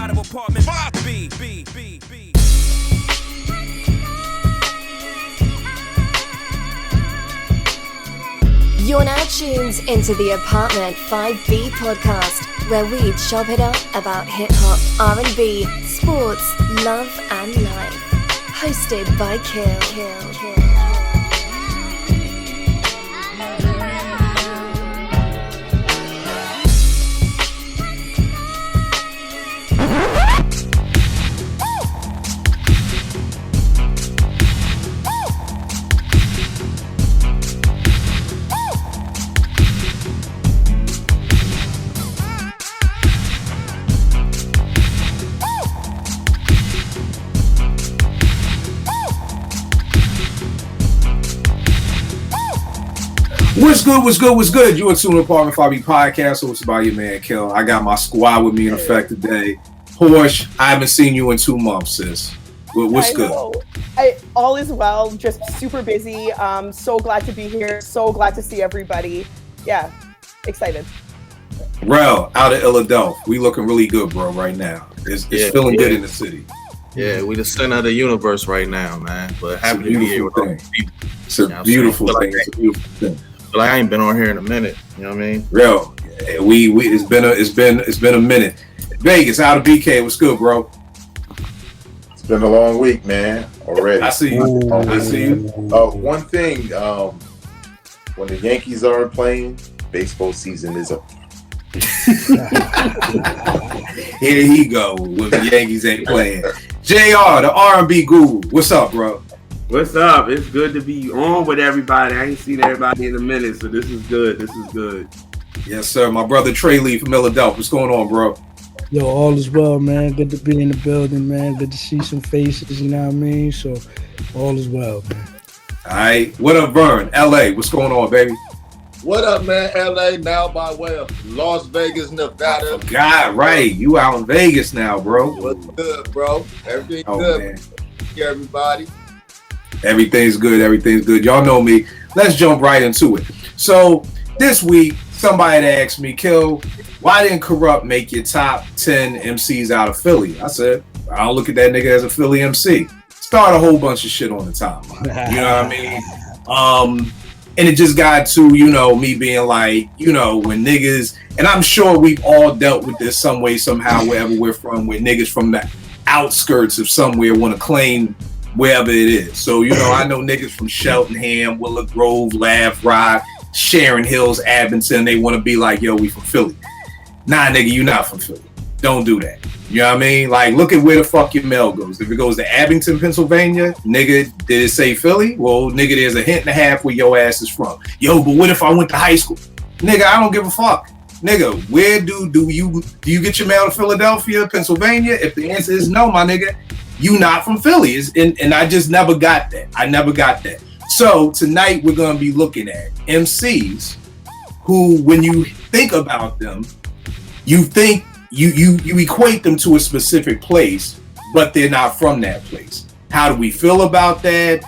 out of apartment 5B. You're now tuned into the Apartment 5B podcast, where we chop it up about hip-hop, R&B, sports, love and life. Hosted by Kill. What's good? You are tuned to Apartment 5B podcast, hosted by your man, Kill. I got my squad with me in effect today. Porsche, I haven't seen you in 2 months, sis. What's good? All is well, just super busy. So glad to be here. So glad to see everybody. Yeah, excited. Rel, out of Philadelphia. We looking really good, bro, right now. It's feeling good in the city. Yeah, we the center of the universe right now, man. But happy to be here with all the people. It's a beautiful thing. It's a beautiful thing. But I ain't been on here in a minute. You know what I mean? Real. It's been a minute. Vegas, out of BK. What's good, bro? It's been a long week, man. Already. I see you. One thing. When the Yankees aren't playing, baseball season is up. Here he go when the Yankees ain't playing. JR, the R&B guru. What's up, bro? What's up? It's good to be on with everybody. I ain't seen everybody in a minute, so this is good. Yes, sir. My brother Trey Lee from Philadelphia. What's going on, bro? Yo, all is well, man. Good to be in the building, man. Good to see some faces, you know what I mean? So, all is well, man. All right. What up, Vern? LA. What's going on, baby? What up, man? LA now by way of Las Vegas, Nevada. God, right. You out in Vegas now, bro. What's good, bro? Everything's good. Man. Everybody. Everything's good. Y'all know me. Let's jump right into it. So this week, somebody asked me, Kill, why didn't Corrupt make your top 10 MCs out of Philly? I said, I don't look at that nigga as a Philly MC. Start a whole bunch of shit on the timeline. You know what I mean? And it just got to, me being like, when niggas, and I'm sure we've all dealt with this some way, somehow, wherever we're from, where niggas from the outskirts of somewhere want to claim wherever it is. So, I know niggas from Cheltenham, Willow Grove, Laugh Rock, Sharon Hills, Abington, they want to be like, yo, we from Philly. Nah, nigga, you not from Philly. Don't do that. You know what I mean? Like, look at where the fuck your mail goes. If it goes to Abington, Pennsylvania, nigga, did it say Philly? Well, nigga, there's a hint and a half where your ass is from. Yo, but what if I went to high school? Nigga, I don't give a fuck. Nigga, where do you get your mail to Philadelphia, Pennsylvania? If the answer is no, my nigga, you not from Philly. And I just never got that. So tonight we're going to be looking at MCs who, when you think about them, you think you equate them to a specific place, but they're not from that place. How do we feel about that?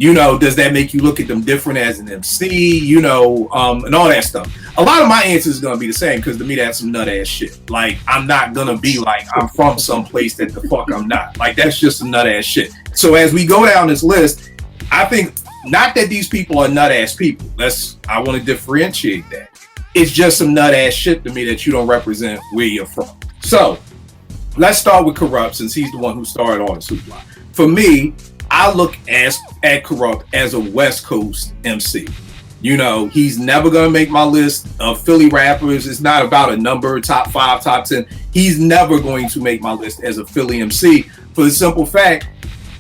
Does that make you look at them different as an MC? And all that stuff. A lot of my answers is gonna be the same because to me that's some nut ass shit. Like, I'm not gonna be like I'm from some place that the fuck I'm not. Like, that's just some nut ass shit. So as we go down this list, I think not that these people are nut ass people. I want to differentiate that. It's just some nut ass shit to me that you don't represent where you're from. So let's start with Corrupt, since he's the one who started all this hoopla. For me, I look at Corrupt as a West Coast MC. He's never gonna make my list of Philly rappers. It's not about a number, top 5, top 10. He's never going to make my list as a Philly MC for the simple fact,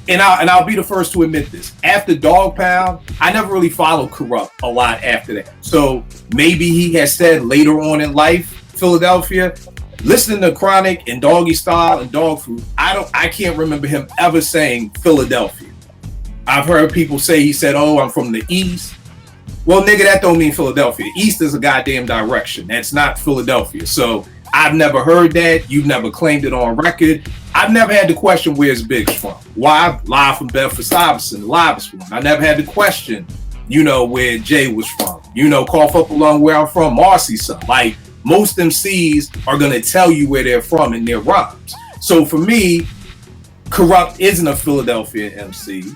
and I'll be the first to admit this. After Dog Pound, I never really followed Corrupt a lot after that. So maybe he has said later on in life, Philadelphia. Listening to Chronic and Doggy Style and Dog Food, I can't remember him ever saying Philadelphia. I've heard people say he said, "Oh, I'm from the East." Well, nigga, that don't mean Philadelphia. East is a goddamn direction. That's not Philadelphia. So I've never heard that. You've never claimed it on record. I've never had to question where's Biggs from. Why? Live from Bedford-Stuyvesant, the livest one. I never had to question, where Jay was from. Cough up along where I'm from, Marcy's son. Like, most MCs are going to tell you where they're from in their rhymes. So for me, Corrupt isn't a Philadelphia MC,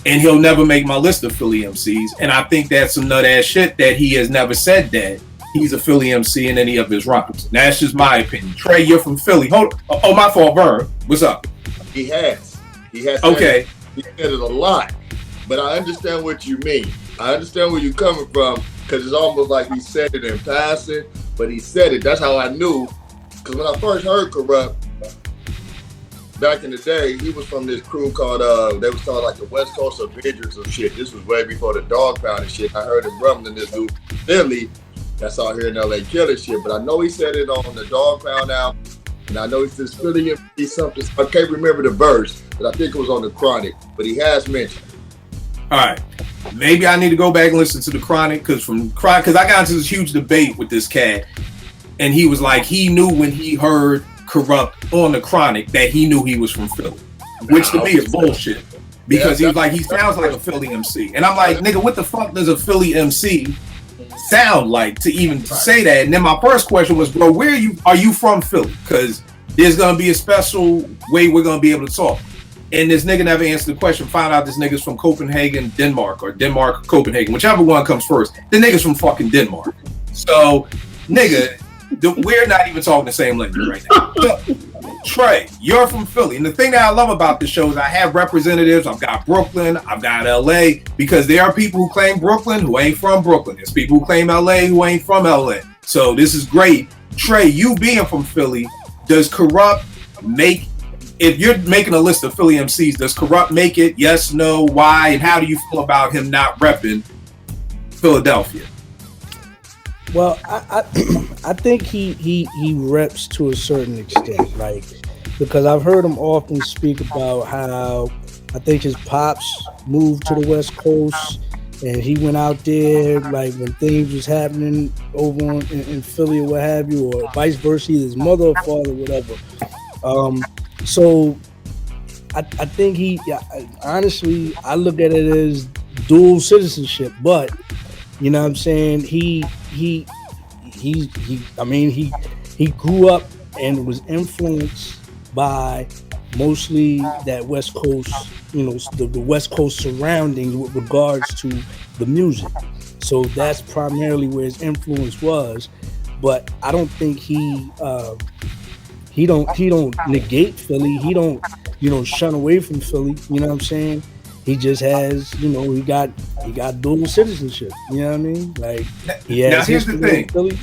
and he'll never make my list of Philly MCs. And I think that's some nut ass shit that he has never said that he's a Philly MC in any of his rhymes. Now, that's just my opinion. Trey, you're from Philly. Hold on. Oh, my fault, Vern. What's up? He has. Okay. He said it a lot, but I understand what you mean. I understand where you're coming from, because it's almost like he said it in passing, but he said it. That's how I knew, because when I first heard Corrupt, back in the day, he was from this crew called, they was called like the West Coast Avengers or shit. This was way before the Dog Pound and shit. I heard him rumbling this dude Philly that's out here in LA killing shit, but I know he said it on the Dog Pound album, and I know he says Philly MC something. I can't remember the verse, but I think it was on the Chronic, but he has mentioned. All right. Maybe I need to go back and listen to the Chronic, because I got into this huge debate with this cat, and he was like, he knew when he heard Corrupt on the Chronic that he knew he was from Philly, which to me is bullshit, because he was like, he sounds like a Philly MC, and I'm like, nigga, what the fuck does a Philly MC sound like to even say that? And then my first question was, bro, are you from Philly? Because there's gonna be a special way we're gonna be able to talk. And this nigga never answered the question. Found out this nigga's from Copenhagen, Denmark, or Denmark, Copenhagen, whichever one comes first. The nigga's from fucking Denmark. So, nigga, we're not even talking the same language right now. So, Trey, you're from Philly. And the thing that I love about this show is I have representatives. I've got Brooklyn. I've got LA. Because there are people who claim Brooklyn who ain't from Brooklyn. There's people who claim LA who ain't from LA. So this is great. Trey, you being from Philly, does Corrupt make, if you're making a list of Philly MCs, does Corrupt make it? Yes, no, why? And how do you feel about him not repping Philadelphia? Well, I think he reps to a certain extent, like, because I've heard him often speak about how I think his pops moved to the West Coast and he went out there like when things was happening over in Philly or what have you, or vice versa, his mother or father, whatever. So I think honestly, I look at it as dual citizenship, but you know what I'm saying? He grew up and was influenced by mostly that West Coast, you know, the West Coast surroundings with regards to the music. So that's primarily where his influence was. But I don't think he don't negate Philly. He don't, you know, shun away from Philly. You know what I'm saying? He just has, you know, he got dual citizenship. You know what I mean? Like, he has. Now here's the thing. Philly.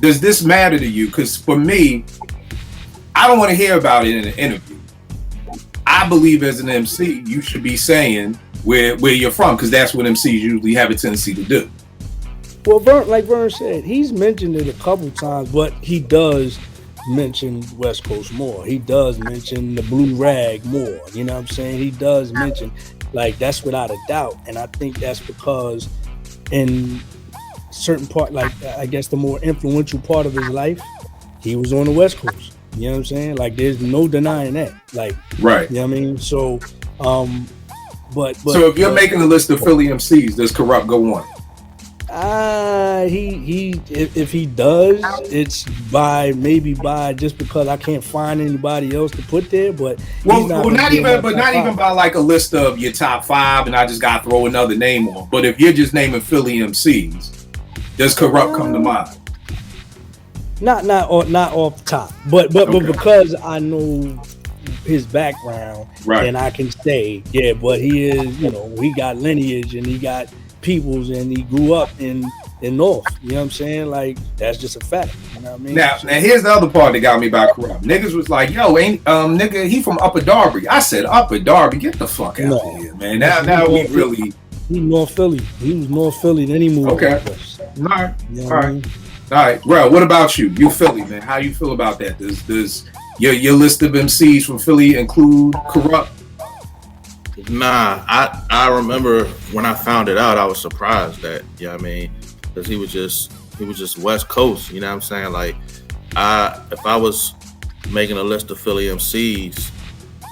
Does this matter to you? Because for me, I don't want to hear about it in an interview. I believe as an MC, you should be saying where you're from, because that's what MCs usually have a tendency to do. Well, like Vern said, he's mentioned it a couple times, but he does mention West Coast more. He does mention the blue rag more. You know what I'm saying? He does mention, like, that's without a doubt. And I think that's because in certain part, like, I guess the more influential part of his life, he was on the West Coast. You know what I'm saying? Like, there's no denying that. Like, right. You know what I mean? So, but so if you're making a list of Philly MCs, does Corrupt go on? If he does, it's maybe by just because I can't find anybody else to put there. But not even by like a list of your top 5, and I just got to throw another name on. But if you're just naming Philly MCs, does Corrupt come to mind? Not off the top, but because I know his background, right, and I can say, yeah, but he is, you know, he got lineage and he got peoples and he grew up in North. You know what I'm saying? Like, that's just a fact. You know what I mean? Now here's the other part that got me about Corrupt. Niggas was like, yo, nigga, he from Upper Darby. I said, Upper Darby, get the fuck out of here, man. Now we really. He North Philly. He was North Philly, then he moved. Okay. All right. You know all right. I mean? All right, bro. What about you? You Philly, man. How you feel about that? Does your list of MCs from Philly include Corrupt? Nah, I remember when I found it out, I was surprised that, you know what I mean, because he was just West Coast. You know what I'm saying? Like, if I was making a list of Philly MCs,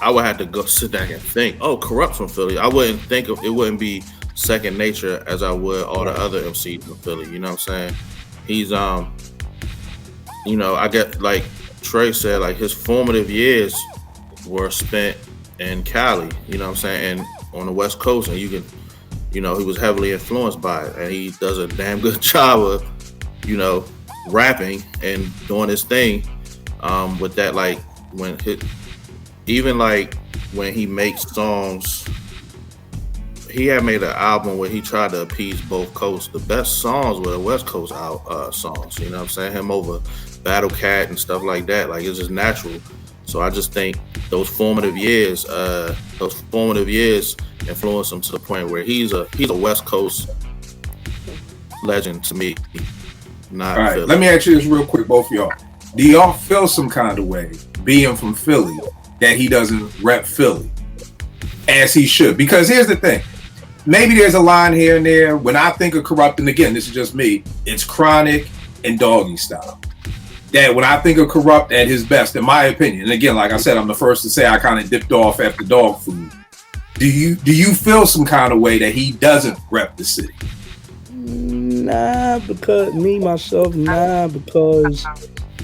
I would have to go sit back and think, oh, Corrupt from Philly. I wouldn't think of it. Wouldn't be second nature as I would all the other MCs from Philly. You know what I'm saying? He's you know, I get like Trey said, like his formative years were spent in Cali, you know what I'm saying, and on the West Coast, and you can, you know, he was heavily influenced by it, and he does a damn good job of, you know, rapping and doing his thing with that. Like when even like when he makes songs, he had made an album where he tried to appease both coasts. The best songs were the West Coast songs, you know what I'm saying, him over Battle Cat and stuff like that. Like it's just natural. So I just think those formative years influenced him to the point where he's a West Coast legend to me. Not All right, Philly. let me ask you this real quick, both of y'all. Do y'all feel some kind of way, being from Philly, that he doesn't rep Philly as he should? Because here's the thing. Maybe there's a line here and there. When I think of Corrupt, and again, this is just me, it's Chronic and Doggy Style. That when I think of Corrupt at his best, in my opinion, and again, like I said, I'm the first to say I kind of dipped off after Dog Food. Do you feel some kind of way that he doesn't rep the city? Nah, because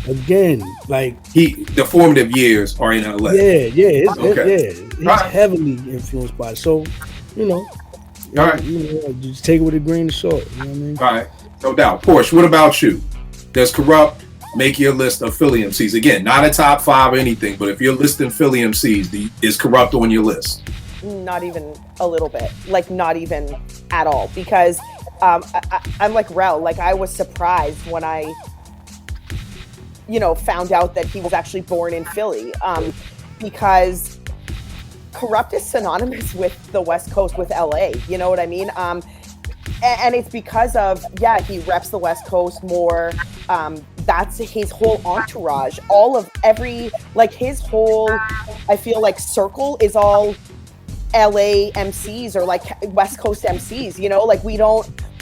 again, like the formative years are in LA. He's Right. heavily influenced by it. So, you know, All right. you know, just take it with a grain of salt. You know what I mean? All right, no doubt. Porsche, what about you? Does Corrupt make your list of Philly MCs? Again, not a top 5 or anything, but if you're listing Philly MCs, is Corrupt on your list? Not even a little bit, like not even at all, because I'm like Rel, like I was surprised when I, you know, found out that he was actually born in Philly, because Corrupt is synonymous with the West Coast, with LA, you know what I mean? And it's because of, he reps the West Coast more. That's his whole entourage. His whole, I feel like, circle is all LA MCs or like West Coast MCs, you know? Like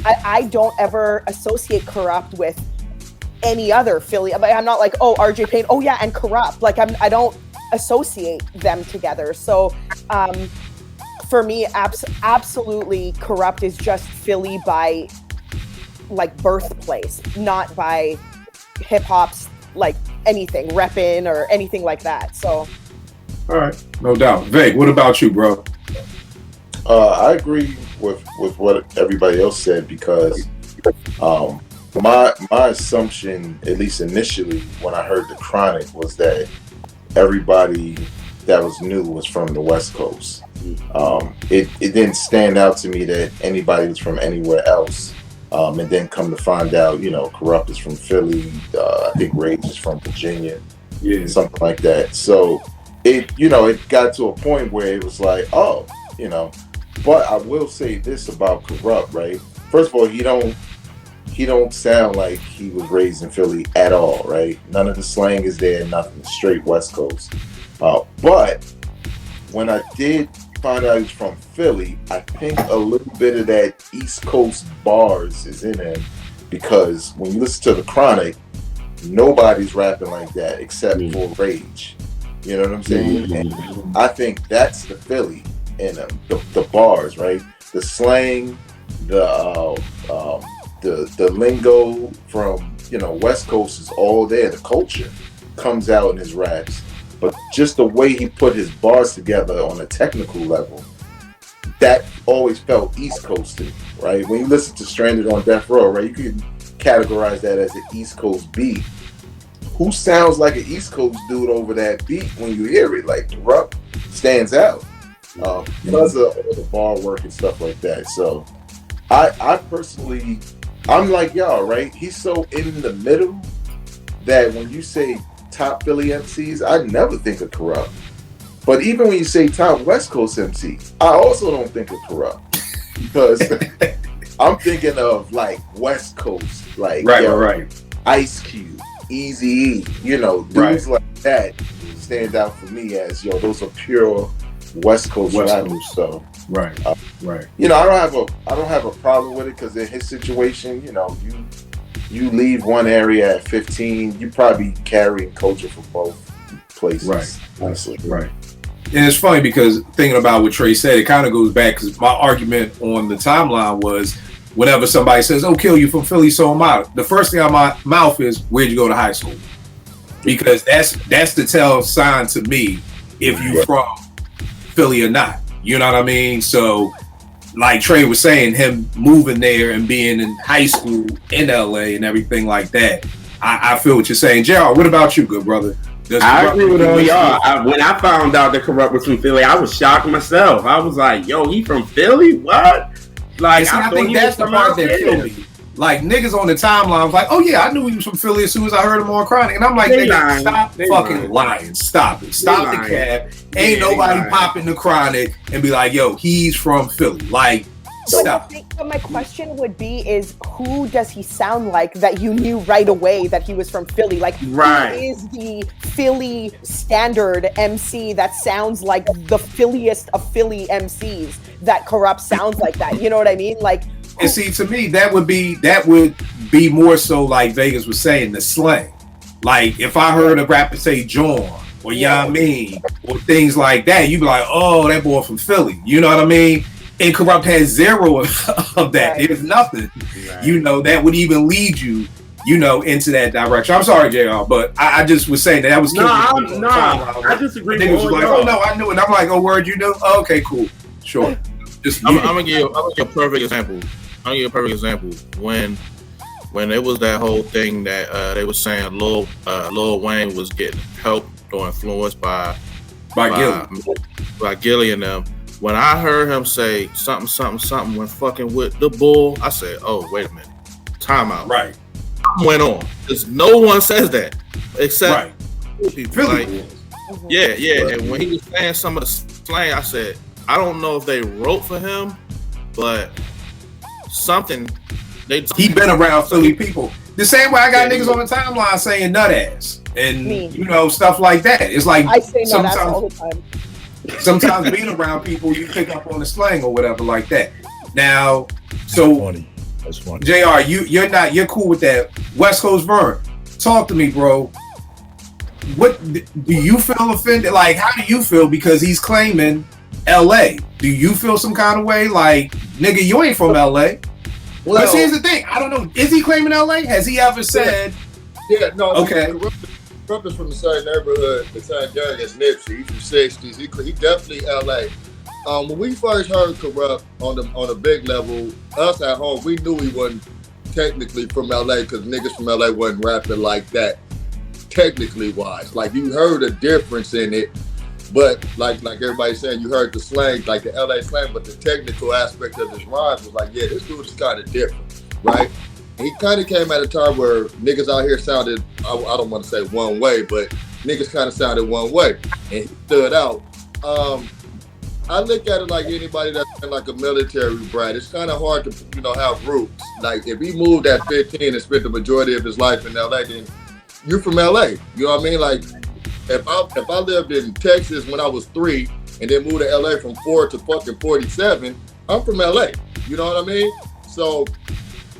I don't ever associate Corrupt with any other Philly. I'm not like, oh, RJ Payne, oh yeah, and Corrupt. Like I don't associate them together. So for me, absolutely, Corrupt is just Philly by like birthplace, not by hip hop's like anything, reppin' or anything like that. So, all right, no doubt. Veg, what about you, bro? I agree with what everybody else said, because my assumption, at least initially, when I heard the Chronic, was that everybody that was new was from the West Coast. It didn't stand out to me that anybody was from anywhere else. And then come to find out, you know, Corrupt is from Philly. I think Rage is from Virginia, something like that. So it got to a point where it was like, oh, you know. But I will say this about Corrupt, right? First of all, he don't sound like he was raised in Philly at all, right? None of the slang is there, nothing. Straight West Coast. But when I did find out he's from Philly, I think a little bit of that East Coast bars is in him, because when you listen to the Chronic, nobody's rapping like that except for Rage. You know what I'm saying? And I think that's the Philly in him, the bars, right? The slang, the lingo from, you know, West Coast is all there. The culture comes out in his raps. But just the way he put his bars together on a technical level, that always felt East Coasty, right? When you listen to Stranded on Death Row, right, you can categorize that as an East Coast beat. Who sounds like an East Coast dude over that beat when you hear it? Like, Corrupt stands out because of all the bar work and stuff like that. So I personally, I'm like y'all, right? He's so in the middle that when you say top Philly MCs, I never think of Corrupt. But even when you say top West Coast MCs, I also don't think of Corrupt, because I'm thinking of like West Coast, like right. Ice Cube, Eazy-E, you know, dudes like that stand out for me as, those are pure West Coast rappers. So right. You know, I don't have a problem with it, because in his situation, you know, you leave one area at 15, you probably carrying culture from both places. Right. Honestly. Right. And it's funny because thinking about what Trey said, it kind of goes back, because my argument on the timeline was whenever somebody says, "Oh, Kill, you from Philly, so am I," the first thing out of my mouth is, "Where'd you go to high school?" Because that's the tell sign to me if you from Philly or not. You know what I mean? So, like Trey was saying, him moving there and being in high school in LA and everything like that, I feel what you're saying. JR, what about you, good brother? I agree with all y'all. When I found out that Corrupt was from Philly, I was shocked myself. I was like, yo, he from Philly? What? Like, see, I think that's the part that killed me. Like, niggas on the timeline was like, oh yeah, I knew he was from Philly as soon as I heard him on Chronic. And I'm like, nigga, stop fucking lying. Stop it. Stop the cap. Ain't nobody popping the Chronic and be like, yo, he's from Philly. Like, stop. But my question would be is, who does he sound like that you knew right away that he was from Philly? Like, who is the Philly standard MC that sounds like the Philliest of Philly MCs that Corrupt sounds like that? You know what I mean? Like, and see, to me, that would be more so like Vegas was saying, the slang. Like, if I heard a rapper say John or ya mean or things like that, you'd be like, oh, that boy from Philly. You know what I mean? And Corrupt has zero of that. There's nothing, you know, that would even lead you, you know, into that direction. I'm sorry, JR, but I just was saying that was I disagree. Niggas was like, oh no, I knew it. I'm like, oh word, you know? Oh, okay, cool, sure. I'm gonna give a perfect example. When it was that whole thing that they were saying Lil Wayne was getting helped or influenced by Gilly and them. When I heard him say something when fucking with the bull, I said, oh, wait a minute. Time out. Right. Went on. Because no one says that except people. Like, yeah. And when he was saying some of the slang, I said, I don't know if they wrote for him, but something. He been around Philly people. The same way I got niggas on the timeline saying nut ass and, you know, stuff like that. It's like I say nut ass all the time. Sometimes being around people, you pick up on the slang or whatever like that. Now, so that's funny. JR, you're cool with that. West Coast Vern, talk to me, bro. What do you feel offended? Like, how do you feel because he's claiming LA? Do you feel some kind of way? Like, nigga, you ain't from LA. Well, but here's the thing. I don't know. Is he claiming LA? Has he ever said? Yeah, no. Okay. Corrupt is from the same neighborhood, the same gang as Nipsey. He's from 60s. He definitely LA. When we first heard Corrupt on a big level, us at home, we knew he wasn't technically from LA because niggas from LA wasn't rapping like that, technically wise. Like, you heard a difference in it, but like everybody's saying, you heard the slang, like the LA slang, but the technical aspect of his rhymes was like, yeah, this dude is kind of different, right? He kind of came at a time where niggas out here sounded, I don't want to say one way, but niggas kind of sounded one way, and he stood out. I look at it like anybody that's in like a military brat. It's kind of hard to, you know, have roots. Like, if he moved at 15 and spent the majority of his life in LA, then you're from LA. You know what I mean? Like, if I lived in Texas when I was 3 and then moved to LA from 4 to fucking 47, I'm from LA. You know what I mean? So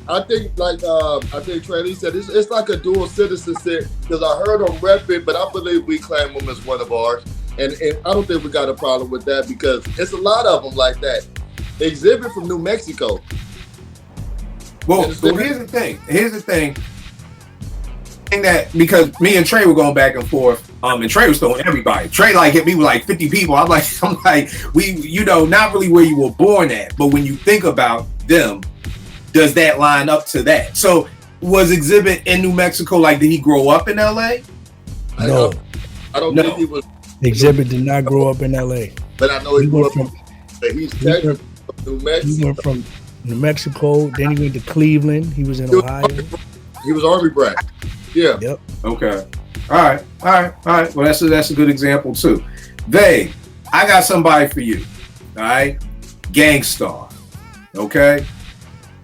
I think, like Trey Lee said, it's like a dual citizenship because I heard him rep it, but I believe we claim him as one of ours. And I don't think we got a problem with that because it's a lot of them like that. Exhibit from New Mexico. Well, here's the thing. That because me and Trey were going back and forth, and Trey was throwing everybody. Trey like hit me with like 50 people. I'm like, we, you know, not really where you were born at, but when you think about them, does that line up to that? So was Exhibit in New Mexico? Like, did he grow up in LA? No, I don't think he was. Exhibit did not grow up in LA. But I know he grew up from. He's technically from New Mexico. He went from New Mexico. Then he went to Cleveland. He was in Ohio. He was Army brat. Yeah. Yep. Okay. All right. Well, that's a good example too. Vay, I got somebody for you. All right. Gangstar. Okay.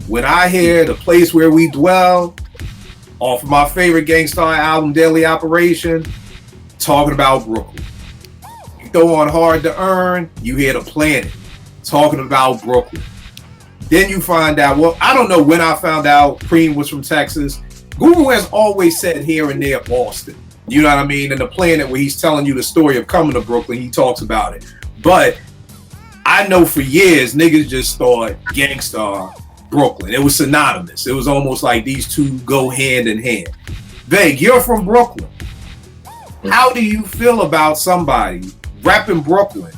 When I hear The Place Where We Dwell off of my favorite Gangstar album, Daily Operation, talking about Brooklyn. You throw on Hard to Earn, you hear The Planet talking about Brooklyn. Then you find out, well, I don't know when I found out Preem was from Texas. Guru has always said here and there Boston. You know what I mean? And The Planet, where he's telling you the story of coming to Brooklyn, he talks about it. But I know for years, niggas just thought Gangstar Brooklyn. It was synonymous. It was almost like these two go hand in hand. Veg, you're from Brooklyn. How do you feel about somebody repping Brooklyn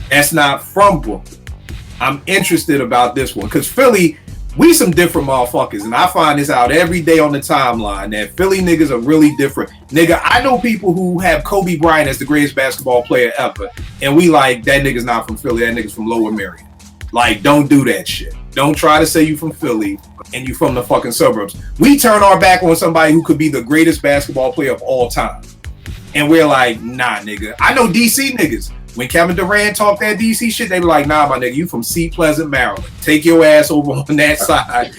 that's not from Brooklyn? I'm interested about this one because Philly, we some different motherfuckers, and I find this out every day on the timeline that Philly niggas are really different. Nigga, I know people who have Kobe Bryant as the greatest basketball player ever, and we like, that nigga's not from Philly, that nigga's from Lower Merion. Like, don't do that shit. Don't try to say you from Philly and you from the fucking suburbs. We turn our back on somebody who could be the greatest basketball player of all time. And we're like, nah, nigga. I know DC niggas. When Kevin Durant talked that DC shit, they were like, nah, my nigga, you from Seat Pleasant, Maryland. Take your ass over on that side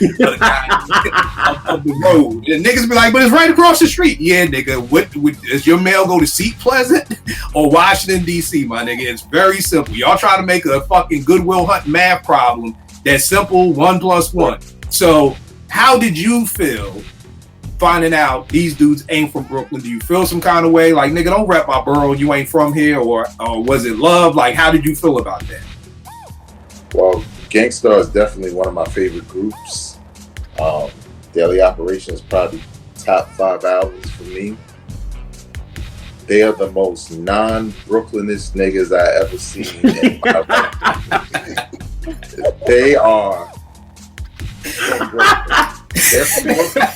of the road. And niggas be like, but it's right across the street. Yeah, nigga, what does your mail go to Seat Pleasant or Washington, DC, my nigga? It's very simple. Y'all try to make a fucking Goodwill Hunt math problem that's simple, 1 + 1. So how did you feel finding out these dudes ain't from Brooklyn? Do you feel some kind of way? Like, nigga, don't rap my borough, you ain't from here, or was it love? Like, how did you feel about that? Well, Gangstar is definitely one of my favorite groups. Daily Operation is probably top 5 albums for me. They are the most non-Brooklynist niggas I ever seen in my life. They are from Brooklyn. They're from Brooklyn.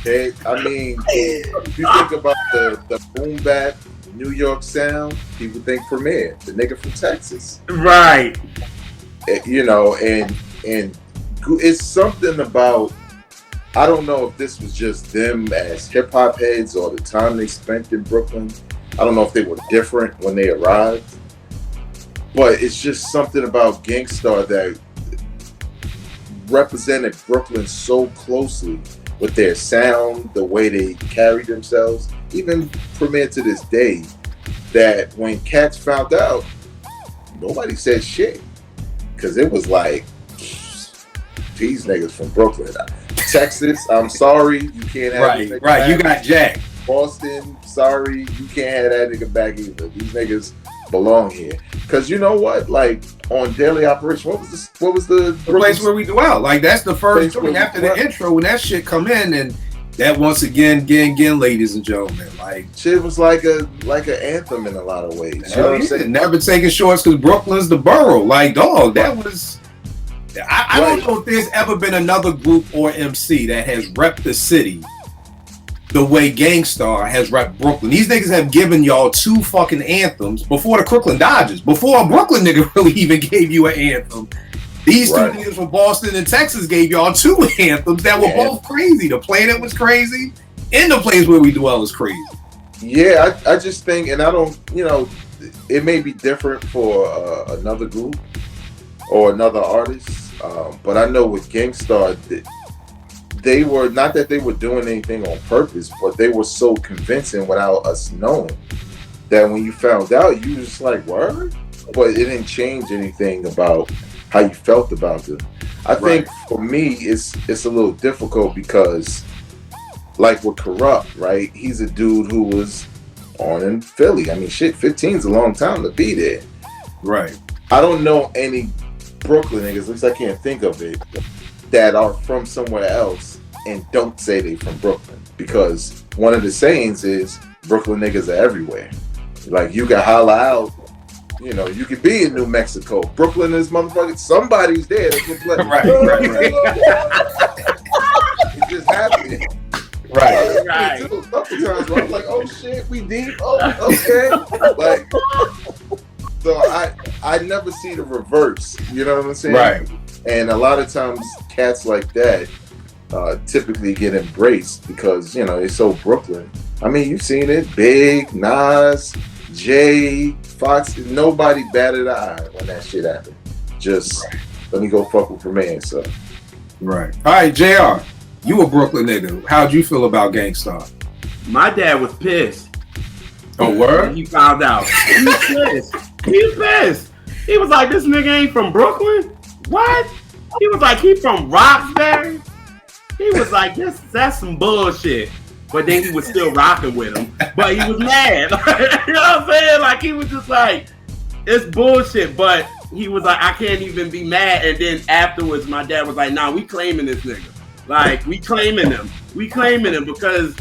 I mean, if you think about the boom bap New York sound, people think Premier, the nigga from Texas, Right. you know, and it's something about, I don't know if this was just them as hip hop heads or the time they spent in Brooklyn. I don't know if they were different when they arrived, but it's just something about Gangstar that represented Brooklyn so closely with their sound, the way they carried themselves, even Premier to this day, that when cats found out, nobody said shit. Because it was like, these niggas from Brooklyn. Texas, I'm sorry, you can't have Right, right. You got Jack. Boston, sorry, you can't have that nigga back either. These niggas belong here. Because you know what? Like, on Daily Operation, what was the place where we dwell? Like, that's the first Place where thing after we the dwell. intro when that shit come in, and that once again, ladies and gentlemen, like, shit was like an anthem in a lot of ways. You know what I'm saying? never taking shorts because Brooklyn's the borough. Like, dog, that was. I don't know if there's ever been another group or MC that has repped the city the way Gangstar has repped Brooklyn. These niggas have given y'all 2 fucking anthems before the Crooklyn Dodgers, before a Brooklyn nigga really even gave you an anthem. These 2 niggas from Boston and Texas gave y'all 2 anthems that were both crazy. The Planet was crazy, and the place where we dwell is crazy. Yeah, I just think, and I don't, you know, it may be different for another group or another artist, but I know with Gangstar, they were, not that they were doing anything on purpose, but they were so convincing without us knowing that when you found out, you was just like, word? But it didn't change anything about how you felt about them. I think for me, it's a little difficult because, like with Corrupt, right? He's a dude who was born in Philly. I mean, shit, 15's a long time to be there. Right. I don't know any Brooklyn niggas, at least I can't think of it, that are from somewhere else and don't say they from Brooklyn, because one of the sayings is Brooklyn niggas are everywhere. Like, you can holla out, you know, you could be in New Mexico. Brooklyn is motherfucking, somebody's there that can play. Right. It just happened. Right. Too, a couple times where I'm like, oh shit, we deep. Oh, okay. Like, so I never see the reverse. You know what I'm saying? Right. And a lot of times, cats like that typically get embraced because, you know, they're so Brooklyn. I mean, you've seen it. Big, Nas, Jay, Fox. Nobody batted an eye when that shit happened. Just let me go fuck with Premier. So. Right. All right, JR. You a Brooklyn nigga. How'd you feel about Gangstar? My dad was pissed. Oh, word? When he found out. He was pissed. He was pissed. He was like, this nigga ain't from Brooklyn? What? He was like, he from Roxbury? He was like, that's some bullshit. But then he was still rocking with him. But he was mad. You know what I'm saying? Like, he was just like, it's bullshit. But he was like, I can't even be mad. And then afterwards, my dad was like, nah, we claiming this nigga. Like, we claiming him. We claiming him because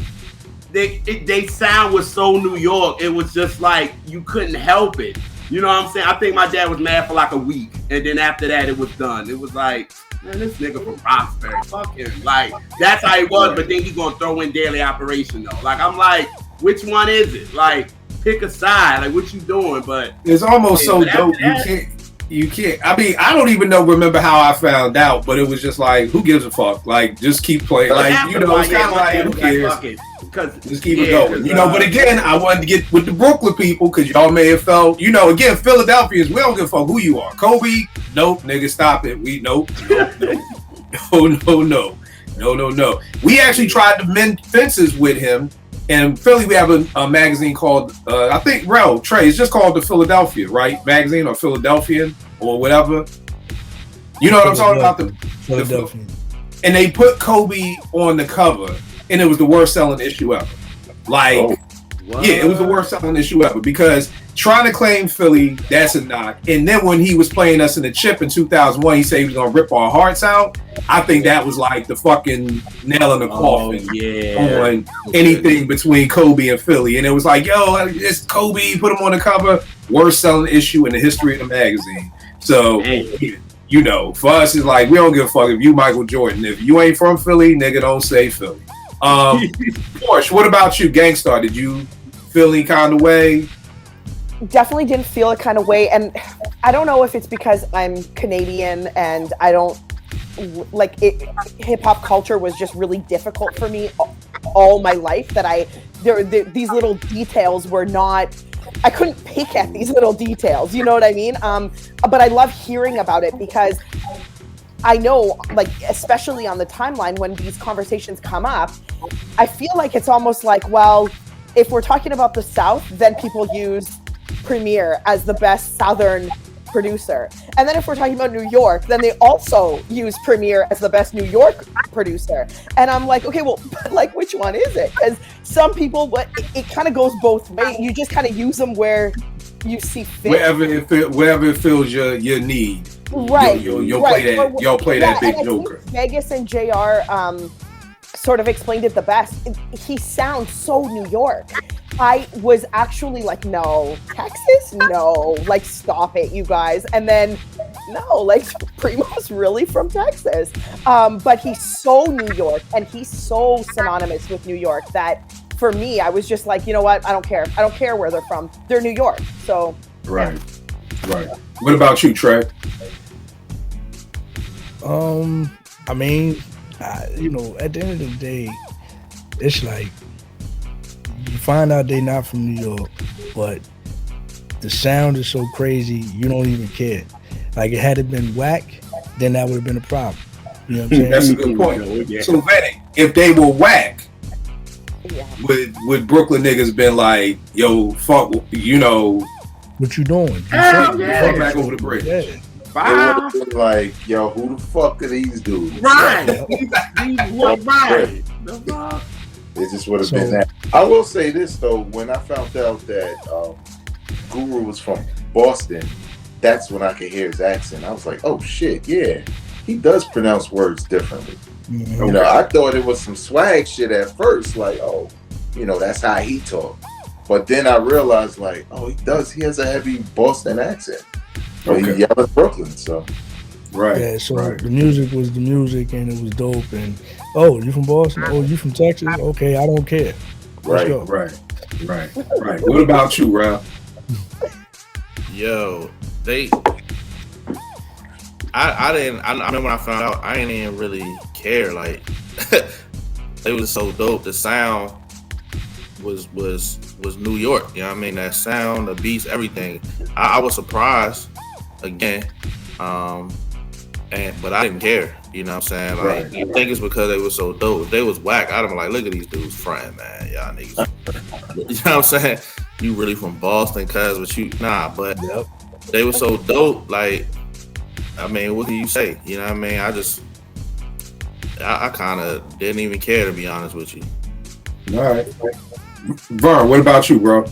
they sound was so New York. It was just like, you couldn't help it. You know what I'm saying? I think my dad was mad for like a week. And then after that, it was done. It was like, man, this nigga from Roxbury, fuck him. Like, that's how he was. But then he gonna throw in Daily Operation, though. Like, I'm like, which one is it? Like, pick a side. Like, what you doing? But it's almost so dope. You can't. I mean, I don't even remember how I found out, but it was just like, who gives a fuck? Like, just keep playing. Like, you know, it's kind of like, who cares? Just keep it going. You know, but again, I wanted to get with the Brooklyn people because y'all may have felt, you know, again, Philadelphians, we don't give a fuck who you are. Kobe, nope, nigga, stop it. Nope. No. We actually tried to mend fences with him. In Philly, we have a magazine called, I think, Trey, it's just called the Philadelphia, right? Magazine or Philadelphian or whatever. You know what I'm talking about? The Philadelphia. And they put Kobe on the cover, and it was the worst selling issue ever. Like, it was the worst selling issue ever because trying to claim Philly, that's a knock. And then when he was playing us in the chip in 2001, he said he was going to rip our hearts out. I think that was like the fucking nail in the coffin on anything between Kobe and Philly. And it was like, yo, it's Kobe, put him on the cover. Worst selling issue in the history of the magazine. So, you know, for us, it's like, we don't give a fuck if you Michael Jordan. If you ain't from Philly, nigga, don't say Philly. Porsche, what about you, Gangstar? Did you feel any kind of way? Definitely didn't feel a kind of way. And I don't know if it's because I'm Canadian and I don't like it. Hip hop culture was just really difficult for me all my life that these little details were not, I couldn't pick at these little details. You know what I mean? But I love hearing about it because I know, like, especially on the timeline when these conversations come up, I feel like it's almost like, well, if we're talking about the South, then people use Premier as the best Southern producer. And then if we're talking about New York, then they also use Premier as the best New York producer. And I'm like, okay, well, like, which one is it? Because some people, it kind of goes both ways. You just kind of use them where you see fit. Wherever it fills your need. Right. You'll play that. Y'all play that big joker. Vegas and JR sort of explained it the best. He sounds so New York. I was actually like, no, Texas? No, like, stop it, you guys. And then, no, like, Primo's really from Texas. But he's so New York and he's so synonymous with New York that for me, I was just like, you know what? I don't care. I don't care where they're from. They're New York. So. Right. What about you, Trey? I mean, you know, at the end of the day, it's like you find out they're not from New York, but the sound is so crazy you don't even care. Like, had it been whack, then that would have been a problem. You know what I'm saying? That's a good point. So, Vanny, if they were whack, would Brooklyn niggas been like, yo, fuck, you know, what you doing? Fuck back over the bridge. Yeah. It would have been like, yo, who the fuck are these dudes? Right. Right. It just would have been that. I will say this, though. When I found out that Guru was from Boston, that's when I could hear his accent. I was like, oh, shit, yeah. He does pronounce words differently. Mm-hmm. You know, I thought it was some swag shit at first. Like, oh, you know, that's how he talked. But then I realized, like, oh, he does. He has a heavy Boston accent. But he yelled at Brooklyn, so. Right. Yeah, so the music was the music and it was dope. And, oh, you from Boston? Oh, you from Texas? Okay, I don't care. Let's go. Right. What about you, Ralph? Yo, I remember when I found out, I didn't even really care. Like, it was so dope. The sound was New York. You know what I mean? That sound, the beats, everything. I was surprised again, but I didn't care. You know what I'm saying? Like, I think it's because they were so dope. If they was whack, I'd have been like, look at these dudes fronting, man. Y'all niggas. You know what I'm saying? You really from Boston, cuz, but you, nah, but they were so dope. Like, I mean, what can you say? You know what I mean? I kind of didn't even care, to be honest with you. All right. Vern, what about you, bro?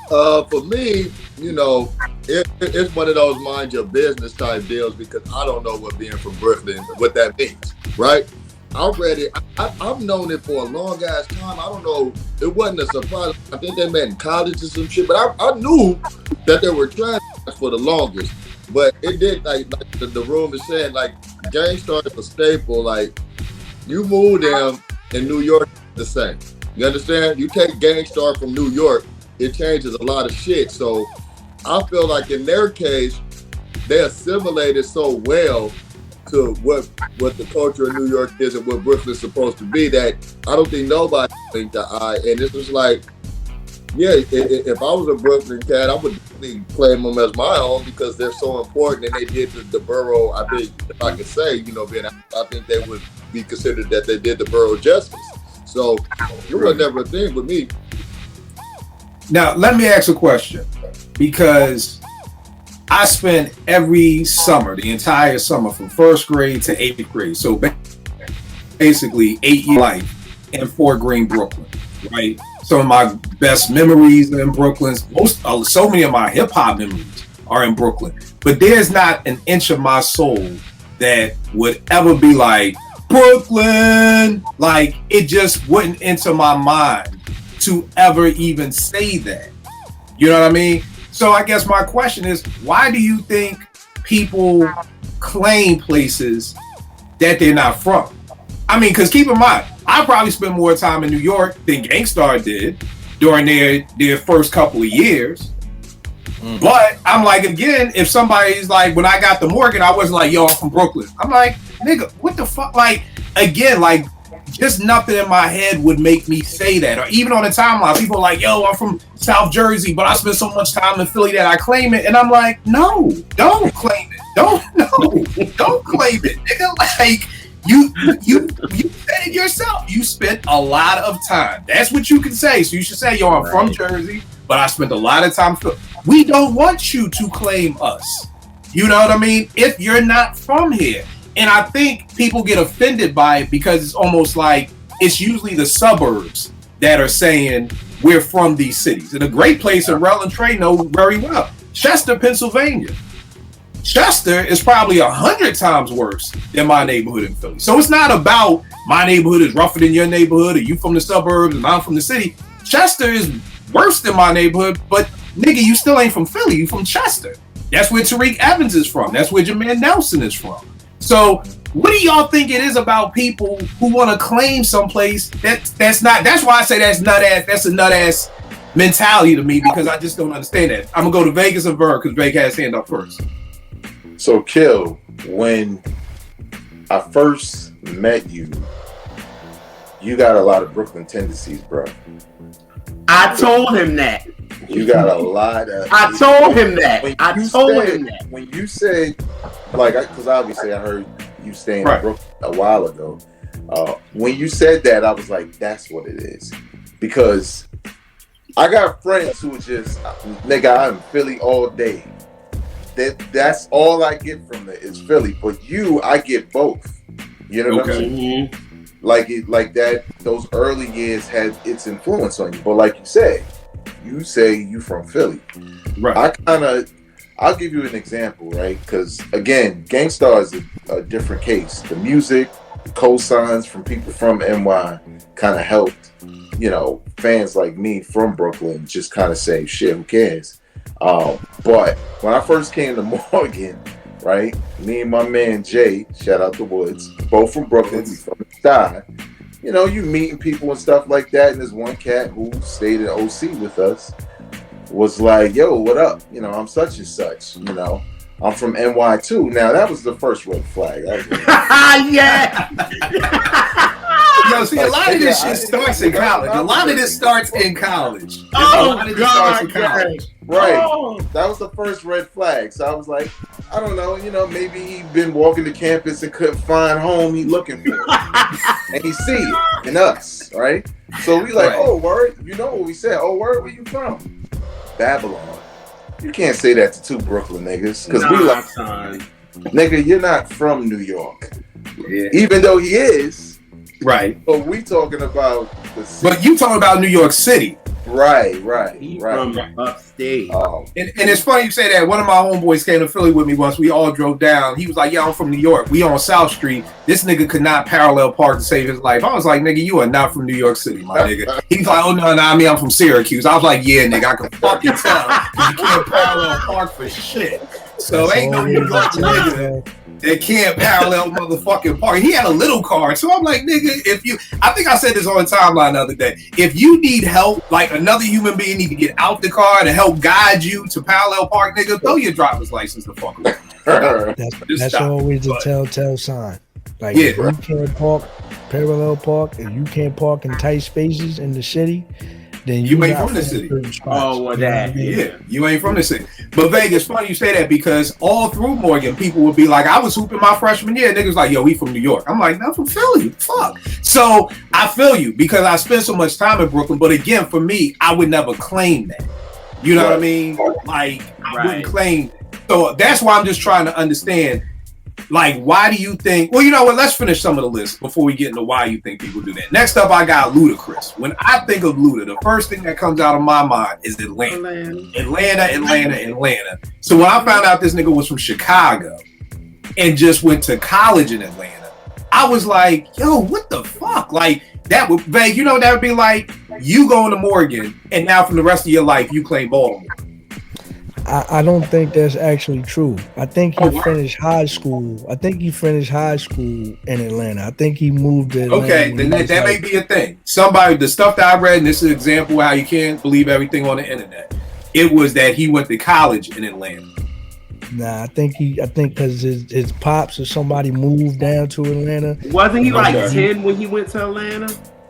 For me, you know, it's one of those mind your business type deals because I don't know what being from Brooklyn, what that means, right? I read it. I've known it for a long ass time. I don't know. It wasn't a surprise. I think they met in college or some shit, but I knew that they were trans for the longest. But it did like the room is saying like gang started a staple. Like you move them in New York the same. You understand? You take Gangstar from New York, it changes a lot of shit. So I feel like in their case, they assimilated so well to what the culture of New York is and what Brooklyn's supposed to be that I don't think nobody blinked the eye. And this was like, yeah, if I was a Brooklyn cat, I would definitely claim them as my own because they're so important and they did the borough. I think, if I could say, you know, I think they would be considered that they did the borough justice. So it was never a thing with me. Now, let me ask a question because I spent every summer, the entire summer from first grade to 8th grade. So basically 8 years life in Fort Greene, Brooklyn, right? Some of my best memories are in Brooklyn. So many of my hip hop memories are in Brooklyn, but there's not an inch of my soul that would ever be like Brooklyn. Like it just wouldn't enter my mind to ever even say that. You know what I mean? So I guess my question is, why do you think people claim places that they're not from? I mean, because keep in mind, I probably spent more time in New York than Gangstar did during their first couple of years. But I'm like, again, if somebody's like, when I got the Morgan, I wasn't like, yo, I'm from Brooklyn. I'm like, nigga, what the fuck? Like, again, like, just nothing in my head would make me say that. Or even on the timeline, people are like, yo, I'm from South Jersey, but I spent so much time in Philly that I claim it. And I'm like, no, don't claim it. Don't claim it. Nigga, like, you said it yourself. You spent a lot of time. That's what you can say. So you should say, yo, I'm from Jersey, but I spent a lot of time. We don't want you to claim us. You know what I mean? If you're not from here. And I think people get offended by it because it's almost like it's usually the suburbs that are saying we're from these cities. And a great place that Rel and Trey know very well, Chester, Pennsylvania. Chester is probably 100 times worse than my neighborhood in Philly. So it's not about my neighborhood is rougher than your neighborhood or you from the suburbs and I'm from the city. Chester is worse than my neighborhood, but nigga, you still ain't from Philly, you from Chester. That's where Tariq Evans is from. That's where Jermaine Nelson is from. So what do y'all think it is about people who want to claim someplace that's not? That's why I say that's a nut ass mentality to me because I just don't understand that. I'm gonna go to Vegas and Vern because Vegas has his hand up first. So Kill, when I first met you, you got a lot of Brooklyn tendencies, bro. I told him that. You got a lot of. I told him that. When you said, like, because obviously I heard you staying in Brooklyn a while ago. When you said that, I was like, that's what it is. Because I got friends who just, nigga, I'm in Philly all day. That's all I get from it is Philly. But you, I get both. You know what I'm saying? Like that. Those early years had its influence on you. But like you say you from Philly. Right. I'll give you an example, right? Because again, Gangstar is a different case. The music, the cosigns from people from NY kind of helped, you know, fans like me from Brooklyn just kind of say, shit, who cares? But when I first came to Morgan, right, me and my man Jay, shout out to Woods, both from Brooklyn, we from the side. You know, you meeting people and stuff like that, and there's one cat who stayed in OC with us, was like, yo, what up? You know, I'm such and such, you know. I'm from NY too. Now, that was the first red flag. Yeah! Yo, see, a lot of this shit starts in college. A lot of this starts in college. Oh, God, Right. Oh. That was the first red flag. So I was like, I don't know, you know, maybe he'd been walking the campus and couldn't find home he looking for. And he see it in us, right? So we like, oh, word, you know what we said. Oh, word, where you from? Babylon. You can't say that to two Brooklyn niggas. Because we like, son. Nigga, you're not from New York. Yeah. Even though he is. Right. But we talking about the city. But you talking about New York City. Right. He from upstate. And it's funny you say that. One of my homeboys came to Philly with me once. We all drove down. He was like, "Yeah, I'm from New York. We on South Street. This nigga could not parallel park to save his life." I was like, "Nigga, you are not from New York City, my nigga." He's like, "Oh no, I mean I'm from Syracuse." I was like, "Yeah, nigga, I can fucking tell. You can't parallel park for shit." So ain't no New York nigga that can't parallel motherfucking park. He had a little car, so I'm like, nigga, I think I said this on the timeline the other day. If you need help, like another human being need to get out the car to help guide you to parallel park, nigga, throw your driver's license the fuck away. That's always a telltale sign. Like Yeah. if you can't park parallel park, and you can't park in tight spaces in the city, then You ain't not from the city. Oh, well, that, Yeah, you ain't from the city. But Vegas, funny you say that because all through Morgan, people would be like, I was hooping my freshman year. Niggas like, yo, he from New York. I'm like, no, I'm from Philly. Fuck. So I feel you because I spent so much time in Brooklyn. But again, for me, I would never claim that. You know what I mean? Like, I wouldn't claim. So that's why I'm just trying to understand. Like, why do you think? Well, you know what? Let's finish some of the list before we get into why you think people do that. Next up, I got Ludacris. When I think of Luda, the first thing that comes out of my mind is Atlanta. So when I found out this nigga was from Chicago and just went to college in Atlanta, I was like, yo, what the fuck? Like, that would, Vay, you know, that would be like you going to Morgan and now from the rest of your life, you claim Baltimore. I don't think that's actually true. I think he finished high school. I think he finished high school in Atlanta. I think he moved to Atlanta. Okay, then that may be a thing. Somebody, the stuff that I read, and this is an example of how you can't believe everything on the internet. It was that he went to college in Atlanta. Nah, I think because his pops or somebody moved down to Atlanta. Wasn't he like 10 when he went to Atlanta?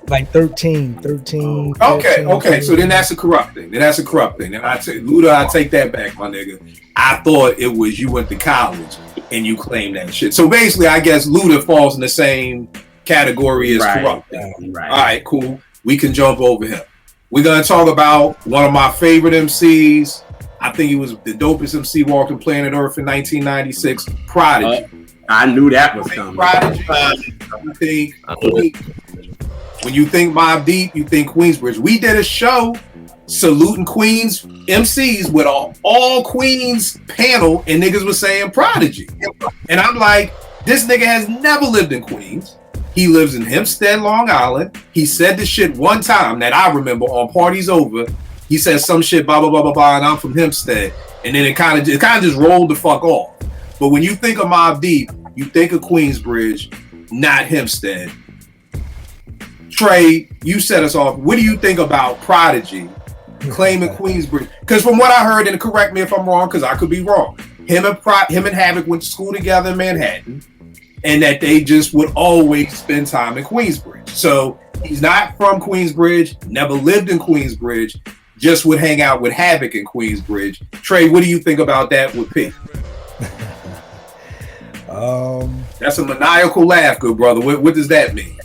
Like 13. Okay. So then that's a corrupt thing. And Luda, I take that back, my nigga. I thought it was you went to college and you claim that shit. So basically, I guess Luda falls in the same category as corrupt. Right. All right, cool. We can jump over him. We're gonna talk about one of my favorite MCs. I think he was the dopest MC walking planet Earth in 1996. Prodigy. I knew that was coming. Prodigy. When you think Mobb Deep, you think Queensbridge. We did a show saluting Queens MCs with all Queens panel, and niggas was saying Prodigy. And I'm like, this nigga has never lived in Queens. He lives in Hempstead, Long Island. He said this shit one time that I remember on Parties Over. He said some shit, blah, blah, blah, blah, blah, and I'm from Hempstead. And then it kind of just rolled the fuck off. But when you think of Mobb Deep, you think of Queensbridge, not Hempstead. Trey, you set us off. What do you think about Prodigy claiming Queensbridge? Because from what I heard, and correct me if I'm wrong, because I could be wrong, him and Havoc went to school together in Manhattan, and that they just would always spend time in Queensbridge. So he's not from Queensbridge, never lived in Queensbridge, just would hang out with Havoc in Queensbridge. Trey, what do you think about that with P? That's a maniacal laugh, good brother. What does that mean?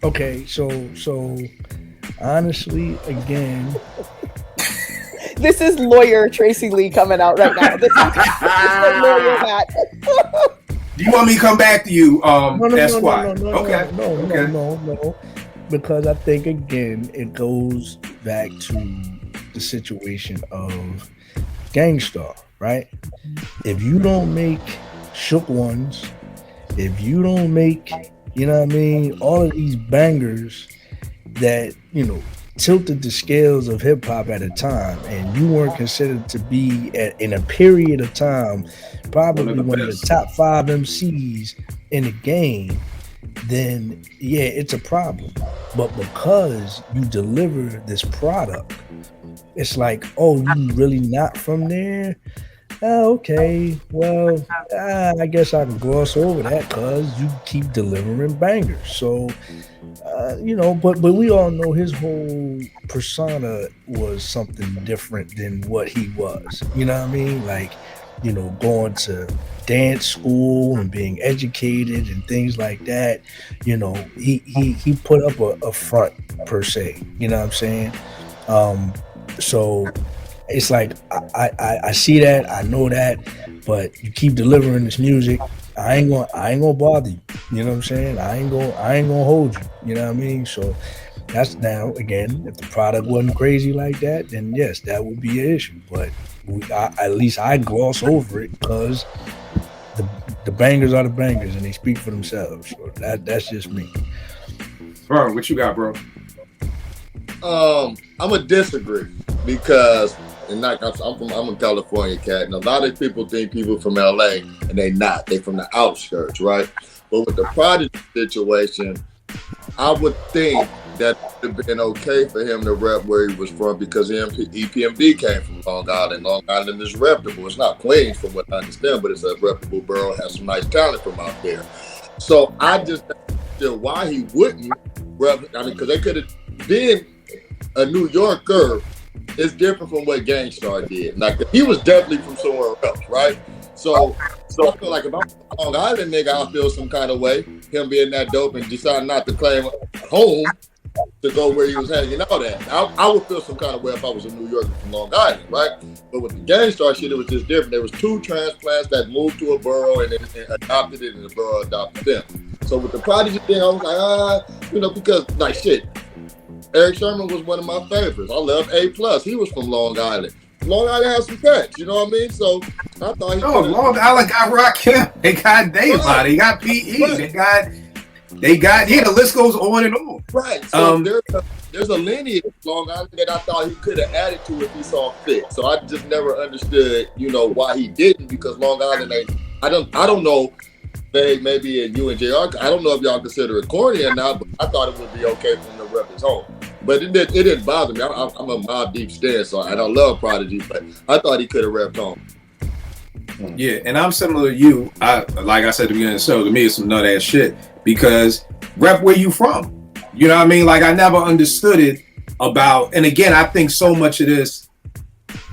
Okay, so honestly, again, this is lawyer Tracy Lee coming out right now. This is the lawyer hat. Do you want me to come back to you, No, Esquire? No. Because I think again it goes back to the situation of Gangstar, right? If you don't make Shook Ones, if you don't make, you know what I mean, all of these bangers that, you know, tilted the scales of hip hop at a time, and you weren't considered to be in a period of time probably one of the top 5 MCs in the game, then yeah, it's a problem. But because you deliver this product, it's like, oh, you really not from there? Oh, okay, well, I guess I can gloss over that because you keep delivering bangers. So, you know, but we all know his whole persona was something different than what he was. You know what I mean? Like, you know, going to dance school and being educated and things like that. You know, he put up a front per se. You know what I'm saying? So it's like I see that, I know that, but you keep delivering this music. I ain't gonna bother you. You know what I'm saying? I ain't gonna hold you. You know what I mean? So That's now again, if the product wasn't crazy like that, then yes, that would be an issue. But at least I gloss over it because the bangers are the bangers and they speak for themselves. So that's just me. Bro, what you got, bro? I'm gonna disagree because, and like I'm a California cat, and a lot of people think people from LA, and they not. They from the outskirts, right? But with the Prodigy situation, I would think that it would have been okay for him to rep where he was from because EPMD came from Long Island. Long Island is reputable. It's not Queens from what I understand, but it's a reputable borough. Has some nice talent from out there. So I just don't know why he wouldn't rep. I mean, because they could have been a New Yorker. It's different from what Gangstar did. Like he was definitely from somewhere else, right? So I feel like if I'm a Long Island nigga, I feel some kind of way. Him being that dope and deciding not to claim home to go where he was hanging out at. I would feel some kind of way if I was a New Yorker from Long Island, right? But with the Gangstar shit, it was just different. There was 2 transplants that moved to a borough and adopted it, and the borough adopted them. So with the Prodigy thing, I was like, because like shit. Eric Sherman was one of my favorites. I love A+. He was from Long Island. Long Island has some facts, you know what I mean? So I thought he. Oh, Long Island got Rakim. They got Daylight. They got PE. Right. They got. Yeah, the list goes on and on. Right. So there's a lineage of Long Island that I thought he could have added to if he saw fit. So I just never understood, why he didn't, because Long Island ain't. I don't know. Maybe in you and JR, I don't know if y'all consider it corny or not, but I thought it would be okay for him to rep his home. But it didn't bother me. I'm a Mobb Deep stan, so I don't love Prodigy, but I thought he could have repped home. Yeah, and I'm similar to you. Like I said at the beginning of the show, to me it's some nut ass shit because rep where you from. You know what I mean? Like I never understood it about, and again, I think so much of this,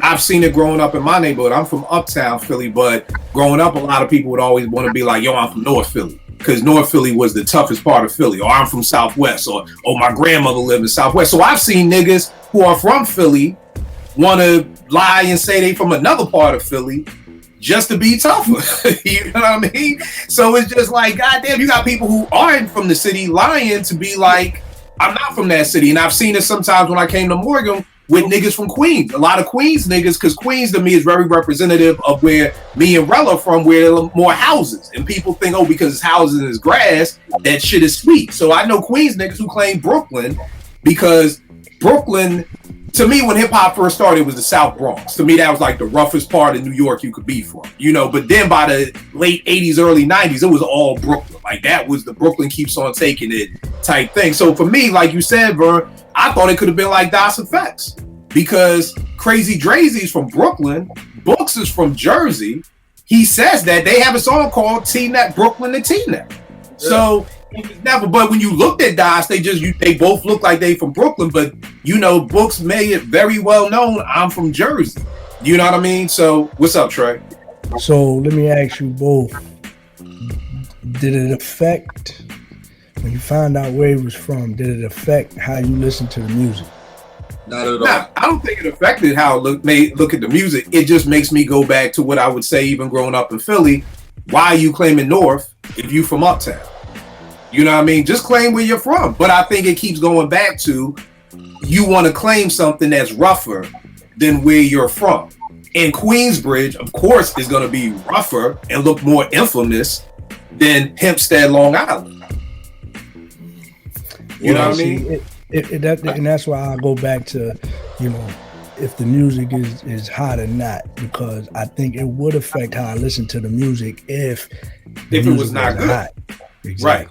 I've seen it growing up in my neighborhood. I'm from Uptown Philly, but growing up, a lot of people would always want to be like, yo, I'm from North Philly. Because North Philly was the toughest part of Philly. Or I'm from Southwest. Or my grandmother lived in Southwest. So I've seen niggas who are from Philly want to lie and say they from another part of Philly just to be tougher. You know what I mean? So it's just like, goddamn, you got people who aren't from the city lying to be like, I'm not from that city. And I've seen it sometimes when I came to Morgan with niggas from Queens. A lot of Queens niggas, because Queens to me is very representative of where me and Rella from, where there are more houses. And people think, because it's houses and it's grass, that shit is sweet. So I know Queens niggas who claim Brooklyn because Brooklyn, to me, when hip hop first started, it was the South Bronx. To me, that was like the roughest part of New York you could be from. But then by the late 80s, early 90s, it was all Brooklyn. Like that was the Brooklyn keeps on taking it type thing. So for me, like you said, Vern, I thought it could have been like Das Effects because Crazy Drazy's from Brooklyn, Books is from Jersey. He says that they have a song called T-Net, Brooklyn to T-Net. Yeah. So it was never, but when you looked at Das, they both look like they from Brooklyn, but Books made it very well known, I'm from Jersey. You know what I mean? So what's up, Trey? So let me ask you both, did it affect, when you found out where he was from, did it affect how you listen to the music? Not at all. Nah, I don't think it affected how I look at the music. It just makes me go back to what I would say even growing up in Philly. Why are you claiming North if you from Uptown? You know what I mean? Just claim where you're from. But I think it keeps going back to you want to claim something that's rougher than where you're from. And Queensbridge, of course, is going to be rougher and look more infamous than Hempstead, Long Island. You know what I mean? And that's why I go back to, if the music is hot or not, because I think it would affect how I listen to the music if it was not good. Hot. Exactly. Right.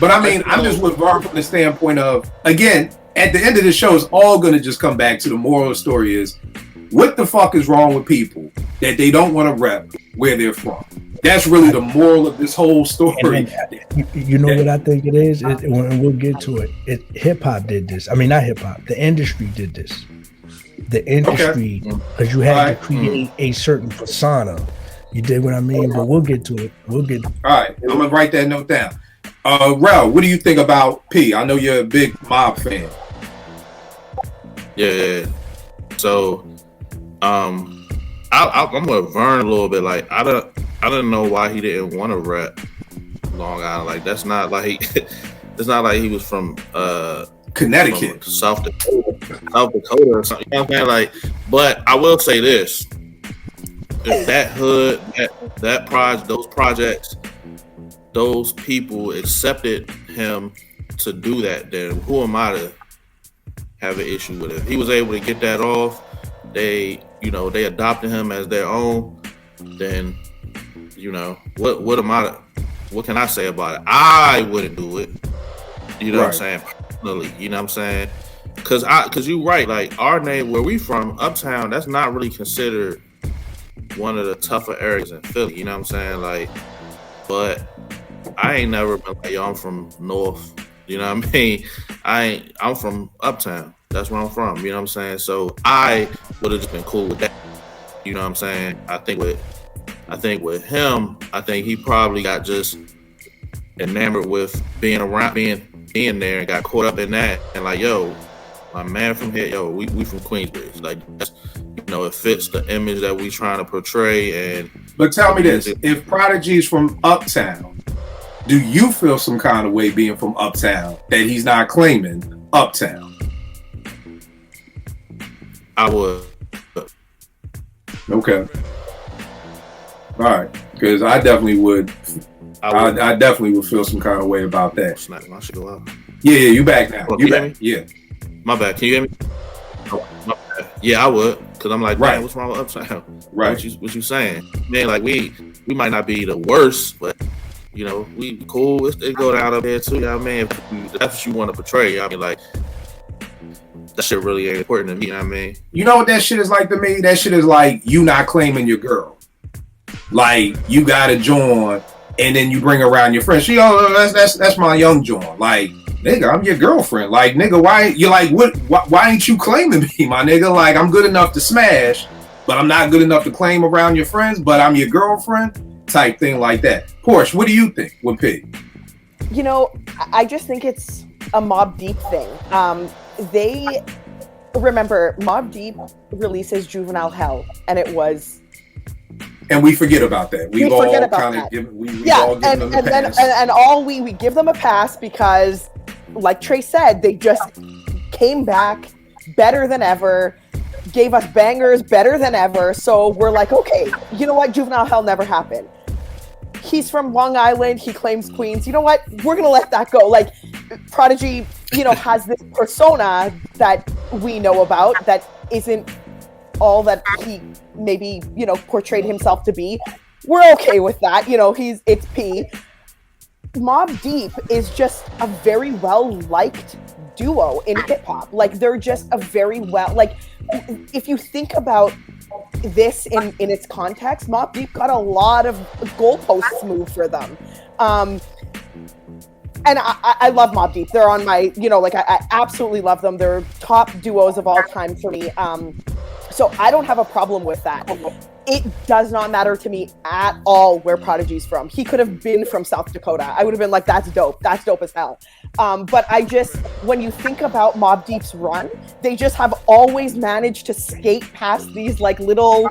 But I mean, I'm just with Vern from the standpoint of, again, at the end of the show, it's all going to just come back to the moral of the story is, what the fuck is wrong with people that they don't want to rep where they're from? That's really the moral of this whole story. You know what I think it is? And we'll get to it. Hip hop did this. I mean, not hip hop. The industry did this. The industry, because you had to create a certain persona. You did what I mean? But we'll get to it. All right. I'm going to write that note down. Rel, what do you think about P? I know you're a big Mob fan. Yeah. So, I'm gonna Vern a little bit. Like I don't know why he didn't want to rep Long Island. Like that's not like it's not like he was from Connecticut, South Dakota or something. You know what I'm saying? Like, but I will say this: if that hood, those projects, those people accepted him to do that, then who am I to have an issue with it? He was able to get that off. They adopted him as their own. Then, what am I? What can I say about it? I wouldn't do it. You know what I'm saying? Personally, you know what I'm saying? Cause you're right. Like our name, where we from, Uptown, that's not really considered one of the tougher areas in Philly. You know what I'm saying? Like, but I ain't never been like, yo, I'm from North. You know what I mean? I'm from Uptown. That's where I'm from. You know what I'm saying? So I would have just been cool with that. You know what I'm saying? I think with him, I think he probably got just enamored with being there and got caught up in that and like, yo, my man from here, yo, we from Queensbridge. Like, that's, it fits the image that we trying to portray. But tell me this: if Prodigy's from Uptown, do you feel some kind of way being from Uptown that he's not claiming Uptown? I would. Okay. All right, because I definitely would. I definitely would feel some kind of way about that. Snap, I should go out. Yeah, you back now. You back? Yeah. My bad. Can you hear me? Oh, my bad. Yeah, I would, because I'm like, man, what's wrong with Uptown? Right. What you saying? Man, like we might not be the worst, but we cool. It go down up there too. You know what I mean? If that's what you want to portray. I mean, like, that shit really ain't important to me. You know what I mean? You know what that shit is like to me? That shit is like you not claiming your girl. Like you got a joint, and then you bring around your friend. That's my young joint. Like, nigga, I'm your girlfriend. Like, nigga, why you like what? Why ain't you claiming me, my nigga? Like, I'm good enough to smash, but I'm not good enough to claim around your friends. But I'm your girlfriend. Type thing like that. Porsche, what do you think with Pig? I just think it's a Mobb Deep thing. They remember Mobb Deep releases Juvenile Hell, and it was. And we forget about that. We all give them a pass. And we give them a pass because, like Trey said, they just came back better than ever, gave us bangers better than ever. So we're like, okay, you know what? Juvenile Hell never happened. He's from Long Island. He claims Queens. You know what? We're going to let that go. Like, Prodigy, has this persona that we know about that isn't all that he maybe, portrayed himself to be. We're okay with that. It's P. Mobb Deep is just a very well-liked duo in hip-hop. Like, they're just a very if you think about this in its context, Mobb Deep got a lot of goalposts moved for them. And I love Mobb Deep. They're on my, I absolutely love them. They're top duos of all time for me. So I don't have a problem with that. It does not matter to me at all where Prodigy's from. He could have been from South Dakota. I would have been like, that's dope. That's dope as hell. But when you think about Mobb Deep's run, they just have always managed to skate past these like little,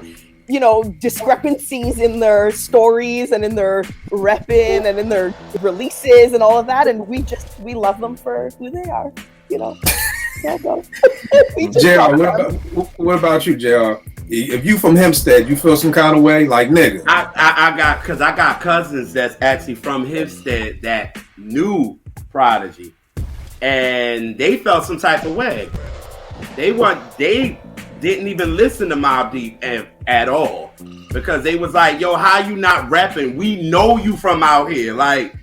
discrepancies in their stories and in their repping and in their releases and all of that. And we love them for who they are, JR, what about you, JR? If you from Hempstead, you feel some kind of way? Like, nigga. I got cousins that's actually from Hempstead that knew Prodigy. And they felt some type of way. They didn't even listen to Mobb Deep at all. Because they was like, yo, how you not repping? We know you from out here. Like,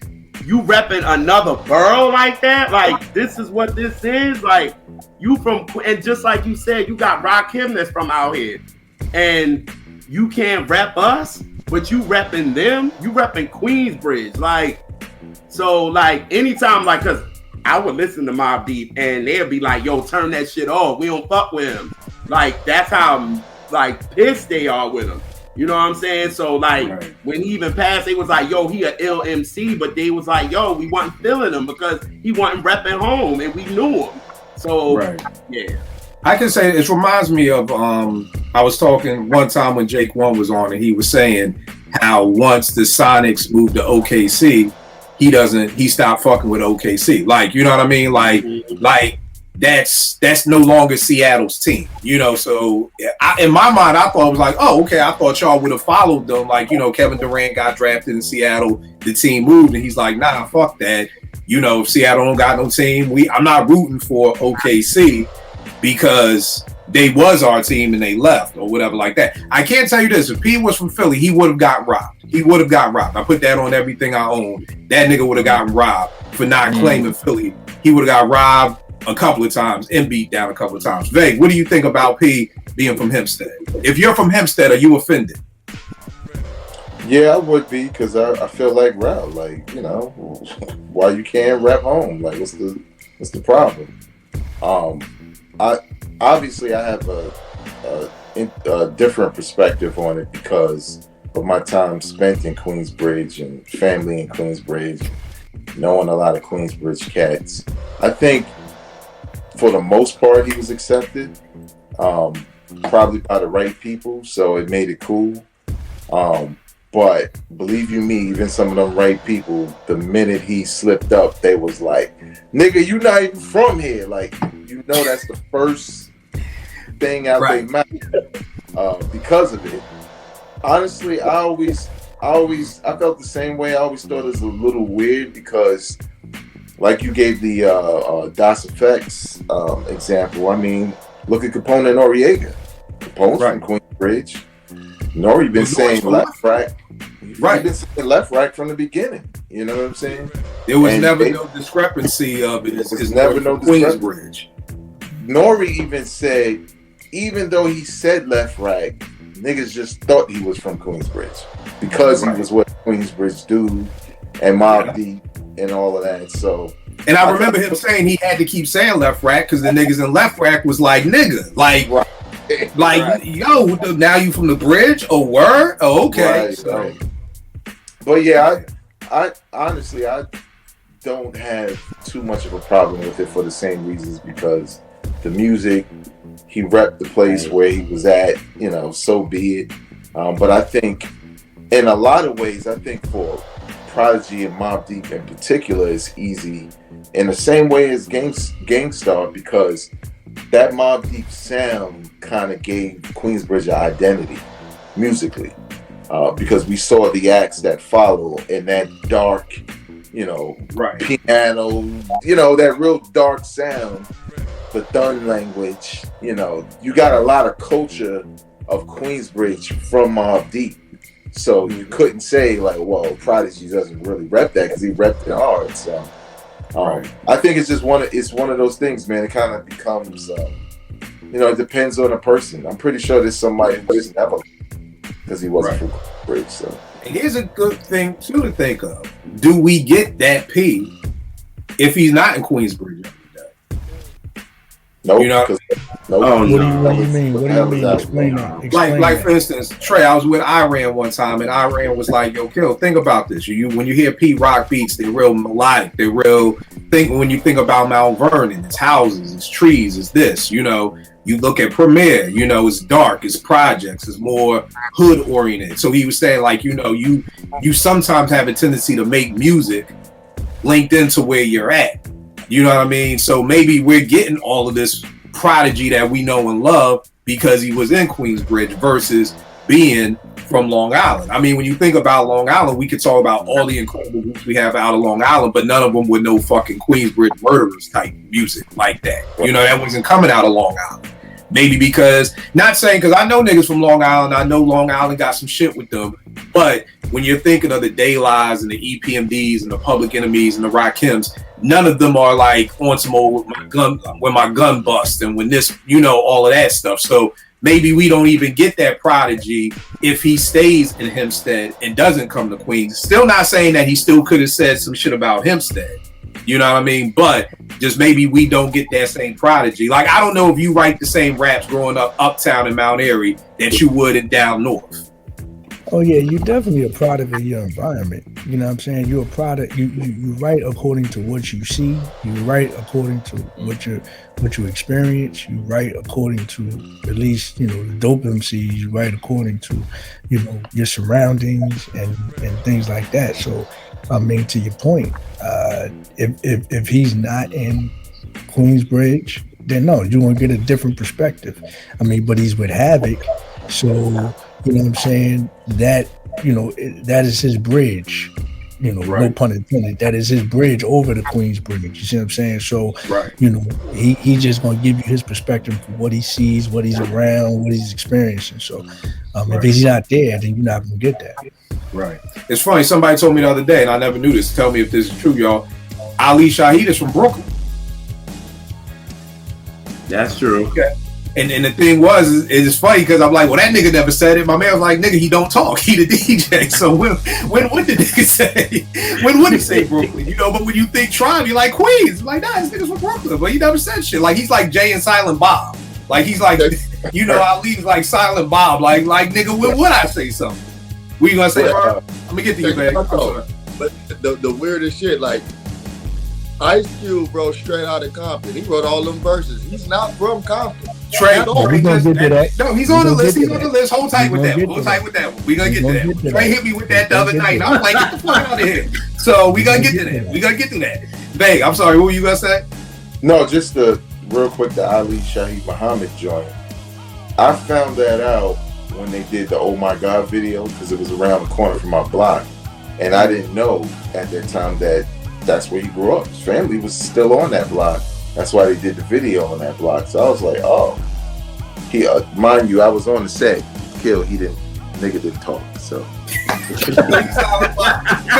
you repping another borough like that? Like, this is what this is? Like, you from, and just like you said, you got Rakim that's from out here. And you can't rep us, but you repping them? You repping Queensbridge. Like, so, like, anytime, like, because I would listen to Mobb Deep and they'd be like, yo, turn that shit off. We don't fuck with him. Like, that's how, like, pissed they are with him. You know what I'm saying? So, like, when he even passed, they was like, yo, he a ill MC, but they was like, yo, we wasn't feeling him because he wasn't repping home and we knew him. So, yeah. I can say it reminds me of, I was talking one time when Jake One was on and he was saying how once the Sonics moved to OKC, he stopped fucking with OKC. Like, you know what I mean? Like that's no longer Seattle's team, you know. So in my mind, I thought it was like, oh, okay, I thought y'all would have followed them. Like, you know, Kevin Durant got drafted in Seattle, the team moved, and he's like, nah, fuck that. You know, Seattle don't got no team. I'm not rooting for OKC because they was our team and they left or whatever like that. I can't tell you this. If P was from Philly, he would have gotten robbed. He would have gotten robbed. I put that on everything I own. That nigga would have gotten robbed for not claiming Philly. He would have got robbed a couple of times and beat down a couple of times. Veg, what do you think about P being from Hempstead? If you're from Hempstead, are you offended? Yeah, I would be, because I feel like rap, like, you know, why you can't rap home? Like, what's the problem? I have a different perspective on it because of my time spent in Queensbridge and family in Queensbridge, knowing a lot of Queensbridge cats. I think for the most part he was accepted, probably by the right people, so it made it cool. But believe you me, even some of them right people, the minute he slipped up, they was like, nigga, you not even from here. Like, you know, that's the first thing out their mouth because of it. Honestly, I felt the same way. I always thought it was a little weird because, like you gave the Das Effects example. I mean, look at Capone and Noriega. Capone's from Queensbridge. Nori been saying left rack. Right. Been saying left rack from the beginning. You know what I'm saying? There was never no discrepancy of it. It's never no Queensbridge. Nori even said, even though he said left rack, niggas just thought he was from Queensbridge because he was what Queensbridge dude and Mobb Deep and all of that. So, and I remember him saying he had to keep saying left rack because the niggas in left rack was like nigga, like. Right. Like, yo, now you from the bridge? Oh, word? Oh, okay. Right. But yeah, I honestly, I don't have too much of a problem with it for the same reasons, because the music, he repped the place where he was at, you know, so be it. But I think in a lot of ways, I think for Prodigy and Mobb Deep in particular, it's easy in the same way as Gangstar, because that Mobb Deep sound kind of gave Queensbridge an identity musically, because we saw the acts that follow in that dark, you know, piano, you know, that real dark sound, the Thun language, you know, you got a lot of culture of Queensbridge from Mobb Deep. So you couldn't say like, well, Prodigy doesn't really rep that, because he repped it hard. So I think it's just one of those things, man. It kind of becomes, you know, it depends on the person. I'm pretty sure there's somebody who just never, because he wasn't from Queensbridge. So, and here's a good thing too to think of: do we get that P if he's not in Queensbridge every day? Nope. You know. Nope. What do you mean? What do you mean? Explain that. Like for instance, Trey, I was with Iran one time, and Iran was like, "Yo, Kill, think about this. When you hear P rock beats, they're real melodic. They're real. When you think about Mount Vernon, it's houses, it's trees, it's this. You know, you look at Premier. You know, it's dark, it's projects, it's more hood oriented. So he was saying, like, you know, you sometimes have a tendency to make music linked into where you're at. You know what I mean? So maybe we're getting all of this Prodigy that we know and love because he was in Queensbridge versus being from Long Island. I mean, when you think about Long Island, we could talk about all the incredible groups we have out of Long Island, but none of them would know fucking Queensbridge Murderers type music like that. You know, that wasn't coming out of Long Island. Maybe because, not saying, because I know niggas from Long Island, I know Long Island got some shit with them, but when you're thinking of the De Las and the EPMDs and the Public Enemies and the Rakims, none of them are like on some old when my gun bust and when this, you know, all of that stuff. So maybe we don't even get that Prodigy if he stays in Hempstead and doesn't come to Queens. Still not saying that he still could have said some shit about Hempstead. You know what I mean? But just maybe we don't get that same Prodigy. Like, I don't know if you write the same raps growing up uptown in Mount Airy that you would in down north. Oh yeah, you're definitely a product of your environment. You know what I'm saying? You're a product. You write according to what you see. You write according to what you experience. You write according to, at least, you know, the dope MCs. You write according to, you know, your surroundings and things like that. So, I mean, to your point, if he's not in Queensbridge, then no, you're gonna get a different perspective. I mean, but he's with Havoc, so you know what I'm saying. That that is his bridge. No pun intended. That is his bridge over the Queen's Bridge. You see what I'm saying? So, he's just gonna give you his perspective for what he sees, what he's around, what he's experiencing. So, if he's not there, then you're not gonna get that. Right. It's funny. Somebody told me the other day, and I never knew this. Tell me if this is true, y'all. Ali Shaheed is from Brooklyn. That's true. Okay. And the thing was, it's funny because I'm like, well, that nigga never said it. My man was like, nigga, he don't talk. He the DJ. So when would the nigga say? When would he say Brooklyn? But when you think Tribe, you're like Queens. Like, nah, this nigga's from Brooklyn, but he never said shit. Like he's like Jay and Silent Bob. Like he's like, Ali's like Silent Bob. Like nigga, when would I say something? What you gonna say, bro? I'm gonna get to you, man. But the weirdest shit, like Ice Cube, bro, straight out of Compton. He wrote all them verses. He's not from Compton. Trey, we gonna get to that. No, he's on the list. He's on the list. Hold tight with that one. Hold tight with that one. We gonna get to that. Trey hit me with that the other night. I was like, get the fuck out of here. So we gonna get to that. We gonna get to that. Bang, I'm sorry. What were you gonna say? No, just real quick, the Ali Shaheed Muhammad joint. I found that out when they did the Oh My God video because it was around the corner from my block, and I didn't know at that time that that's where he grew up. His family was still on that block. That's why they did the video on that block. So I was like, oh, he mind you, I was on the set. Nigga didn't talk. So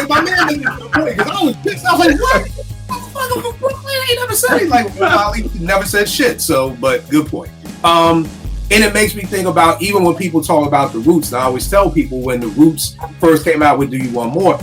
my man didn't because I was pissed. I was like, what? Motherfucker from Brooklyn ain't never said it. Like Ali never said shit. So, but good point. And it makes me think about even when people talk about the Roots. And I always tell people when the Roots first came out with "Do You Want More,"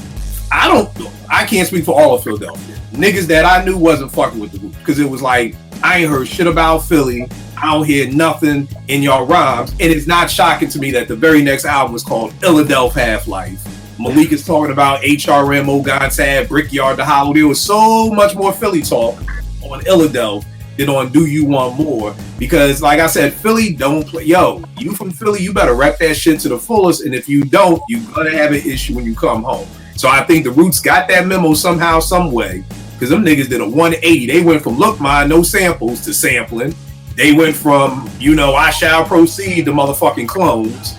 I can't speak for all of Philadelphia. Niggas that I knew wasn't fucking with the Roots because it was like, I ain't heard shit about Philly. I don't hear nothing in y'all rhymes. And it's not shocking to me that the very next album was called Philadelphia Half-Life. Malik is talking about HRM, Ogon Tab, Brickyard, The Hollow. There was so much more Philly talk on Philadelphia than on Do You Want More? Because like I said, Philly don't play. Yo, you from Philly, you better rep that shit to the fullest. And if you don't, you're gonna have an issue when you come home. So I think the Roots got that memo somehow, some way. Because them niggas did a 180. They went from look mine, no samples to sampling. They went from, I shall proceed to motherfucking clones.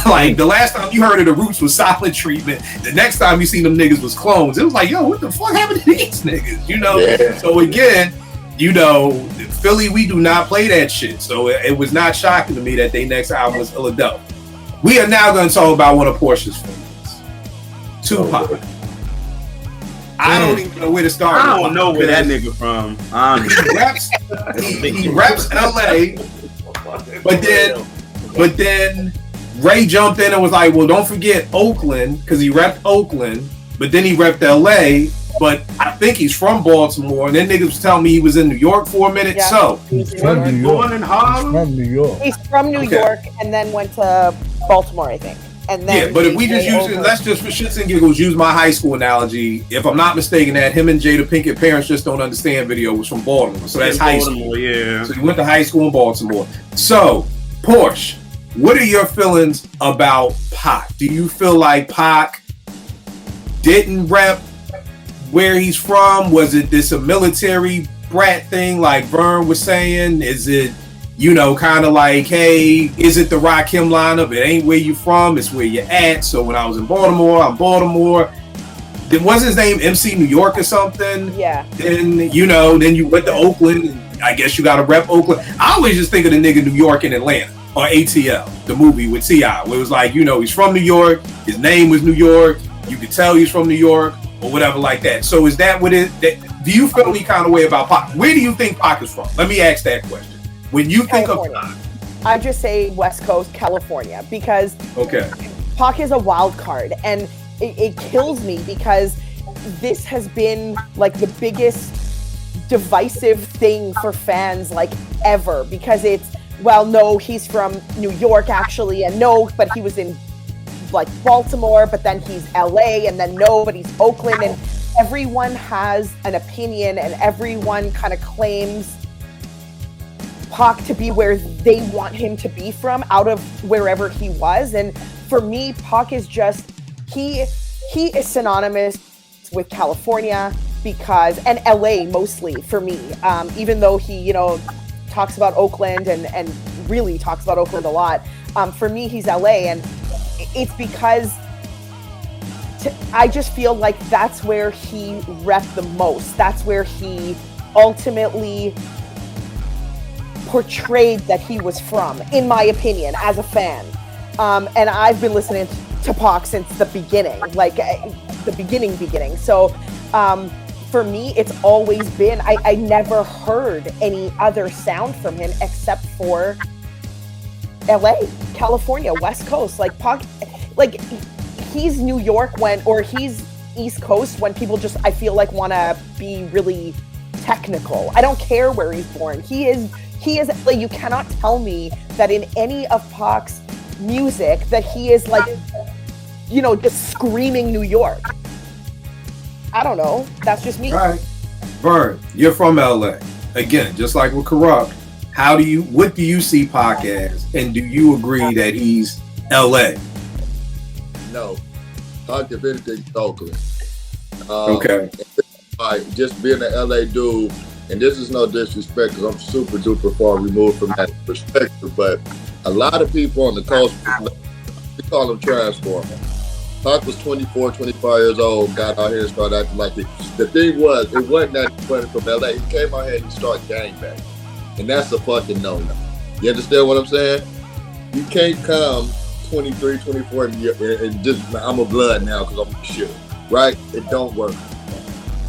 Like the last time you heard of the Roots was Silent Treatment. The next time you seen them niggas was clones. It was like, yo, what the fuck happened to these niggas? Yeah. So again, Philly, we do not play that shit. So it was not shocking to me that their next album was Philadelphia. We are now going to talk about one of Portia's favorites, Tupac. I don't even know where to start. I don't know where that nigga from. He reps LA, but then Ray jumped in and was like, well, don't forget Oakland, because he repped Oakland, but then he repped LA, but I think he's from Baltimore, and then niggas was telling me he was in New York for a minute. Yeah. So he's from New York. He's from New York and then went to Baltimore, I think. And then but if we just let's just for shits and giggles use my high school analogy. If I'm not mistaken, that him and Jada Pinkett Parents Just Don't Understand video was from Baltimore. So that's high school. Yeah. So he went to high school in Baltimore. So, Porsche, what are your feelings about Pac? Do you feel like Pac didn't rep where he's from? Was it this a military brat thing like Vern was saying? Is it kind of like, hey, is it the Rakim lineup? It ain't where you from, it's where you're at. So when I was in Baltimore, I'm Baltimore. Then was his name MC New York or something? Yeah. Then, then you went to Oakland. And I guess you got to rep Oakland. I always just think of the nigga New York and Atlanta, or ATL, the movie with T.I., where it was like, he's from New York. His name was New York. You could tell he's from New York or whatever like that. So is that what it, do you feel any kind of way about Pac? Where do you think Pac is from? Let me ask that question. When you think of Pac, I just say West Coast, California, because Pac is a wild card, and it kills me because this has been like the biggest divisive thing for fans like ever, because it's, well, no, he's from New York actually, and no, but he was in like Baltimore, but then he's LA, and then no, but he's Oakland, and everyone has an opinion and everyone kind of claims Pac to be where they want him to be from out of wherever he was. And for me, Pac is just, he is synonymous with California because, and LA mostly for me, even though he, talks about Oakland and really talks about Oakland a lot. For me, he's LA, and it's because I just feel like that's where he repped the most. That's where he ultimately portrayed that he was from, in my opinion, as a fan. And I've been listening to Pac since the beginning, like the beginning. So for me, it's always been, I never heard any other sound from him except for LA, California, West Coast. Like Pac, like he's New York or he's East Coast when people just, I feel like, want to be really technical. I don't care where he's born. He is like, you cannot tell me that in any of Pac's music that he is like, just screaming New York. I don't know. That's just me. All right. Vern, you're from LA. Again, just like with Corrupt, what do you see Pac as? And do you agree that he's LA? No. Pac, if anything, Oakland. Okay. Like, just being an LA dude, and this is no disrespect because I'm super duper far removed from that perspective, but a lot of people on the coast, we call them transformers. Pac was 24, 25 years old, got out here and started acting like it. The thing was, it wasn't that he went from LA. He came out here and he started gangbanging. And that's a fucking no-no. You understand what I'm saying? You can't come 23, 24 and just, I'm a blood now because I'm shit. Right? It don't work.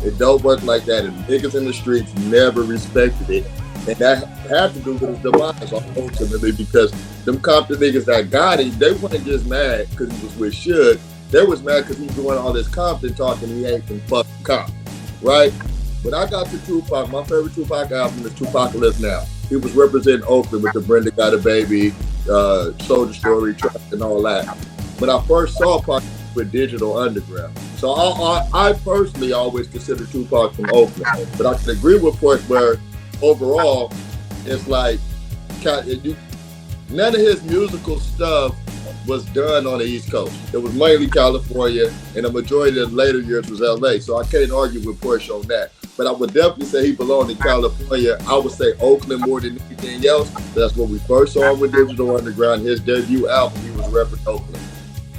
It don't work like that. And niggas in the streets never respected it. And that had to do with his demise ultimately, because them Compton niggas that got him, they weren't just mad because he was with Suge. They was mad because he's doing all this Compton talk and he ain't from fucking Compton. Right? When I got to Tupac, my favorite Tupac album is Tupacalypse Now. He was representing Oakland with the Brenda Got a Baby, Soldier Story, Trap, and all that. When I first saw Pac with Digital Underground. So I personally always consider Tupac from Oakland. But I can agree with Port where overall, it's like, none of his musical stuff was done on the East Coast. It was mainly California, and the majority of the later years was LA. So I can't argue with Porsche on that. But I would definitely say he belonged in California. I would say Oakland more than anything else. That's when we first saw him with Digital Underground. His debut album, he was repping Oakland.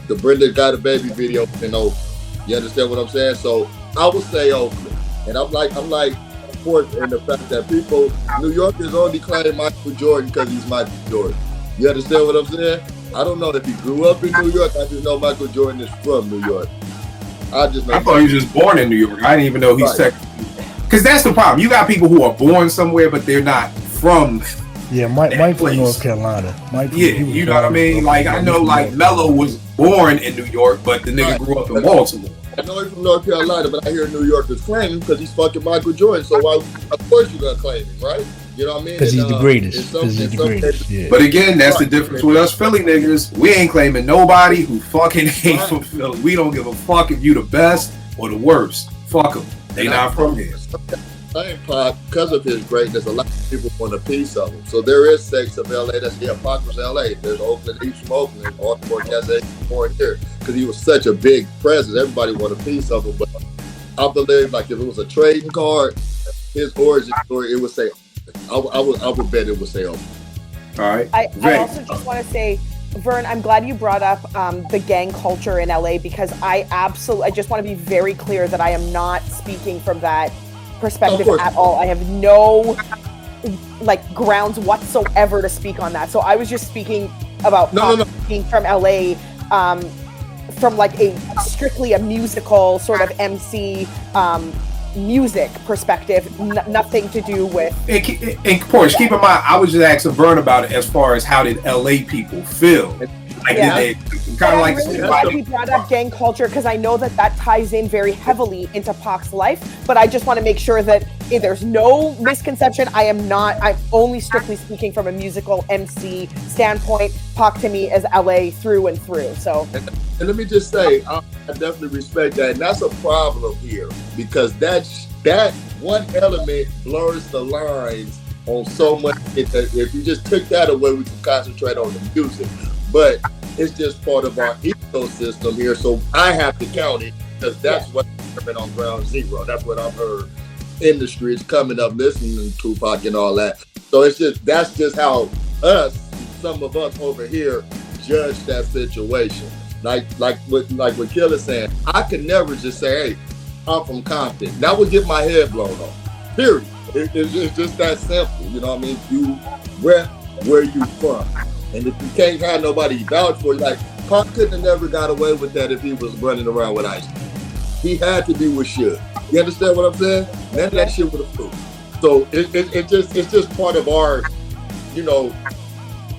The Brenda Got a Baby video in Oakland. You understand what I'm saying? So I would say Oakland. And I'm like, Port in the fact that people, New Yorkers only claim Michael Jordan because he's Michael Jordan. You understand what I'm saying? I don't know if he grew up in New York. I just know Michael Jordan is from New York. I thought he was just born in New York. I didn't even know he's technically. Because that's the problem. You got people who are born somewhere, but they're not from. Yeah, Mike from North Carolina. You know what I mean? Like, I know, like, Mello was born in New York, but the nigga grew up in Baltimore. I know he's from North Carolina, but I hear New Yorkers claim him because he's fucking Michael Jordan. So of course you're gonna claim him, right? You know what I mean? Because he's the greatest. Yeah. But again, that's the difference with us Philly niggas. We ain't claiming nobody who fucking ain't from Philly. We don't give a fuck if you the best or the worst. Fuck them. They not from here. Pac, because of his greatness, a lot of people want a piece of him. So there is sects of LA that's, Pac was LA. There's Oakland, he's from Oakland, Baltimore, Kansas, born here. Because he was such a big presence, everybody wanted a piece of him. But I believe, like, if it was a trading card, his origin story, it would say, I would bet it would say Oakland. All right. I also just want to say, Vern, I'm glad you brought up the gang culture in LA, because I just want to be very clear that I am not speaking from that perspective at all. I have no grounds whatsoever to speak on that. So I was just speaking about being from LA, from like a strictly a musical sort of MC music perspective, nothing to do with. And Porsche, keep in mind, I was just asking Vern about it as far as how did LA people feel. Like, did they kind of like? I'm really glad he brought up gang culture, because I know that ties in very heavily into Pac's life. But I just want to make sure that there's no misconception. I'm only strictly speaking from a musical MC standpoint. Pac to me is LA through and through. So. And let me just say, I definitely respect that, and that's a problem here, because that one element blurs the lines on so much. If you just took that away, we can concentrate on the music. But it's just part of our ecosystem here, so I have to count it, because that's what's happening on ground zero. That's what I've heard in the streets, coming up, listening to Tupac and all that. So that's just how some of us over here judge that situation. Like what Kill is saying, I could never just say, hey, I'm from Compton. That would get my head blown off. Period. It's just that simple. You know what I mean? You rep where you from. And if you can't have nobody vouch for you, like Pop couldn't have never got away with that if he was running around with Ice. He had to be with Suge. You understand what I'm saying? None of that shit would have flew. So it's just part of our, you know,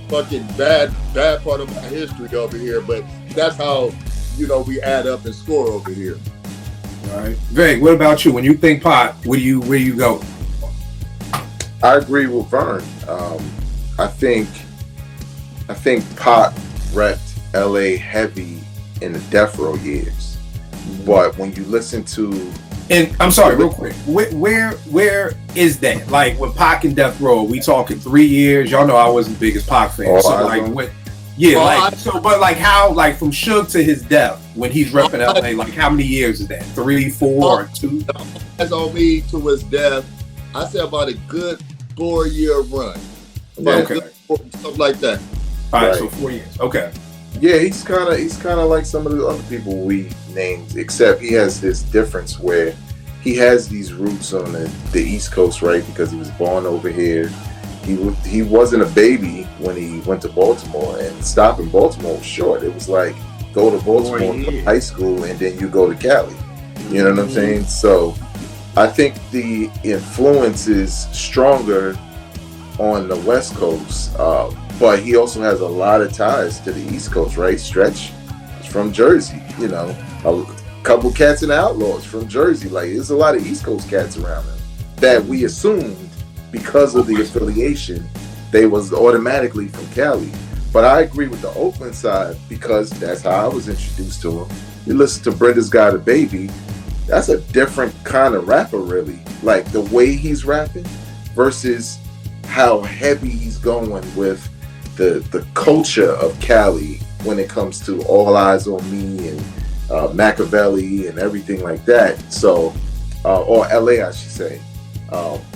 fucking bad part of my history over here. But that's how, you know, we add up and score over here. All right, Vic, what about you? When you think Pop, where you go? I agree with Vern. I think Pop repped LA heavy in the Death Row years, but when you listen to, and I'm sorry, real quick, where is that? Like with Pac and Death Row, we talking 3 years? Y'all know I wasn't the biggest Pac fan, so like what? Yeah, but how, like from Suge to his death, when he's repping LA, like how many years is that? 3, 4, or 2? As on me to his death, I say about a good 4-year run. Okay. Something like that. All right, so 4 years. Okay. Yeah, he's kind of like some of the other people we named, except he has this difference where he has these roots on the East Coast, right? Because he was born over here. He wasn't a baby when he went to Baltimore, and stop in Baltimore was short. It was like go to Baltimore to high school and then you go to Cali. You know what I'm saying? So I think the influence is stronger on the West Coast, but he also has a lot of ties to the East Coast, right? Stretch is from Jersey, you know, a couple cats in the Outlaws from Jersey. Like there's a lot of East Coast cats around him that we assumed because of the affiliation they was automatically from Cali. But I agree with the Oakland side because that's how I was introduced to him. You listen to Brenda's Got a Baby, that's a different kind of rapper, really. Like the way he's rapping versus how heavy he's going with the culture of Cali when it comes to All Eyes on Me and Machiavelli and everything like that. So, or LA, I should say.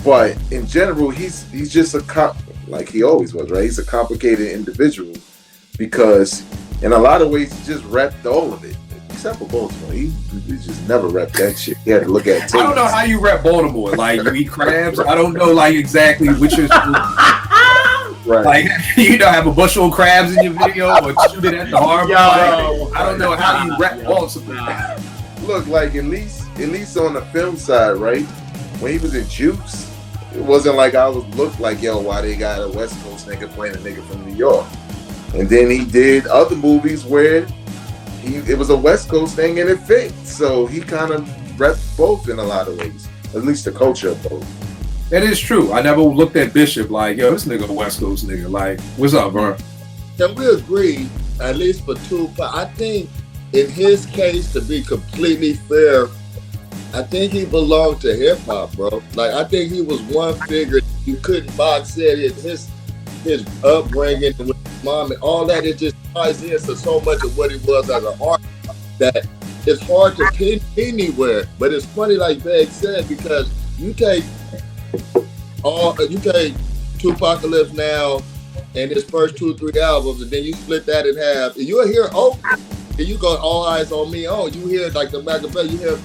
But in general, he's just like he always was, right? He's a complicated individual because in a lot of ways he just repped all of it. Except for Baltimore, he just never repped that shit. He had to look at tapes. I don't know how you rep Baltimore. Like you eat crabs. I don't know like exactly which is right. Like you know, have a bushel of crabs in your video or shoot it at the harbor. Like, I don't know how you rep Baltimore. Look, like at least on the film side, right? When he was in Juice, it wasn't like I was looked like, yo, why they got a West Coast nigga playing a nigga from New York? And then he did other movies where it was a West Coast thing and it fit. So he kind of repped both in a lot of ways, at least the culture of both. That is true. I never looked at Bishop like, yo, this nigga a West Coast nigga. Like, what's up, bro? Can we agree, at least for Tupac? I think in his case, to be completely fair, I think he belonged to hip hop, bro. Like, I think he was one figure you couldn't box in. His upbringing with his mom and all that, it just ties into so much of what he was as an artist that it's hard to pin anywhere. But it's funny, like Meg said, because you take Tupacalypse Now and his first 2 or 3 albums, and then you split that in half, and you'll hear Oakland, and you go All Eyes on Me. Oh, you hear like the Machiavelli, you hear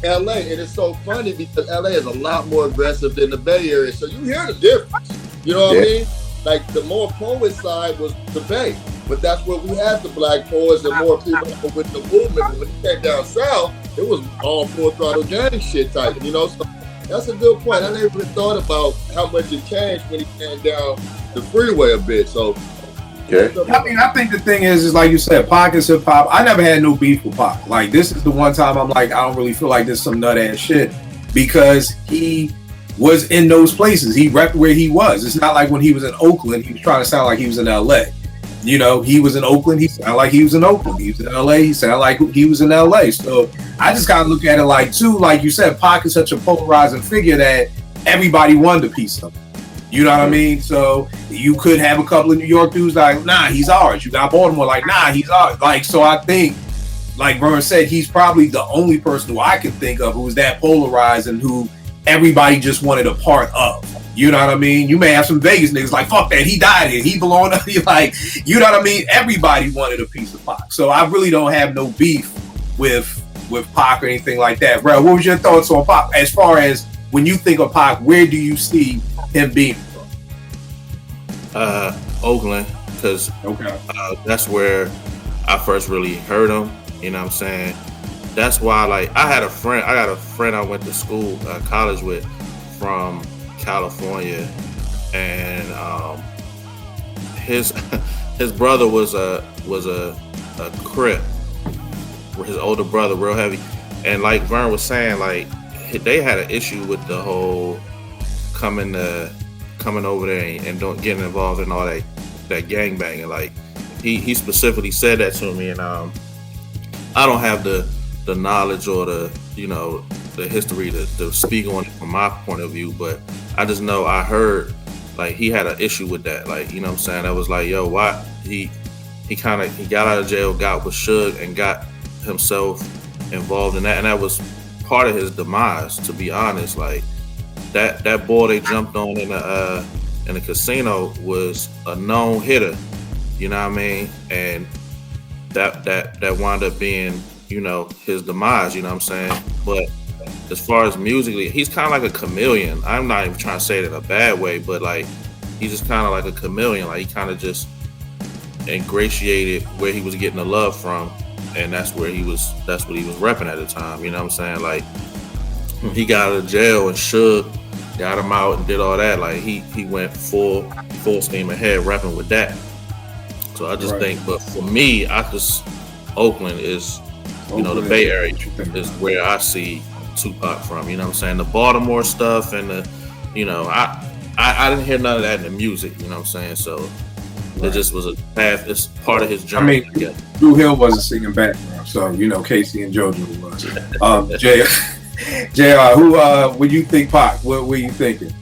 LA, and it's so funny because LA is a lot more aggressive than the Bay Area, so you hear the difference. You know what I mean? Like the more poet side was the Bay, but that's where we had the black poets and more people with the movement. But when it came down south, it was all Full Throttle Gang shit type, you know? So that's a good point. I never even thought about how much it changed when he came down the freeway a bit. So, I mean, I think the thing is like you said, Pac is hip hop. I never had no beef with Pac. Like, this is the one time I'm like, I don't really feel like this is some nut ass shit because he was in those places. He repped where he was. It's not like when he was in Oakland, he was trying to sound like he was in LA. You know, he was in Oakland, he sounded like he was in Oakland. He was in LA, he sounded like he was in LA. So I just kind of look at it like, too, like you said, Pac is such a polarizing figure that everybody wanted a piece of him. You know what I mean? So you could have a couple of New York dudes like, nah, he's ours. You got Baltimore like, nah, he's ours. Like, so I think, like Vern said, he's probably the only person who I can think of who's that polarized and who everybody just wanted a part of. You know what I mean? You may have some Vegas niggas like, fuck that, he died here, he belonged to you. Like, you know what I mean? Everybody wanted a piece of Pac. So I really don't have no beef with Pac or anything like that. Bro, what was your thoughts on Pac? As far as when you think of Pac, where do you see him being from? Oakland, because that's where I first really heard him. You know what I'm saying? That's why, like, I got a friend I went to school, college with from California, and his brother was a Crip, his older brother, real heavy, and like Vern was saying, like they had an issue with the whole coming over there and don't getting involved in all that gangbanging. Like he specifically said that to me, and I don't have the knowledge or the history to speak on it from my point of view, but I just know I heard like he had an issue with that. Like, you know what I'm saying? I was like, yo, why he got out of jail, got with Suge, and got himself involved in that, and that was part of his demise, to be honest. Like that boy they jumped on in the casino was a known hitter, you know what I mean? And that wound up being, his demise, you know what I'm saying? But as far as musically, he's kind of like a chameleon. I'm not even trying to say it in a bad way, but like he's just kind of like a chameleon. Like he kind of just ingratiated where he was getting the love from, and that's what he was repping at the time, you know what I'm saying? Like he got out of jail and Suge got him out and did all that. Like he went full steam ahead repping with that. So I just think, but for me, Oakland is, the Bay Area is where I see Tupac from, you know what I'm saying? The Baltimore stuff and the, I didn't hear none of that in the music, you know what I'm saying? So it just was a path, it's part of his journey. I mean, Drew Hill wasn't singing background, so, Casey and JoJo was. JR, who, when you think Pac, what were you thinking?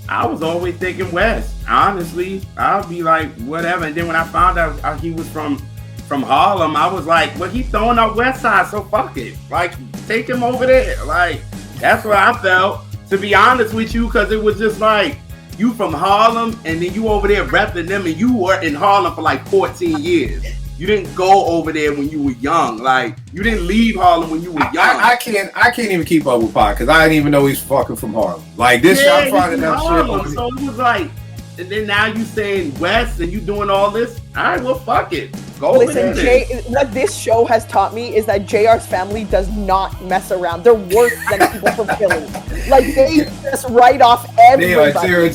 I was always thinking West. Honestly, I'll be like, whatever. And then when I found out he was from Harlem, I was like, well, he's throwing up West Side, so fuck it. Like, take him over there. Like, that's what I felt, to be honest with you, because it was just like, you from Harlem, and then you over there repping them, and you were in Harlem for like 14 years. You didn't go over there when you were young. Like, you didn't leave Harlem when you were young. I can't even keep up with Pac, because I didn't even know he's fucking from Harlem. Like, this I'm finding out shit. So it was like, and then now you saying West, and you doing all this. All right, well, fuck it. Listen, Jay, what this show has taught me is that JR's family does not mess around. They're worse than people from Philly. Like, they just write off everybody.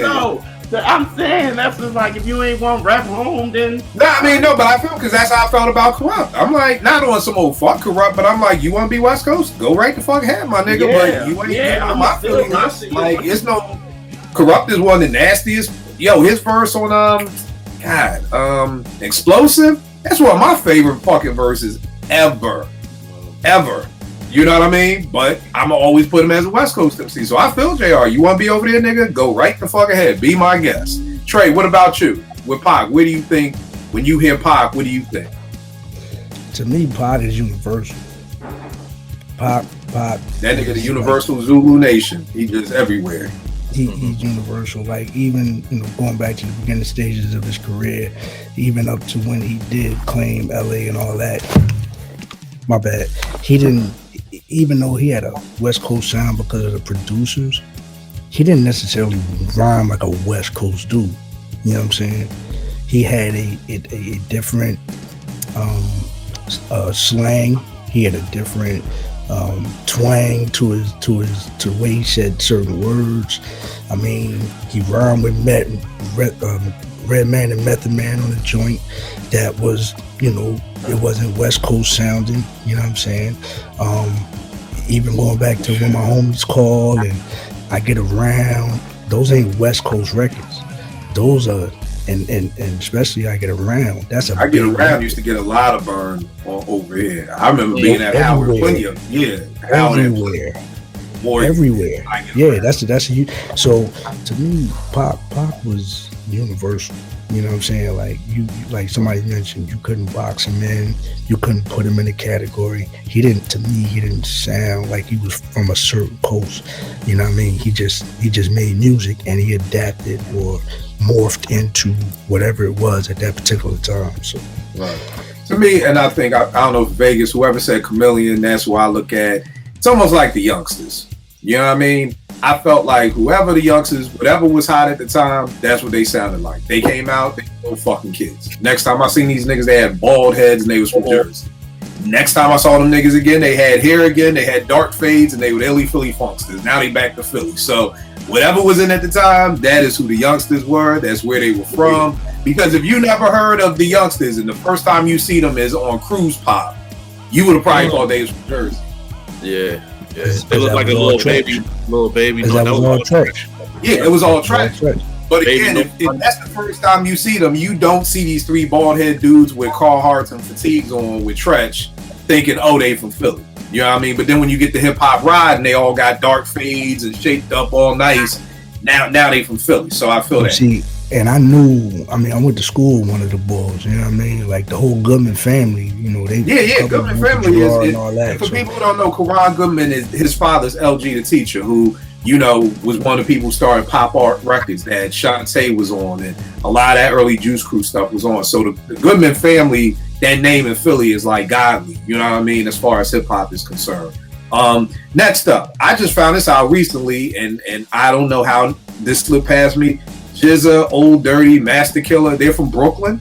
No, I'm saying that's just like, if you ain't want rap home, then. But I feel, because that's how I felt about Corrupt. I'm like, not on some old fuck Corrupt, but I'm like, you want to be West Coast? Go right the fuck ahead, my nigga. But you ain't getting on my feelings. Like, it's no. Corrupt is one of the nastiest. Yo, his verse on Explosive, that's one of my favorite fucking verses ever. You know what I mean? But I'ma always put him as a West Coast MC. So I feel JR, you wanna be over there, nigga? Go right the fuck ahead. Be my guest. Trey, what about you? With Pac, what do you think when you hear Pac, what do you think? To me, Pac is universal. Pac. That nigga, the universal Zulu Nation. He just everywhere. He's universal. Like, even going back to the beginning stages of his career, even up to when he did claim LA and all that. My bad. He didn't, even though he had a West Coast sound because of the producers, he didn't necessarily rhyme like a West Coast dude. You know what I'm saying? He had a different slang. He had a different twang to the way he said certain words. I mean, he rhymed with Redman and Method Man on a joint that was, it wasn't West Coast sounding, you know what I'm saying? Even going back to when my homies call and I Get Around, those ain't West Coast records. Those are, and especially I Get Around. That's a I Get Around record. Used to get a lot of burn over here. I remember being at Howard plenty of everywhere. Yeah, that's a huge. So to me, Pac was universal. You know what I'm saying? Like you like somebody mentioned, you couldn't box him in, you couldn't put him in a category. He didn't sound like he was from a certain coast. You know what I mean? He just made music and he adapted or morphed into whatever it was at that particular time. So to me, and I think I don't know if Vegas, whoever said chameleon, that's what I look at. It's almost like the youngsters. You know what I mean? I felt like whoever the youngsters, whatever was hot at the time, that's what they sounded like. They came out, they were fucking kids. Next time I seen these niggas, they had bald heads and they was from Jersey. Next time I saw them niggas again, they had hair again, they had dark fades, and they were Illy Philly Funksters. Now they back to Philly. So whatever was in at the time, that is who the youngsters were. That's where they were from. Because if you never heard of the youngsters and the first time you see them is on Cruise Pop, you would have probably thought they was from Jersey. Yeah. It looked like a little baby. That was all trash. Yeah, it was all trash. But again, if that's the first time you see them, you don't see these three bald head dudes with Carhartts and fatigues on with Tretch thinking, oh, they from Philly. You know what I mean? But then when you get the hip hop ride and they all got dark fades and shaped up all nice, now they from Philly. So I feel that. See, and I went to school with one of the boys, you know what I mean? Like the whole Goodman family, you know, they Goodman family is and all that. For people who don't know, Karan Goodman is his father's LG the teacher, who, you know, was one of the people who started Pop Art Records that Shantae was on, and a lot of that early Juice Crew stuff was on. So the Goodman family, that name in Philly is like godly, you know what I mean, as far as hip hop is concerned. Next up, I just found this out recently, and I don't know how this slipped past me. GZA, Old Dirty, Master Killer, they're from Brooklyn.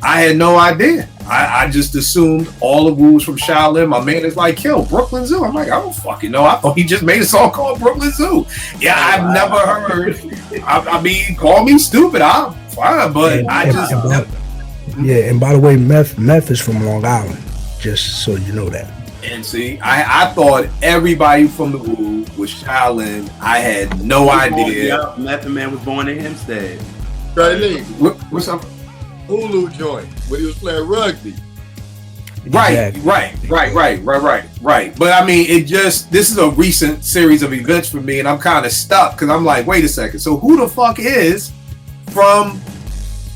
I had no idea. I just assumed all of Wu was from Shaolin. My man is like, yo, Brooklyn Zoo. I'm like, I don't fucking know. I thought he just made a song called Brooklyn Zoo. Yeah, I've never heard. I mean, call me stupid. I'm fine, but and by the way, Meth is from Long Island, just so you know that. And see, I thought everybody from the Wu was Shaolin. I had no idea. Yeah, Method Man was born in Hempstead. Charlie, What's up? Hulu joint when he was playing rugby. Right. But I mean, this is a recent series of events for me, and I'm kind of stuck because I'm like, wait a second. So who the fuck is from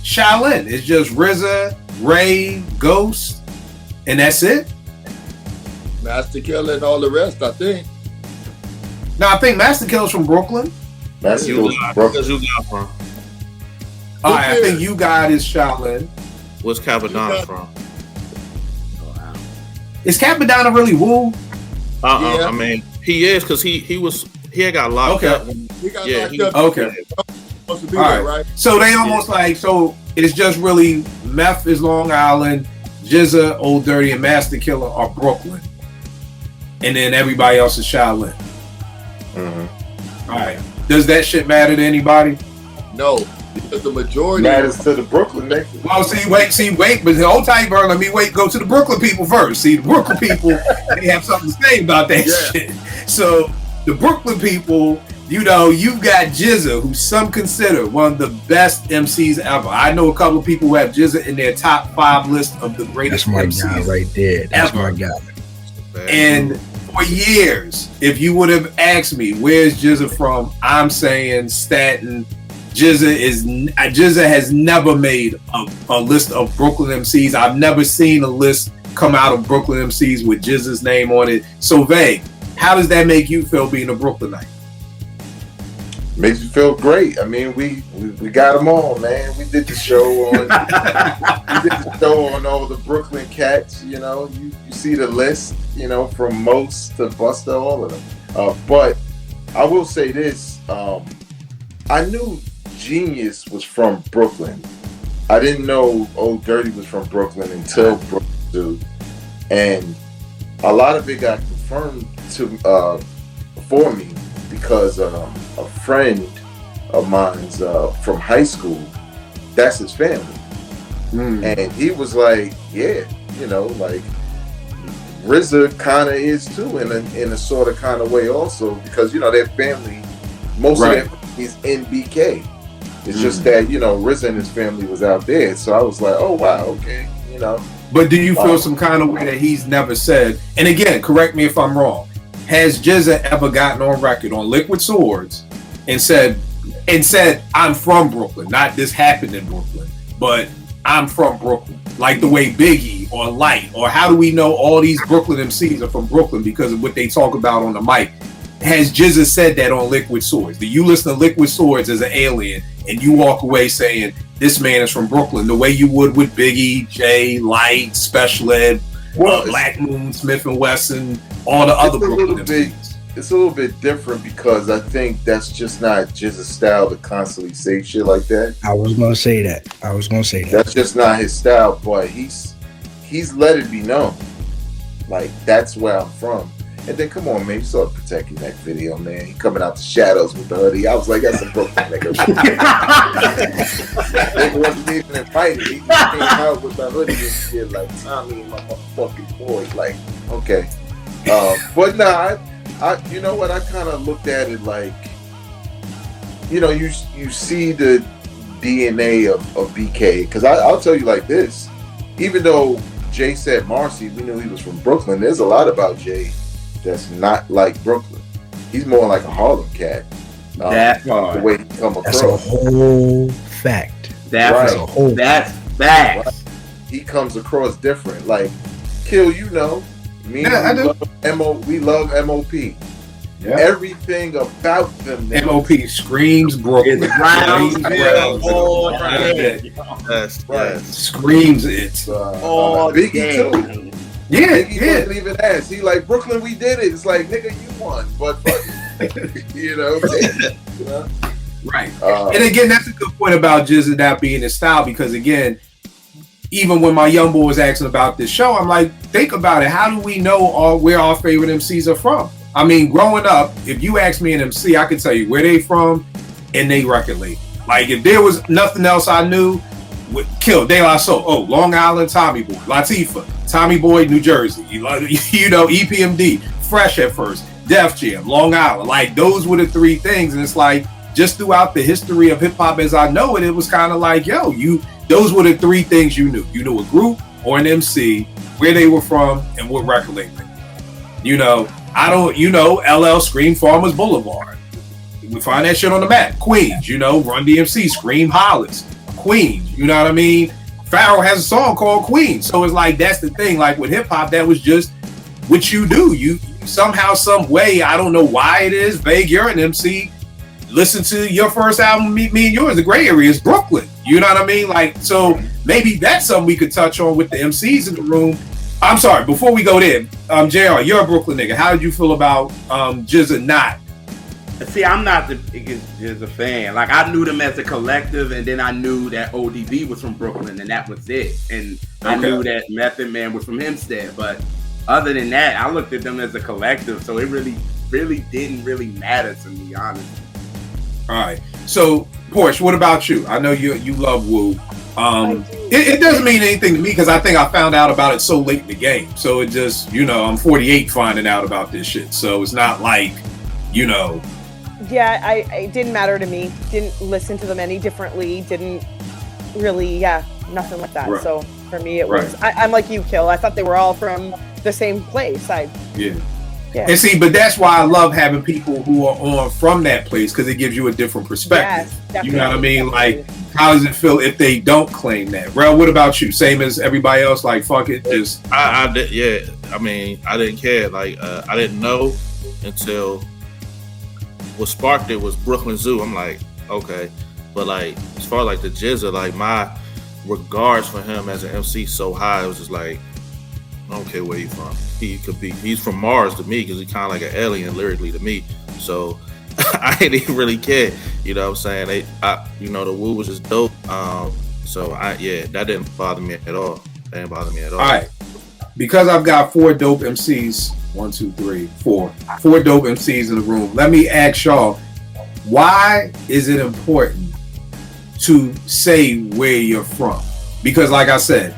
Shaolin? It's just RZA, Ray, Ghost, and that's it? Master Killer and all the rest, I think. No, I think Master Killer's from Brooklyn. Master Killer's from Brooklyn. All right, I think You God is Shaolin. Where's Capadonna from? Is Capadonna really Wu? I mean, he is because he had got locked up. He got locked up. Okay. Supposed to be All there, right. right? So they almost like, so it's just really Meth is Long Island, GZA, Old Dirty, and Master Killer are Brooklyn. And then everybody else is Shaolin. Mm-hmm. All right. Does that shit matter to anybody? No, because the majority matters to the Brooklyn niggas. Well, wait, but hold tight, bro. Let me go to the Brooklyn people first. See, the Brooklyn people, they have something to say about that shit. So the Brooklyn people, you know, you've got GZA, who some consider one of the best MCs ever. I know a couple of people who have GZA in their top 5 list of the greatest MCs. That's my guy right there. That's ever. my guy. And for years, if you would have asked me, where's GZA from? I'm saying Staten. GZA has never made a list of Brooklyn MCs. I've never seen a list come out of Brooklyn MCs with GZA's name on it. So vague. How does that make you feel being a Brooklynite? Makes you feel great. I mean, we got them all, man. We did the show on all the Brooklyn cats. You know, you see the list. You know, from Most to Busta, all of them. But I will say this: I knew Genius was from Brooklyn. I didn't know Old Dirty was from Brooklyn until Brooklyn 2, and a lot of it got confirmed for me because a friend of mine's from high school, that's his family. And he was like, yeah, you know, like RZA kind of is too in a sort of kind of way also, because, you know, their family, most of their family is in BK. It's just that, you know, RZA and his family was out there. So I was like, oh, wow, okay, you know. But do you feel some kind of way that he's never said, and again, correct me if I'm wrong, has GZA ever gotten on record on Liquid Swords and said, and said, I'm from Brooklyn. Not this happened in Brooklyn, but I'm from Brooklyn. Like the way Biggie or Light, or how do we know all these Brooklyn MCs are from Brooklyn because of what they talk about on the mic? Has Jizza said that on Liquid Swords? Do you listen to Liquid Swords as an alien and you walk away saying, this man is from Brooklyn, the way you would with Biggie, Jay, Light, Special Ed, Black Moon, Smith and Wesson, all the other Brooklyn MCs? It's a little bit different because I think that's just not Jizza's style to constantly say shit like that. I was gonna say that. That's just not his style, but he's let it be known. Like, that's where I'm from. And then come on, man, you saw Protecting that video, man. He coming out the shadows with the hoodie. I was like, that's a Brooklyn nigga. Nigga wasn't even invited. He just came out with the hoodie and shit like Tommy and my motherfucking boy. Like, okay. But nah, I you know what, I kind of looked at it like, you know, you see the DNA of BK, because I'll tell you like this, even though Jay said Marcy, we knew he was from Brooklyn, there's a lot about Jay that's not like Brooklyn. He's more like a Harlem cat. That part. The way he come across. That's a whole fact. That's facts. Right. He comes across different. Like, Kill, you know, me and we love MOP. Yeah. Everything about them. MOP screams Brooklyn. Brownsville, screams it. Biggie too. Yeah, Biggie wasn't even asked. He like, Brooklyn, we did it. It's like, nigga, you won, but fuck it. You know. Right. And again, that's a good point about Jizza not being his style, because again, even when my young boy was asking about this show, I'm like, think about it. How do we know where our favorite MCs are from? I mean, growing up, if you ask me an MC, I could tell you where they from and they record label. Like, if there was nothing else I knew, would kill De La Soul. Oh, Long Island, Tommy Boy. Latifah, Tommy Boy, New Jersey. You know, EPMD, Fresh at first, Def Jam, Long Island. Like, those were the three things. And it's like, just throughout the history of hip hop as I know it, it was kind of like, those were the three things you knew. You knew a group or an MC, where they were from, and what record label. You know, LL Scream Farmers Boulevard. We find that shit on the map. Queens, Run DMC, Scream Hollis. Queens, you know what I mean? Pharaoh has a song called Queens. So it's like, that's the thing. Like with hip hop, that was just what you do. You somehow, some way, I don't know why it is, Vague, you're an MC. Listen to your first album, Me and Yours. The gray area is Brooklyn. You know what I mean? Like, so maybe that's something we could touch on with the MCs in the room. I'm sorry, before we go there, JR, you're a Brooklyn nigga. How did you feel about Jizza not? See, I'm not the biggest Jizza fan. Like, I knew them as a collective, and then I knew that ODB was from Brooklyn, and that was it. And I knew that Method Man was from Hempstead. But other than that, I looked at them as a collective, so it really didn't really matter to me, honestly. All right. So, Porsche, what about you? I know you love Wu. It doesn't mean anything to me because I think I found out about it so late in the game. So it just, I'm 48 finding out about this shit. So it's not like, Yeah, it didn't matter to me. Didn't listen to them any differently. Didn't really, nothing like that. Right. So for me, it was, I'm like you, Kill. I thought they were all from the same place. Yeah. And see, but that's why I love having people who are on from that place, because it gives you a different perspective. Yes, you know what I mean? Like, how does it feel if they don't claim that? Rel, what about you? Same as everybody else? Like, fuck it, just... I mean, I didn't care. Like, I didn't know until what sparked it was Brooklyn Zoo. I'm like, okay. But, like, as far as, like, the Jizza, like, my regards for him as an MC so high, it was just like, I don't care where he's from. He's from Mars to me because he's kind of like an alien lyrically to me. So I didn't even really care. You know what I'm saying? The Wu was just dope. That didn't bother me at all. That didn't bother me at all. All right. Because I've got 4 dope MCs, 1, 2, 3, 4 dope MCs in the room. Let me ask y'all, why is it important to say where you're from? Because like I said,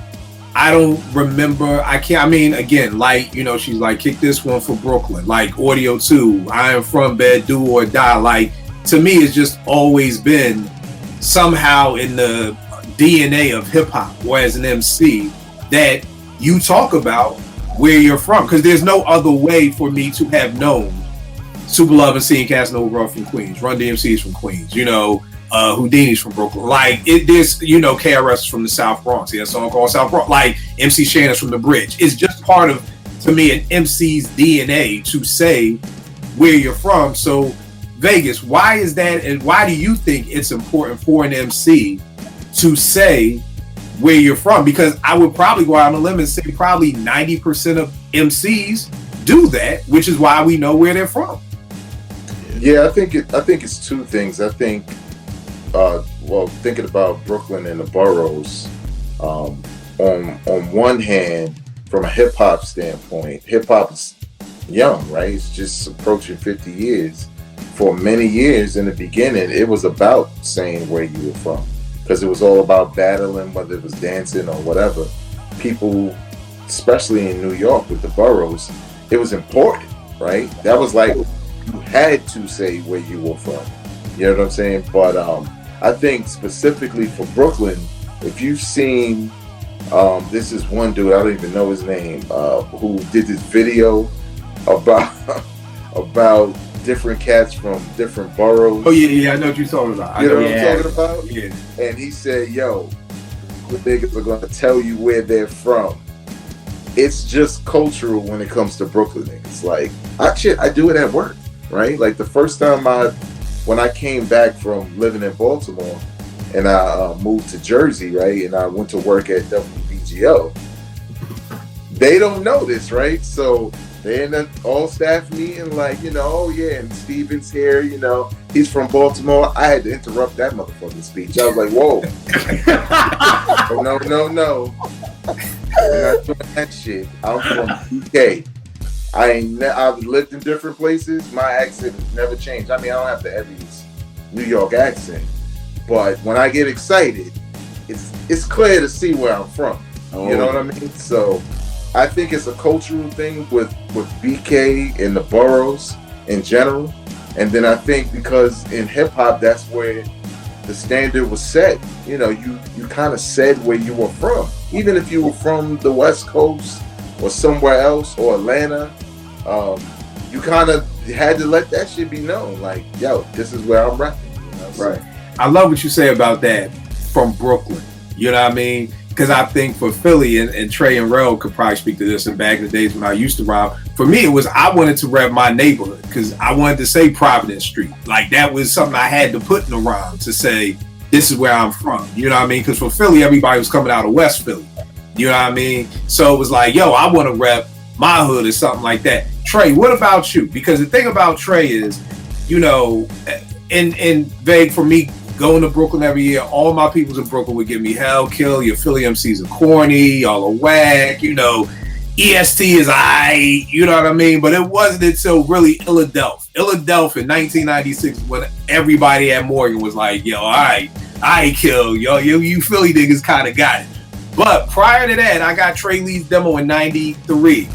I don't remember. Again, like, she's like, kick this one for Brooklyn. Like, Audio 2, I am from Bed, Do or Die. Like, to me, it's just always been somehow in the DNA of hip hop, or as an MC, that you talk about where you're from. Because there's no other way for me to have known Super Love and Seeing Casanova from Queens. Run DMC's from Queens. Houdini's from Brooklyn. Like there's KRS is from the South Bronx. He has a song called South Bronx. Like MC Shannon's from the Bridge. It's just part of, to me, an MC's DNA to say where you're from. So Vegas, why is that, and why do you think it's important for an MC to say where you're from? Because I would probably go out on a limb and say probably 90% of MCs do that, which is why we know where they're from. Yeah, I think it's two things. I think, thinking about Brooklyn and the boroughs, on one hand, from a hip hop standpoint, hip hop is young, right? It's just approaching 50 years. For many years in the beginning, it was about saying where you were from, because it was all about battling, whether it was dancing or whatever. People, especially in New York with the boroughs, it was important, right? That was like, you had to say where you were from. You know what I'm saying? But I think specifically for Brooklyn, if you've seen, this is one dude, I don't even know his name, who did this video about different cats from different boroughs. Oh yeah, I know what you're talking about. You know what I'm talking about? Yeah. And he said, yo, the niggas are going to tell you where they're from. It's just cultural when it comes to Brooklyn niggas. Like, I do it at work, right? Like the first time when I came back from living in Baltimore and I moved to Jersey, right? And I went to work at WBGO. They don't know this, right? So they in an all staff meeting, like, oh yeah, and Steven's here, he's from Baltimore. I had to interrupt that motherfucking speech. I was like, whoa. Oh, no. I'm not doing that shit. I'm from UK. I've lived in different places. My accent has never changed. I mean, I don't have the heaviest New York accent, but when I get excited, it's clear to see where I'm from. You know what I mean? So I think it's a cultural thing with BK and the boroughs in general. And then I think because in hip hop, that's where the standard was set. You kind of said where you were from. Even if you were from the West Coast or somewhere else or Atlanta, you kind of had to let that shit be known. Like, yo, this is where I'm rapping. Right. I love what you say about that from Brooklyn. You know what I mean? Because I think for Philly, and Trey and Rel could probably speak to this, in back in the days when I used to rap, for me it was, I wanted to rep my neighborhood because I wanted to say Providence Street. Like that was something I had to put in a rhyme to say, this is where I'm from. You know what I mean? Because for Philly, everybody was coming out of West Philly. You know what I mean? So it was like, yo, I want to rep my hood or something like that. Trey, what about you? Because the thing about Trey is, and vague for me, going to Brooklyn every year, all my peoples in Brooklyn would give me hell, kill, your Philly MCs are corny, y'all are whack, EST is aight, you know what I mean? But it wasn't until really Philadelphia in 1996 when everybody at Morgan was like, yo, I kill, yo, you Philly niggas kind of got it. But prior to that, I got Trey Lee's demo in 93,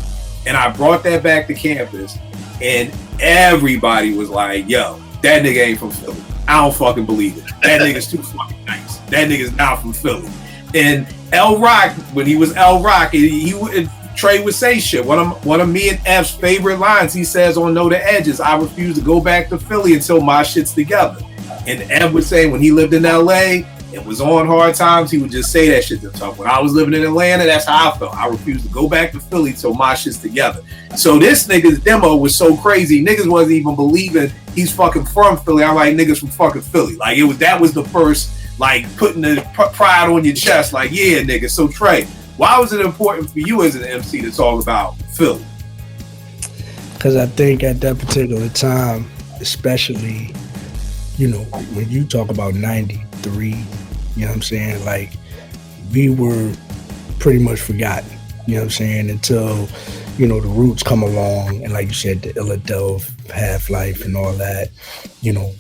and I brought that back to campus, and everybody was like, yo, that nigga ain't from Philly. I don't fucking believe it. That nigga's too fucking nice. That nigga's not from Philly. And L Rock, when he was L Rock, Trey would say shit. One of me and F's favorite lines, he says on Know the Edges, I refuse to go back to Philly until my shit's together. And F would say when he lived in LA, it was on hard times, he would just say that shit to himself. When I was living in Atlanta, that's how I felt. I refused to go back to Philly till my shit's together. So this nigga's demo was so crazy, niggas wasn't even believing he's fucking from Philly. I'm like, niggas from fucking Philly. Like that was the first, like, putting the pride on your chest, like, yeah, nigga. So Trey, why was it important for you as an MC to talk about Philly? Because I think at that particular time, especially, when you talk about 93, you know what I'm saying? Like, we were pretty much forgotten, you know what I'm saying? Until, the Roots come along, and like you said, the Illadelph, Half-Life and all that,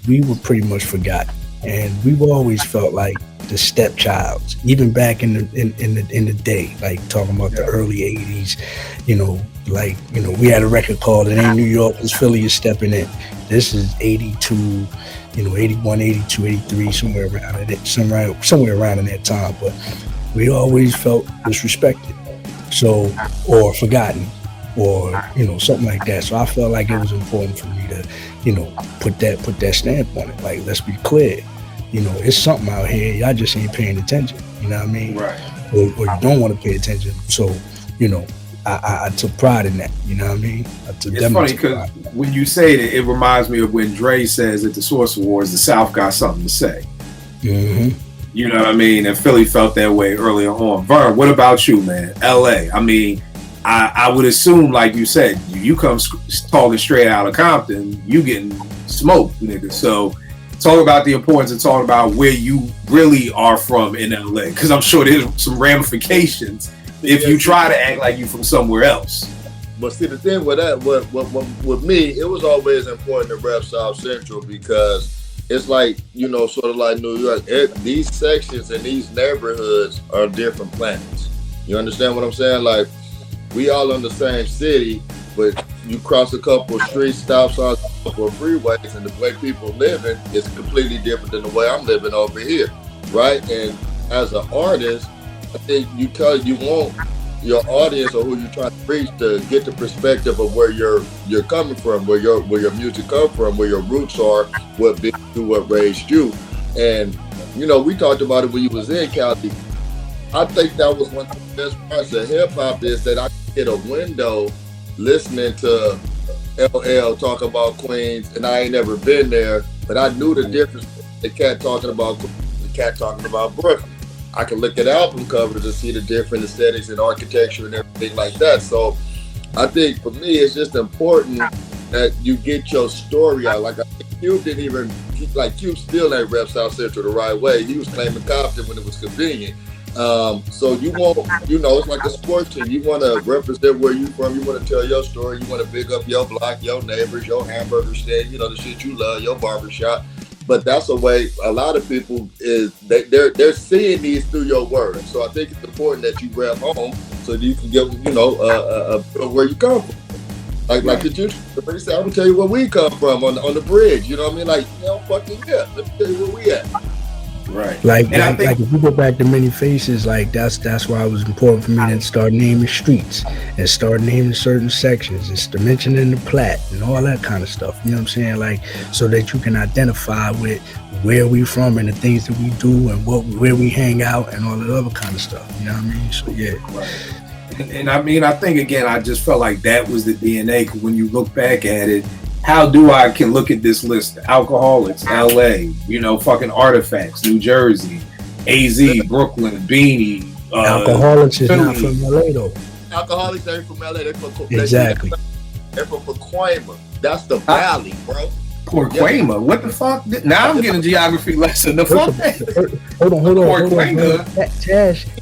we were pretty much forgotten. And we've always felt like the stepchilds, even back in the day, like talking about the early 80s, we had a record called It Ain't New York, it's Philly is Stepping In. This is 82, 81, 82, 83, somewhere around in that time. But we always felt disrespected, or forgotten. or something like that. So I felt like it was important for me to put that stamp on it. Like, let's be clear, it's something out here, y'all just ain't paying attention. You know what I mean? Right. Or you don't want to pay attention. So I took pride in that. You know what I mean? It's funny because when you say it, it reminds me of when Dre says at the Source Awards, the South got something to say. Mm-hmm. You know what I mean? And Philly felt that way earlier on. Vern, what about you, man? LA. I mean, I would assume, like you said, you come talking straight out of Compton, you getting smoked, nigga. So talk about the importance of talking about where you really are from in LA, because I'm sure there's some ramifications if you try to act like you from somewhere else. But see, the thing with that, with me, it was always important to rep South Central because it's like, sort of like New York. These sections and these neighborhoods are different planets. You understand what I'm saying? Like, we all in the same city, but you cross a couple of streets, stop signs, or freeways, and the way people living is completely different than the way I'm living over here, right? And as an artist, I think you want your audience or who you're trying to reach to get the perspective of where you're coming from, where your music come from, where your roots are, what built you, what raised you. And we talked about it when you was in Cali. I think that was one of the best parts of hip hop is that I could get a window listening to LL talk about Queens, and I ain't never been there, but I knew the difference. The cat talking about Queens, the cat talking about Brooklyn. I can look at album covers and see the different aesthetics and architecture and everything like that. So I think for me, it's just important that you get your story out. Like, I think Cube didn't even, Cube still ain't rep South Central the right way. He was claiming Compton when it was convenient. So you want, it's like a sports team. You want to represent where you from. You want to tell your story. You want to big up your block, your neighbors, your hamburger stand, the shit you love, your barbershop. But that's a way a lot of people is they're seeing these through your words. So I think it's important that you rep home so that you can get where you come from. Like the juice, they say, I'm gonna tell you where we come from on the bridge. You know what I mean? Fucking yeah. Let me tell you where we at. Right. Like if you go back to Many Faces, like that's why it was important for me to start naming streets and start naming certain sections and mentioning the plat and all that kind of stuff. You know what I'm saying? Like, so that you can identify with where we from and the things that we do and where we hang out and all that other kind of stuff. You know what I mean? So yeah. Right. And I mean, I think again, I just felt like that was the DNA. Because when you look back at it, how do I can look at this list? Alcoholics, LA, fucking Artifacts, New Jersey, AZ, Brooklyn, Beanie. Alcoholics is not from LA though. Alcoholics ain't from LA. They're from exactly. They're from Pacoima. That's the valley, bro. Pacoima? What the fuck? Now I'm getting a geography lesson. The fuck? Hold on.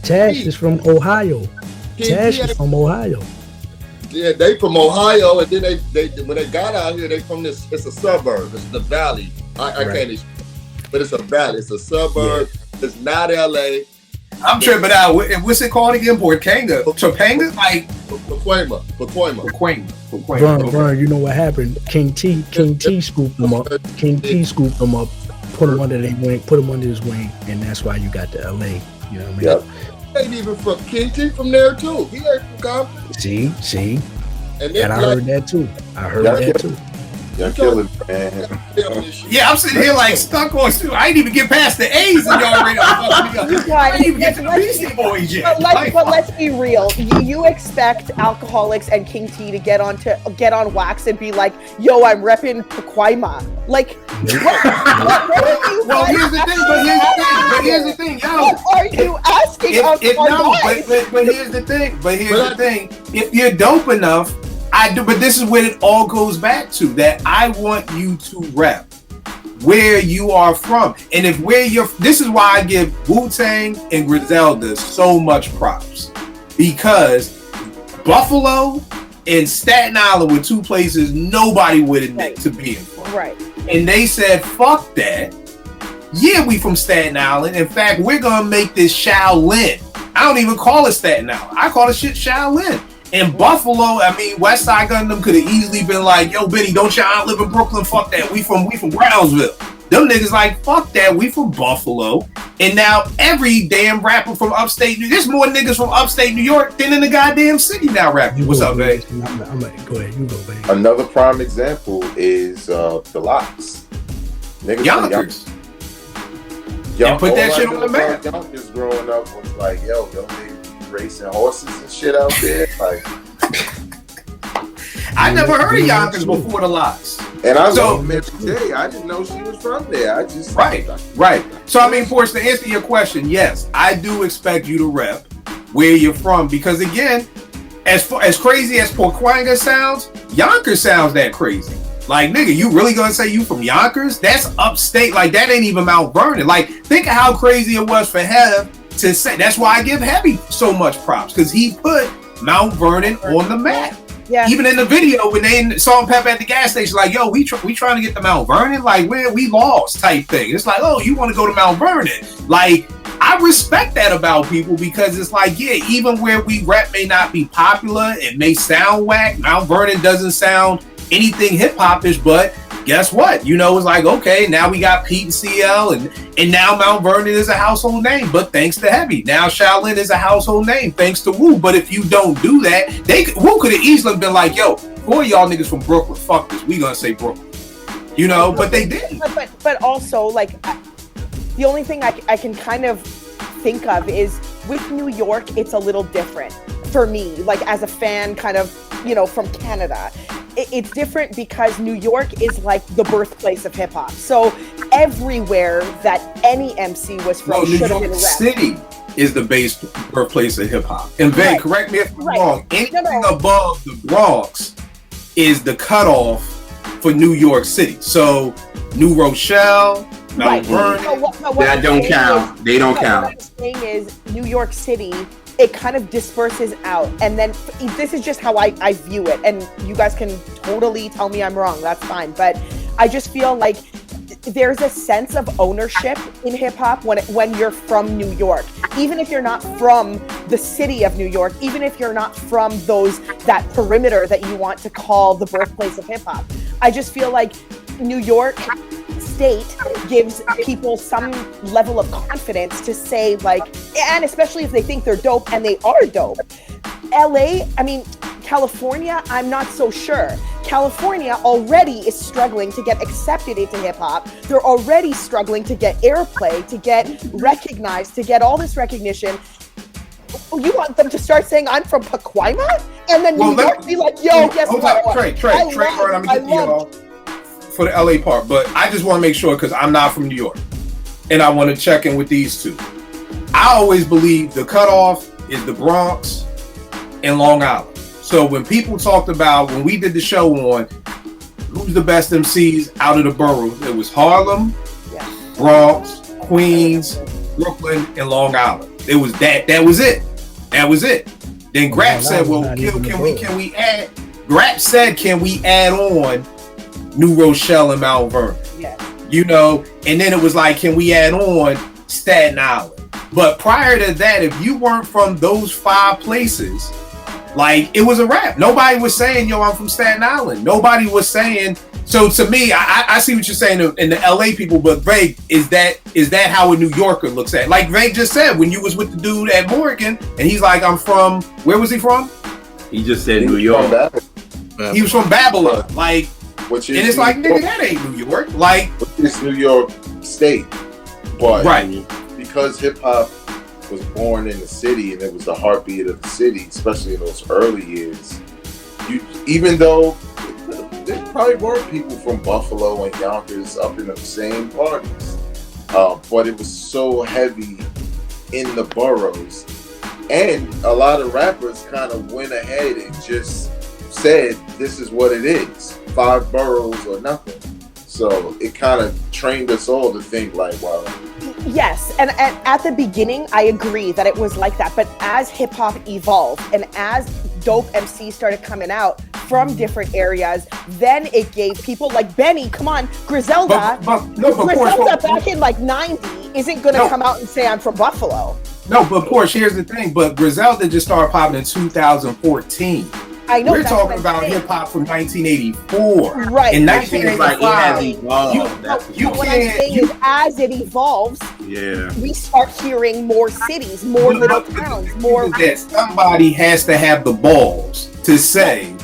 Tash is from Ohio. Tash is from Ohio. Yeah, they from Ohio, and then they when they got out here, they from this. It's a suburb. It's the valley. I can't explain, but it's a valley. It's a suburb. Yeah. It's not LA. I'm tripping out. What's it called again? Topanga? Like Pacoima. Vern, you know what happened? King T scooped them up. Put him under his wing, and that's why you got the LA. You know what I mean? Yep. Ain't even from King T from there too. He ain't from Compton. See, and I heard that too. Y'all killing, man. Yeah, I'm sitting here like stuck on two. I didn't even get past the A's and y'all already fucked me up. I didn't even get to the Beastie Boys yet. But let's be real. You expect Alcoholics and King T to get on wax and be like, "Yo, I'm repping Pacoima." Like, what are you? Well, here's the thing. Yo, what are you asking us? But here's the thing. If you're dope enough, I do, but this is what it all goes back to, that I want you to rep where you are from. And this is why I give Wu-Tang and Griselda so much props, because Buffalo and Staten Island were two places nobody would admit to being from. Right. And they said, fuck that. Yeah, we from Staten Island. In fact, we're going to make this Shaolin. I don't even call it Staten Island. I call it shit Shaolin. In Buffalo, I mean, West Side Gun them could have easily been like, "Yo, Benny, don't y'all live in Brooklyn? Fuck that. We from Brownsville." Them niggas like, "Fuck that. We from Buffalo. And now every damn rapper from upstate there's more niggas from upstate New York than in the goddamn city now rapping. What's up, babe? I'm like, go ahead, you go, babe. Another prime example is the Locks. Niggas Yonkers. Young, put that shit on the map. Yonkers growing up was like, yo, they racing horses and shit out there. Like, I never heard of Yonkers before the Locks. And I love Mary J. I didn't know she was from there. Right. So I mean, Porch, to answer your question, yes, I do expect you to rep where you're from because again, as crazy as Porquanga sounds, Yonkers sounds that crazy. Like, nigga, you really gonna say you from Yonkers? That's upstate. Like, that ain't even Mount Vernon. Like, think of how crazy it was for Hev to say. That's why I give Heavy so much props because he put Mount Vernon on the map. Yeah. Even in the video when they saw Pep at the gas station, like, yo, we trying to get to Mount Vernon, like we lost type thing. It's like, oh, you want to go to Mount Vernon? Like, I respect that about people because it's like, yeah, even where we rap may not be popular, it may sound whack. Mount Vernon doesn't sound anything hip hopish, but guess what? You know, it's like, okay, now we got Pete and CL, and now Mount Vernon is a household name, but thanks to Heavy. Now Shaolin is a household name, thanks to Wu. But if you don't do that, Wu could have easily been like, yo, boy, y'all niggas from Brooklyn, fuck this, we gonna say Brooklyn. You know, but they didn't. But also, like, the only thing I can kind of think of is with New York, it's a little different for me, like as a fan kind of, you know, from Canada. It's different because New York is like the birthplace of hip hop. So everywhere that any MC was from should have been New York rep. City is the birthplace of hip hop. And Vay, correct me if I'm wrong. Anything above the Bronx is the cutoff for New York City. So New Rochelle, Mount Vernon. That don't count. They don't count. What I'm saying is New York City, it kind of disperses out. And then this is just how I view it. And you guys can totally tell me I'm wrong. That's fine. But I just feel like there's a sense of ownership in hip hop when you're from New York. Even if you're not from the city of New York, even if you're not from that perimeter that you want to call the birthplace of hip hop. I just feel like New York State gives people some level of confidence to say, like, and especially if they think they're dope, and they are dope. LA, I mean, California, I'm not so sure. California already is struggling to get accepted into hip hop. They're already struggling to get airplay, to get recognized, to get all this recognition. You want them to start saying I'm from Pacoima? And then New York be like, yo, guess what? Trey, I'm gonna get to y'all for the LA part, but I just want to make sure because I'm not from New York and I want to check in with these two. I always believe the cutoff is the Bronx and Long Island. So when people talked about, when we did the show on who's the best MCs out of the boroughs, it was Harlem, Bronx, Queens, Brooklyn, and Long Island. It was that was it. That was it. Then Grap said, well, can we add? Grap said, can we add on New Rochelle and Mount Vernon? Yeah. You know, and then it was like, can we add on Staten Island? But prior to that, if you weren't from those 5 places, like, it was a wrap. Nobody was saying, yo, I'm from Staten Island. Nobody was saying. So to me, I see what you're saying in the LA people, but Vay, is that how a New Yorker looks at it? Like Vay just said, when you was with the dude at Morgan, and he's like, I'm from, where was he from? He just said New York. He was from Babylon. Like, which is, and it's like, nigga, that ain't New York. Like, it's New York State, but right, because hip hop was born in the city and it was the heartbeat of the city, especially in those early years. Even though there probably were people from Buffalo and Yonkers up in the same parties, but it was so heavy in the boroughs, and a lot of rappers kind of went ahead and just said, "This is what it is: 5 boroughs or nothing." So it kind of trained us all to think like, wow. Yes, and at the beginning, I agree that it was like that. But as hip hop evolved and as dope MCs started coming out from different areas, then it gave people like Benny, come on, Griselda. Griselda back in like 90 isn't going to come out and say I'm from Buffalo. No, but Porsche, here's the thing. But Griselda just started popping in 2014. I know. We're that's talking what I'm about saying. hip hop from 1984. Right. In It seems like it has 1985, evolved. That's you What I'm saying is, as it evolves, yeah. we start hearing more cities, more little towns, more. that somebody has to have the balls to say,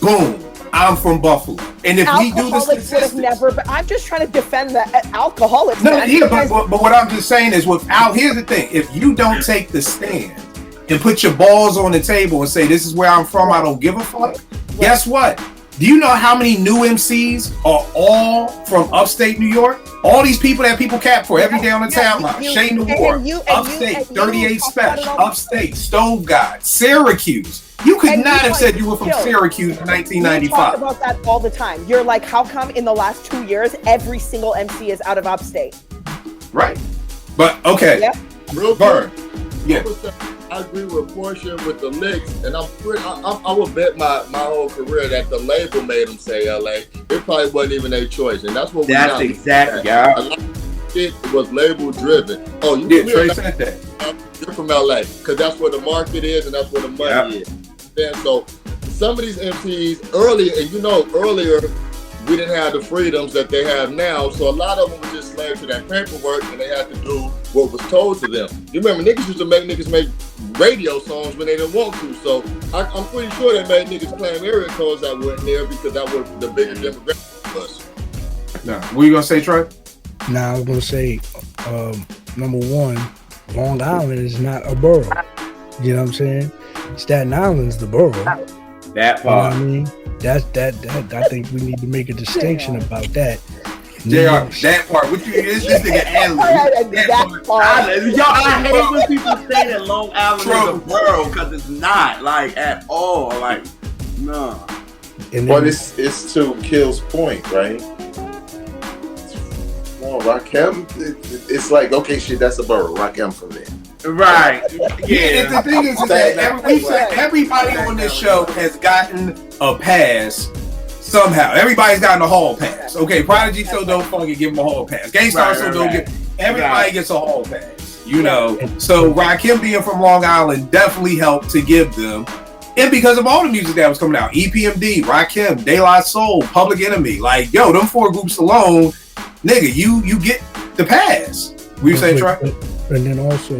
"Boom, I'm from Buffalo." And if we do this, Alcoholics would have never. But I'm just trying to defend the alcoholics. no, man, yeah, because- but what I'm just saying is, without here's the thing: if you don't take the stand and put your balls on the table and say, "This is where I'm from. I don't give a fuck." Guess what? Do you know how many new MCs are all from upstate New York? All these people that people cap for every day on the timeline. Shane the War, upstate, 38 Special, upstate, Stove God, Syracuse. You could And not you have said you were from Yo, Syracuse in We talk 1995. about that all the time. You're like, how come in the last 2 years every single MC is out of upstate? Right. But okay. Yeah. Real Burn. quick, Yeah. I agree with Portia with the licks, and I would bet my whole career that the label made them say LA. It probably wasn't even their choice, and that's what we That's now- exactly, A yeah. lot of shit was label driven. Oh, you Yeah, from Trey LA? said that. You're from LA, because that's where the market is and that's where the money is. And so some of these MCs earlier, and earlier we didn't have the freedoms that they have now, so a lot of them were just slaves to that paperwork, and they had to do what was told to them. You remember niggas used to make niggas make radio songs when they didn't want to, so I'm pretty sure they made niggas claim area codes that weren't there because that was the bigger demographic was. No. What you gonna say, Trey? Now I was gonna say, number one, Long Island is not a borough. You know what I'm saying? Staten Island's the borough. That You know what part. I mean? That I think we need to make a distinction about that. JR, that part. What you this nigga ad-lib. That part. I hate when people say that Long Island is a borough because it's not like at all. Like, no. And But then, it's to Kill's point, right? Well, Rakim, it's like, okay, shit, that's a borough. Rakim from there. Right. Yeah, the thing is that everybody on this show has gotten a pass somehow. Everybody's gotten a hall pass. Okay, Prodigy so dope funky, give them a hall pass. Gangstar so dope, everybody gets a hall pass. You know, so Rakim being from Long Island definitely helped to give them. And because of all the music that was coming out, EPMD, Rakim, De La Soul, Public Enemy, like yo, them four groups alone, nigga, you get the pass. We say, Troy? And then also,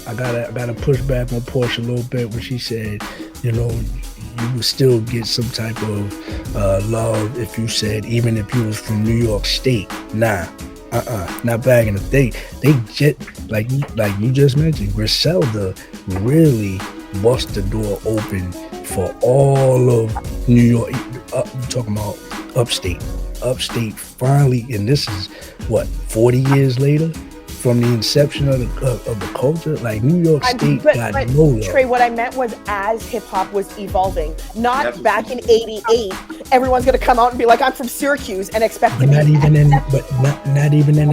I gotta push back on Portia a little bit when she said, you know, you would still get some type of love if you said, even if you was from New York State. Nah, not back in the day. They just like you just mentioned, Griselda really bust the door open for all of New York. You talking about upstate finally, and this is what 40 years later from the inception of the culture. Like New York State got no love. Trey, what I meant was as hip hop was evolving, not back in '88. Everyone's gonna come out and be like, "I'm from Syracuse," and expect to be. Not even in the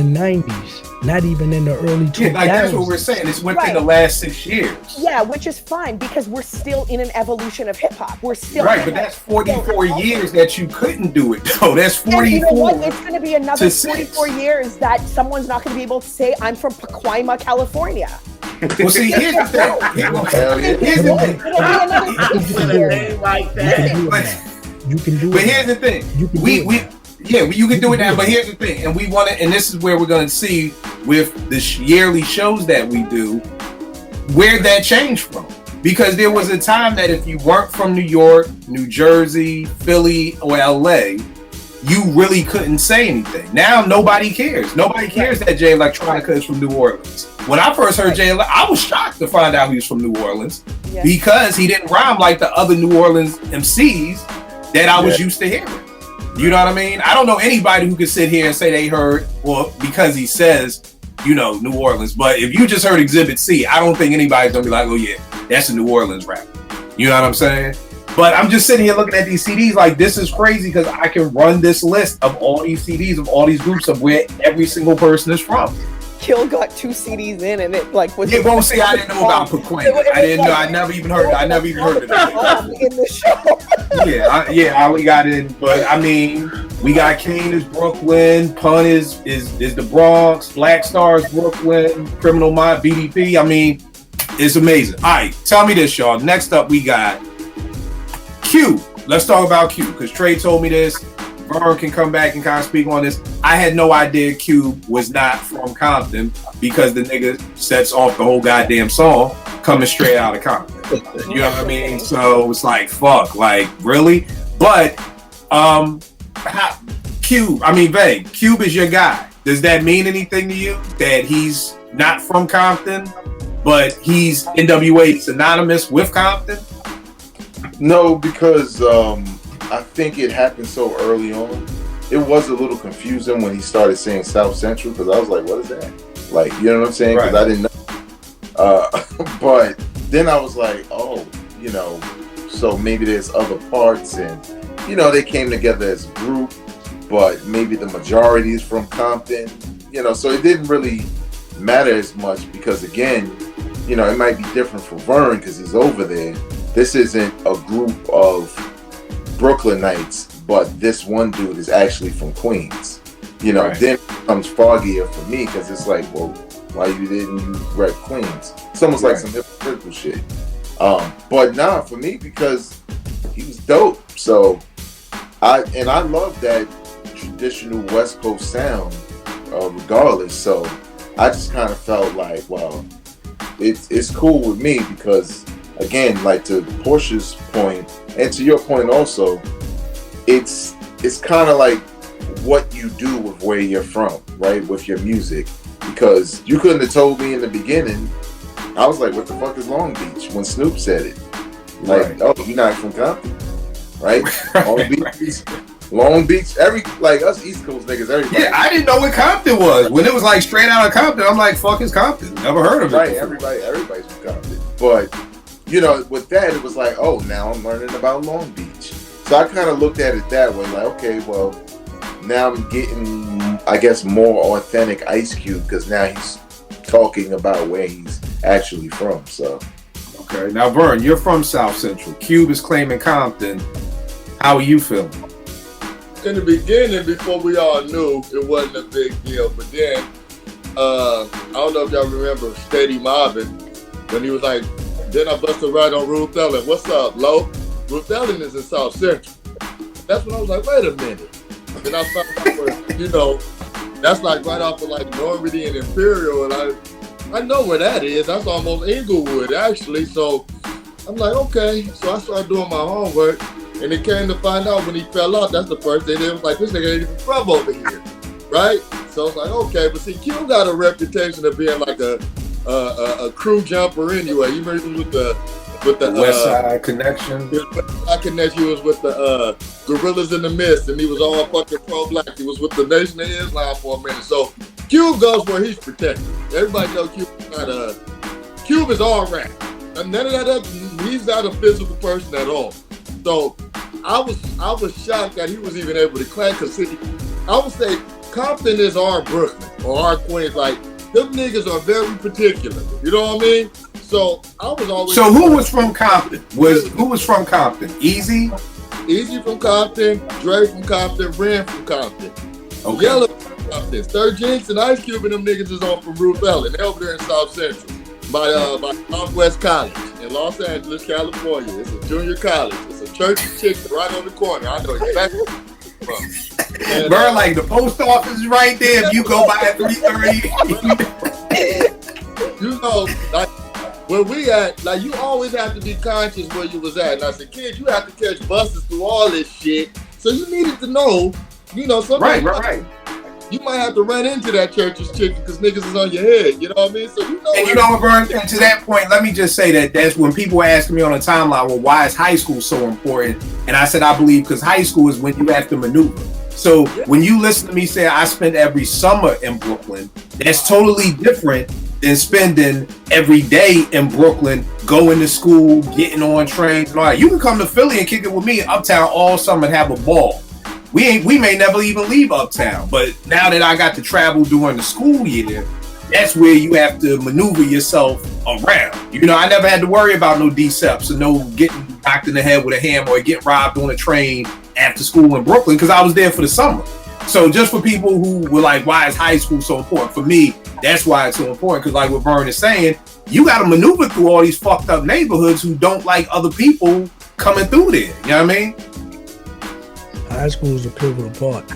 '90s. Not even in the early 2000s. Yeah, like that's what we're saying. It's within the last 6 years. Yeah, which is fine because we're still in an evolution of hip hop. We're still Right, but that's 44 years that you couldn't do it. though. That's 44. And you know what? It's going to be another to 44 years that someone's not going to be able to say, "I'm from Pacoima, California." Well, see, here's the thing. Here's the thing. It'll be another 50 years. Like that. You can do it. But here's the thing. You can do it now. But here's the thing, and we want to, and this is where we're going to see with the yearly shows that we do, where that changed from. Because there was a time that if you weren't from New York, New Jersey, Philly, or LA, you really couldn't say anything. Now nobody cares. Nobody cares that Jay Electronica is from New Orleans. When I first heard Jay, I was shocked to find out he was from New Orleans because he didn't rhyme like the other New Orleans MCs that I was used to hearing. You know what I mean? I don't know anybody who could sit here and say they heard, well, because he says, you know, New Orleans. But if you just heard Exhibit C, I don't think anybody's gonna be like, oh yeah, that's a New Orleans rapper. You know what I'm saying? But I'm just sitting here looking at these CDs like this is crazy because I can run this list of all these CDs of all these groups of where every single person is from. Kill got 2 CDs in, and it like was. Yeah, won't say I didn't know about Pacoima. I didn't know. I never even heard of it. In the show. I only got in, but I mean, we got Kane is Brooklyn, Pun is the Bronx, Black Star is Brooklyn, Criminal Mind, BDP. I mean, it's amazing. All right, tell me this, y'all. Next up, we got Q. Let's talk about Q, because Trey told me this. Vern can come back and kind of speak on this. I had no idea Q was not from Compton because the nigga sets off the whole goddamn song coming straight out of Compton. You know what I mean? So it's like, fuck, like, really? But, Cube is your guy. Does that mean anything to you that he's not from Compton, but he's NWA synonymous with Compton? No, because I think it happened so early on. It was a little confusing when he started saying South Central, because I was like, what is that? Like, you know what I'm saying? Because I didn't know. But then I was like, oh, you know, so maybe there's other parts, and, you know, they came together as a group, but maybe the majority is from Compton, you know, so it didn't really matter as much because, again, you know, it might be different for Vern because he's over there. This isn't a group of Brooklynites, but this one dude is actually from Queens. You know, then it becomes foggier for me because it's like, well, why you didn't rep Queens? It's almost like some hypocritical shit. But nah, for me, because he was dope. So I love that traditional West Coast sound, regardless. So I just kind of felt like, well, it's cool with me because, again, like to Portia's point and to your point also, it's kind of like what you do with where you're from, right? With your music, because you couldn't have told me in the beginning. I was like, what the fuck is Long Beach when Snoop said it? Like, oh, you're not from Compton, right? Long Beach, like us East Coast niggas, everybody. Yeah, I didn't know what Compton was. When it was like straight out of Compton, I'm like, fuck is Compton? Never heard of it. Right, everybody's from Compton. But, you know, with that, it was like, oh, now I'm learning about Long Beach. So I kind of looked at it that way, like, okay, well, now I'm getting, I guess, more authentic Ice Cube because now he's talking about where he's actually from. So, okay, now Vern, you're from South Central. Cube is claiming Compton. How are you feeling? In the beginning, before we all knew, it wasn't a big deal. But then, I don't know if y'all remember Steady Mobbin when he was like, then I busted right on Ruth Ellen. What's up, Lo? Ruth Ellen is in South Central. That's when I was like, wait a minute. Then I found out, you know, that's like right off of like Normandy and Imperial, and I know where that is. That's almost Inglewood, actually. So I'm like, okay. So I started doing my homework, and it came to find out when he fell out, that's the first thing. They was like, this nigga ain't even from over here, right? So I was like, okay. But see, Q got a reputation of being like a crew jumper anyway. You remember with the West Side Connection. West Side Connection. He was with the Gorillas in the Mist, and he was all fucking pro-black. He was with the Nation of Islam for a minute. So Cube goes where he's protected. Everybody knows Cube is all rap. None of that. He's not a physical person at all. So I was shocked that he was even able to claim. Because I would say Compton is our Brooklyn or our Queens. Like them niggas are very particular. You know what I mean? So I was always. So who was from Compton? Who was from Compton? Easy from Compton, Dre from Compton, Ren from Compton, okay. Yellow from Compton, Sir Jinx and Ice Cube and them niggas is on from Ruth Ellen. They're over there in South Central by Northwest College in Los Angeles, California. It's a junior college. It's a church chicken right on the corner. I know exactly where from. And, Burn, like the post office is right there. If you go by at 3:30, you know, like. Where we at, like you always have to be conscious where you was at. And as a kid, you have to catch buses through all this shit. So you needed to know, you know, sometimes right. You might have to run into that church's chicken because niggas is on your head. You know what I mean? So you know. And you know what, Vern? And to that point, let me just say that's when people ask me on the timeline, well, why is high school so important? And I said, I believe because high school is when you have to maneuver. So when you listen to me say I spent every summer in Brooklyn, that's totally different than spending every day in Brooklyn, going to school, getting on trains and all that. You can come to Philly and kick it with me in Uptown all summer and have a ball. We may never even leave Uptown, but now that I got to travel during the school year, that's where you have to maneuver yourself around. You know, I never had to worry about no decepts or no getting knocked in the head with a hammer or getting robbed on a train after school in Brooklyn because I was there for the summer. So just for people who were like, why is high school so important? For me, that's why it's so important. Because like what Vern is saying, you got to maneuver through all these fucked up neighborhoods who don't like other people coming through there. You know what I mean? High school is a pivotal part.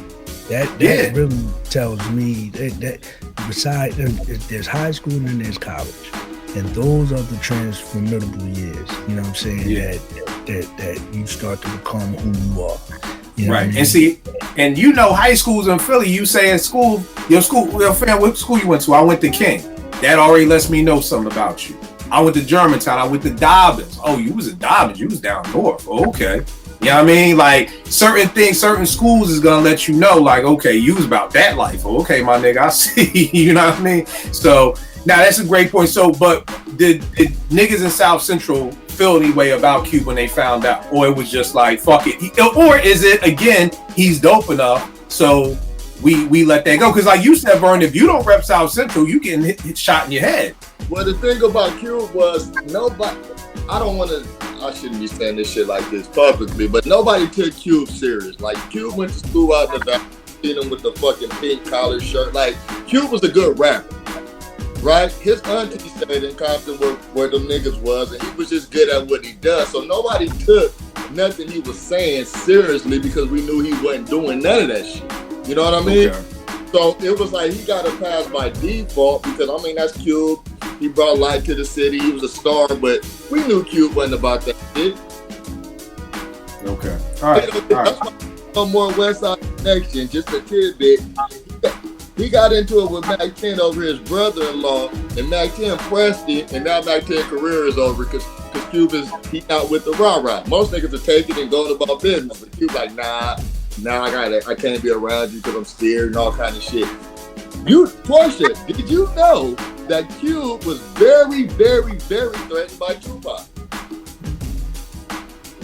That Yeah. really tells me that besides there's high school and there's college, and those are the transformable years. You know what I'm saying? Yeah. That you start to become who you are. You know Right. what I mean? And see, and you know, high schools in Philly, you say in school, your fam, what school you went to? I went to King. That already lets me know something about you. I went to Germantown. I went to Dobbins. Oh, you was at Dobbins. You was down north. Oh, okay. You know what I mean? Like certain things, certain schools is gonna let you know, like, okay, you was about that life. Oh, okay, my nigga, I see. You know what I mean? So now that's a great point. So, but did niggas in South Central feel any way about Cube when they found out, or it was just like fuck it, or is it again he's dope enough, so we let that go? Because like you said, Vern, if you don't rep South Central, you getting hit shot in your head. Well, the thing about Cube was nobody. I shouldn't be saying this shit like this publicly, but nobody took Cube serious. Like Cube went to school out in the valley, seen him with the fucking pink collar shirt. Like Cube was a good rapper, right? His auntie stayed in Compton where the niggas was, and he was just good at what he does. So nobody took nothing he was saying seriously because we knew he wasn't doing none of that shit. You know what I mean? Okay. So it was like he got a pass by default because I mean that's Cube. He brought light to the city. He was a star, but we knew Cube wasn't about that shit. Okay. All right. That's why one more West Side connection, just a tidbit. He got into it with Mac 10 over his brother-in-law, and Mac 10 pressed him, and now Mac 10 career is over because Cube is out with the rah-rah. Most niggas will take it and go about business, but Cube like, nah, I can't be around you because I'm scared and all kind of shit. Portia, did you know that Cube was very, very, very threatened by Tupac?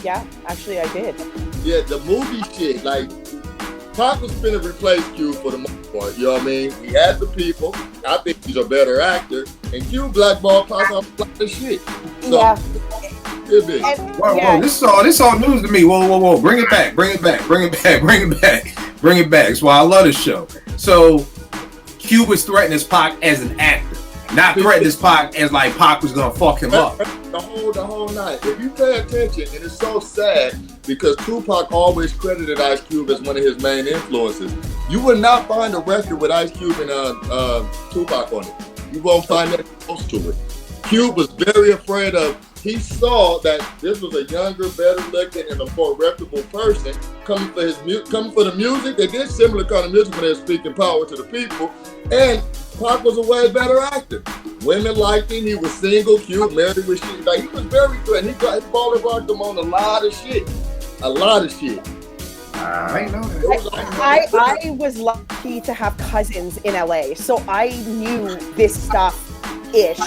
Yeah, actually I did. Yeah, the movie shit, like, Pac was finna replace Cube for the most part, you know what I mean? He had the people, I think he's a better actor, and Cube blackballed Pac off a lot of shit. So, Yeah. Whoa, this is all news to me. Whoa. Bring it back. That's why I love this show. So Cube was threatening his Pac as an actor, not threatening his Pac as like Pac was gonna fuck him up. The whole night. If you pay attention, and it's so sad because Tupac always credited Ice Cube as one of his main influences. You would not find a record with Ice Cube and Tupac on it. You won't find that close to it. Cube was very afraid of. He saw that this was a younger, better looking, and a more reputable person coming for the music. They did similar kind of music when they were speaking power to the people. And Pac was a way better actor. Women liked him. He was single, cute, married with shit. Like he was very good. He ball and rocked them on a lot of shit. I ain't know that. I was lucky to have cousins in LA, so I knew this stuff-ish.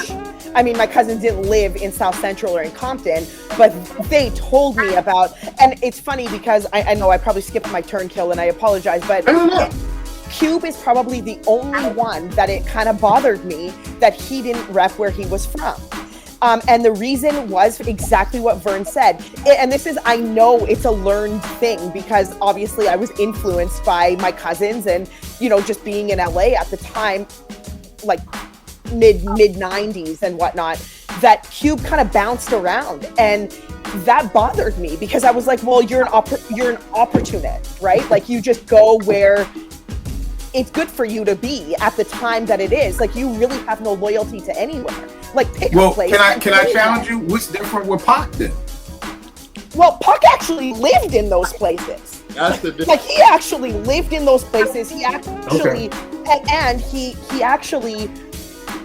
I mean, my cousins didn't live in South Central or in Compton, but they told me about, and it's funny because I know I probably skipped my turn, Kill, and I apologize, but Cube is probably the only one that it kind of bothered me that he didn't rep where he was from. And the reason was exactly what Vern said. And this is, I know it's a learned thing because obviously I was influenced by my cousins and, you know, just being in LA at the time, like mid 90s and whatnot, that Cube kind of bounced around. And that bothered me because I was like, well, you're an opportunist, right? Like you just go where it's good for you to be at the time that it is. Like you really have no loyalty to anywhere. Like pick a place. Can I challenge you? What's different with Pac then? Well, Pac actually lived in those places. That's the like he actually lived in those places. He actually and he actually,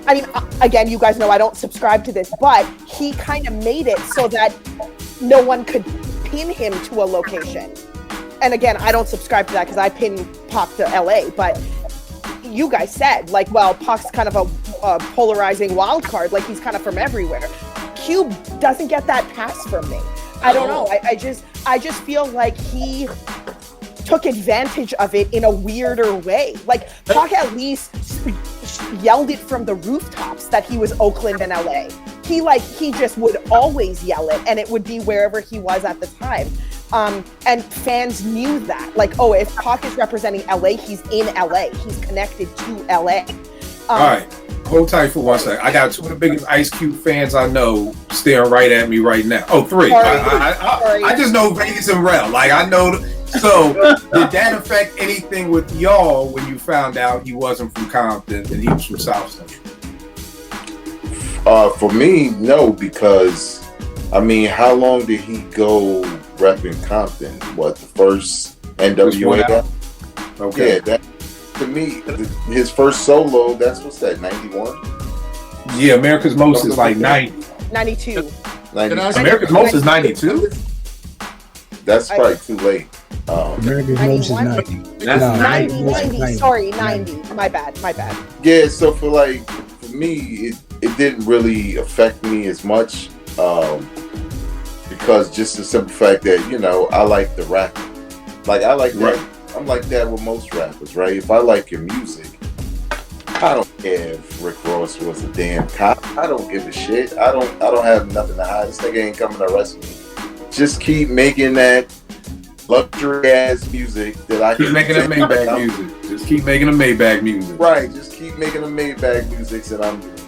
I mean, again, you guys know I don't subscribe to this, but he kind of made it so that no one could pin him to a location. And again, I don't subscribe to that because I pin Pac to LA, but you guys said, like, well, Pac's kind of a polarizing wild card, like he's kind of from everywhere. Cube doesn't get that pass from me. I don't know. I just feel like he took advantage of it in a weirder way. Like Pac at least yelled it from the rooftops that he was Oakland and LA. He just would always yell it, and it would be wherever he was at the time. And fans knew that. Like, oh, if Pac is representing LA, he's in LA. He's connected to LA. All right. Hold tight for 1 second. I got two of the biggest Ice Cube fans I know staring right at me right now. Oh, three. Sorry. I just know Vegas and Rel. Like, I know. So, did that affect anything with y'all when you found out he wasn't from Compton and he was from South Central? For me, no, because I mean, how long did he go repping Compton? What, the first NWA guy? Okay. Yeah, that to me, his first solo. That's what's that? 91. Yeah, America's Most is like 90. 92. 90. America's Most is 92. That's probably too late. America's Most is 90. That's No, 90, 90. 90. Sorry, 90. My bad. Yeah, so for me, it didn't really affect me as much because just the simple fact that, you know, I like the rap. Like, I like that. I'm like that with most rappers, right? If I like your music, I don't care if Rick Ross was a damn cop. I don't give a shit. I don't have nothing to hide. This nigga ain't coming to arrest me. Just keep making that luxury ass music that I keep making a Maybach music. Just keep making a Maybach music. Right. Just keep making a Maybach music and I'm good.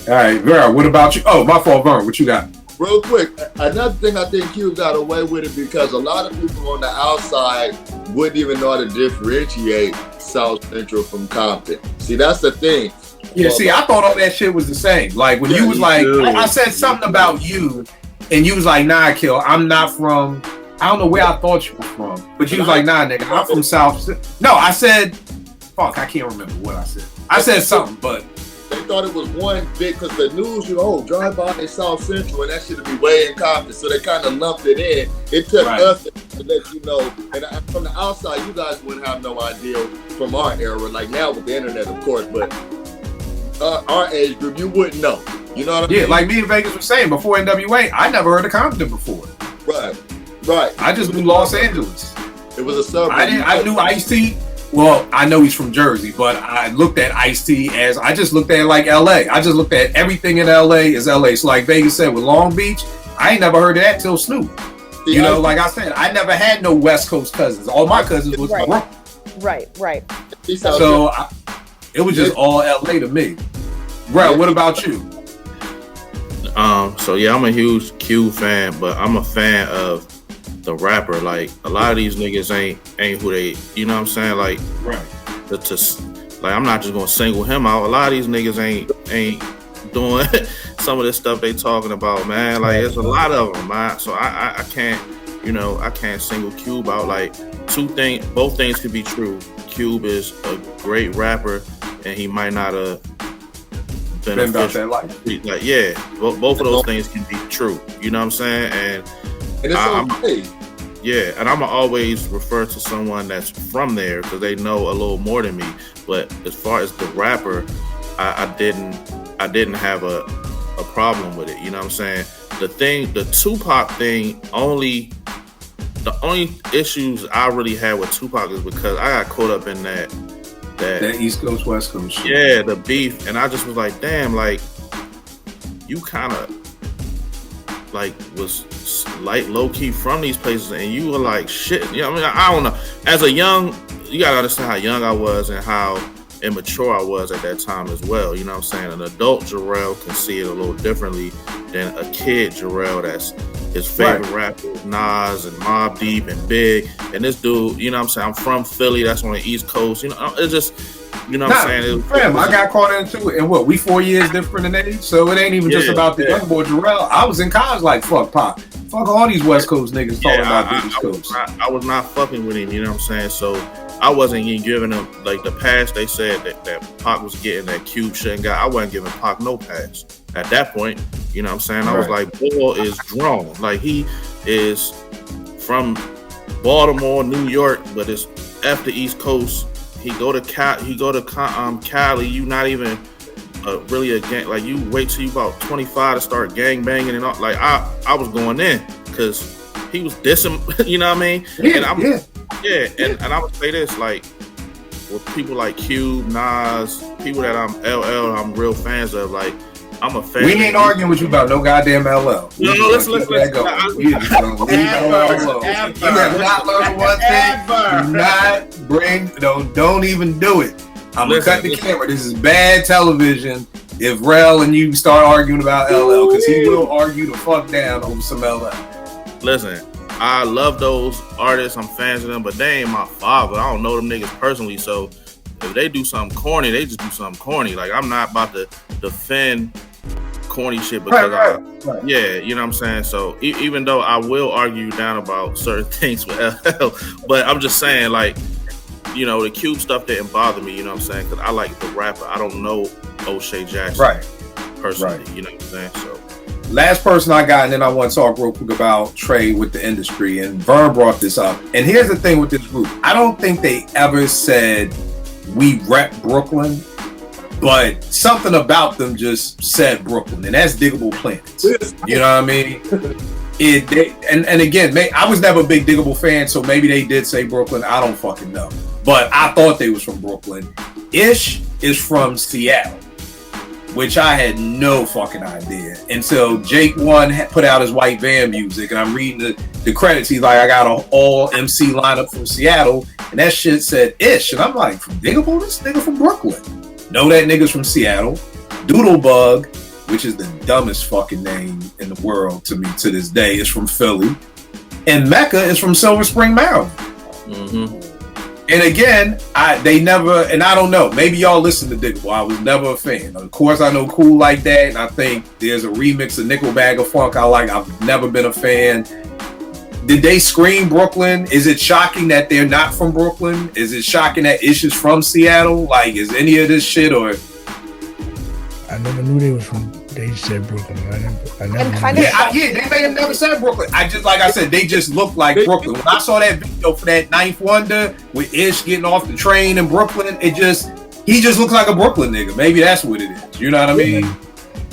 All right, Vera, what about you? Oh, my fault, Vern. What you got? Real quick, another thing I think Q got away with it because a lot of people on the outside wouldn't even know how to differentiate South Central from Compton. See, that's the thing. Yeah, see, I thought all that shit was the same. Like, when you was like, I said something about you, and you was like, nah, Kill, I'm not from, I don't know where I thought you were from, but you was like, nah, nigga, I'm from South. No, I said, fuck, I can't remember what I said. I said something, but they thought it was one big, because the news, drive by in South Central, and that should be way in Compton, so they kind of lumped it in. It took us to let you know, and from the outside, you guys wouldn't have no idea from our era, like now with the internet, of course, but our age group, you wouldn't know. You know what I mean? Yeah, like me and Vegas was saying, before NWA, I never heard of Compton before. Right. I just knew Los Angeles. It was a suburb. I knew Ice-T. Well, I know he's from Jersey, but I looked at Ice-T as, I just looked at it like LA. I just looked at everything in LA as LA. So like Vegas said with Long Beach, I ain't never heard of that till Snoop. See, you know, like I said, I never had no West Coast cousins. All my cousins was from Brooklyn. Right. So it was just all LA to me. Bro, what about you? So yeah, I'm a huge Q fan, but I'm a fan of the rapper. Like, a lot of these niggas ain't who they, you know what I'm saying? Like, like, I'm not just gonna single him out. A lot of these niggas ain't doing some of this stuff they talking about, man. Like, there's a lot of them, man. So I can't, I can't single Cube out. Like, both things could be true. Cube is a great rapper, and he might not have been about that life. Like, yeah, both of those things can be true. You know what I'm saying? And it's okay. Yeah, and I'm always refer to someone that's from there because they know a little more than me. But as far as the rapper, I didn't have a problem with it. You know what I'm saying? The Tupac thing, the only issues I really had with Tupac is because I got caught up in that East Coast, West Coast shit. Yeah, the beef. And I just was like, damn, like, you kind of like was like low key from these places, and you were like, shit. You know what I mean? I don't know. As a young, you gotta understand how young I was and how immature I was at that time as well. You know what I'm saying? An adult Jarrell can see it a little differently than a kid Jarrell that's his favorite rapper, Nas and Mobb Deep and Big. And this dude, you know what I'm saying? I'm from Philly, that's on the East Coast. You know, it's just, you know what I'm saying? I got caught into it. And what, we 4 years different in age? So it ain't even just about the young boy Jarrell. I was in college like, fuck Pop. Fuck all these West Coast niggas talking about the East Coast. I was not fucking with him, you know what I'm saying? So I wasn't even giving him, like, the pass they said that Pac was getting, that Cube shouldn't got. I wasn't giving Pac no pass at that point. You know what I'm saying? I was like, Bull is drawn. Like, he is from Baltimore, New York, but it's F the East Coast. He go to Cali. You not even really a gang. Like, you wait till you about 25 to start gang banging and all. Like, I was going in because he was dissing. You know what I mean? And I would say this, like, with people like Cube, Nas, people that I'm real fans of, like, I'm a fan. We ain't arguing with you about no goddamn LL. No, let's let that go. You have not learned one thing. Do not bring, don't even do it. I'm gonna cut the camera. This is bad television. If Rel and you start arguing about LL, because he will argue the fuck down over some LL. Listen, I love those artists. I'm fans of them, but they ain't my father. I don't know them niggas personally, so if they do something corny, they just do something corny. Like, I'm not about to defend corny shit because right. Yeah, you know what I'm saying? So even though I will argue down about certain things with LL, but I'm just saying, like, you know, the Cube stuff didn't bother me, you know what I'm saying? Because I like the rapper. I don't know O'Shea Jackson personally, you know what I'm saying? So last person I got, and then I want to talk real quick about Trey with the industry. And Vern brought this up. And here's the thing with this group. I don't think they ever said we rep Brooklyn, but something about them just said Brooklyn, and that's Diggable Planets. You know what I mean? And again, I was never a big Diggable fan, so maybe they did say Brooklyn. I don't fucking know. But I thought they was from Brooklyn. Ish is from Seattle, which I had no fucking idea until Jake One put out his White Van music, and I'm reading the credits. He's like, I got an all MC lineup from Seattle, and that shit said Ish, and I'm like, from Diggable? This nigga from Brooklyn. Know that nigga's from Seattle. Doodlebug, which is the dumbest fucking name in the world to me to this day, is from Philly, and Mecca is from Silver Spring, Maryland. Mm-hmm. And again, they never, and I don't know, maybe y'all listen to Diggable. I was never a fan. Of course, I know Cool Like That, and I think there's a remix of Nickel Bag of Funk I like. I've never been a fan. Did they scream Brooklyn? Is it shocking that they're not from Brooklyn? Is it shocking that Ish is from Seattle? Like, is any of this shit, or? I never knew they was from. They said Brooklyn. I never. They may have never said Brooklyn. I just, like I said, they just look like Brooklyn. When I saw that video for that Ninth Wonder with Ish getting off the train in Brooklyn, he just looks like a Brooklyn nigga. Maybe that's what it is. You know what I mean?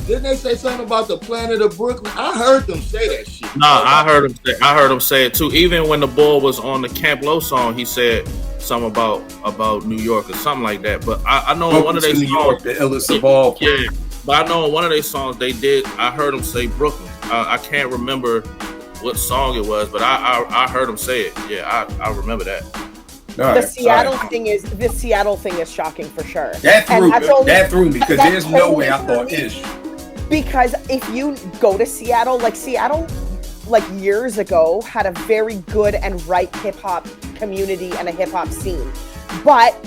Didn't they say something about the planet of Brooklyn? I heard them say that shit. No, I heard him say it too. Even when the boy was on the Camp Low song, he said something about New York or something like that. But I know in one of their songs, New York, the illest of all. Yeah. But I know in one of their songs I heard them say Brooklyn. I can't remember what song it was, but I heard them say it. Yeah, I remember that. The Seattle thing is shocking for sure. That threw me because there's no way I thought Ish. Because if you go to Seattle, like years ago, had a very good and right hip hop community and a hip hop scene. But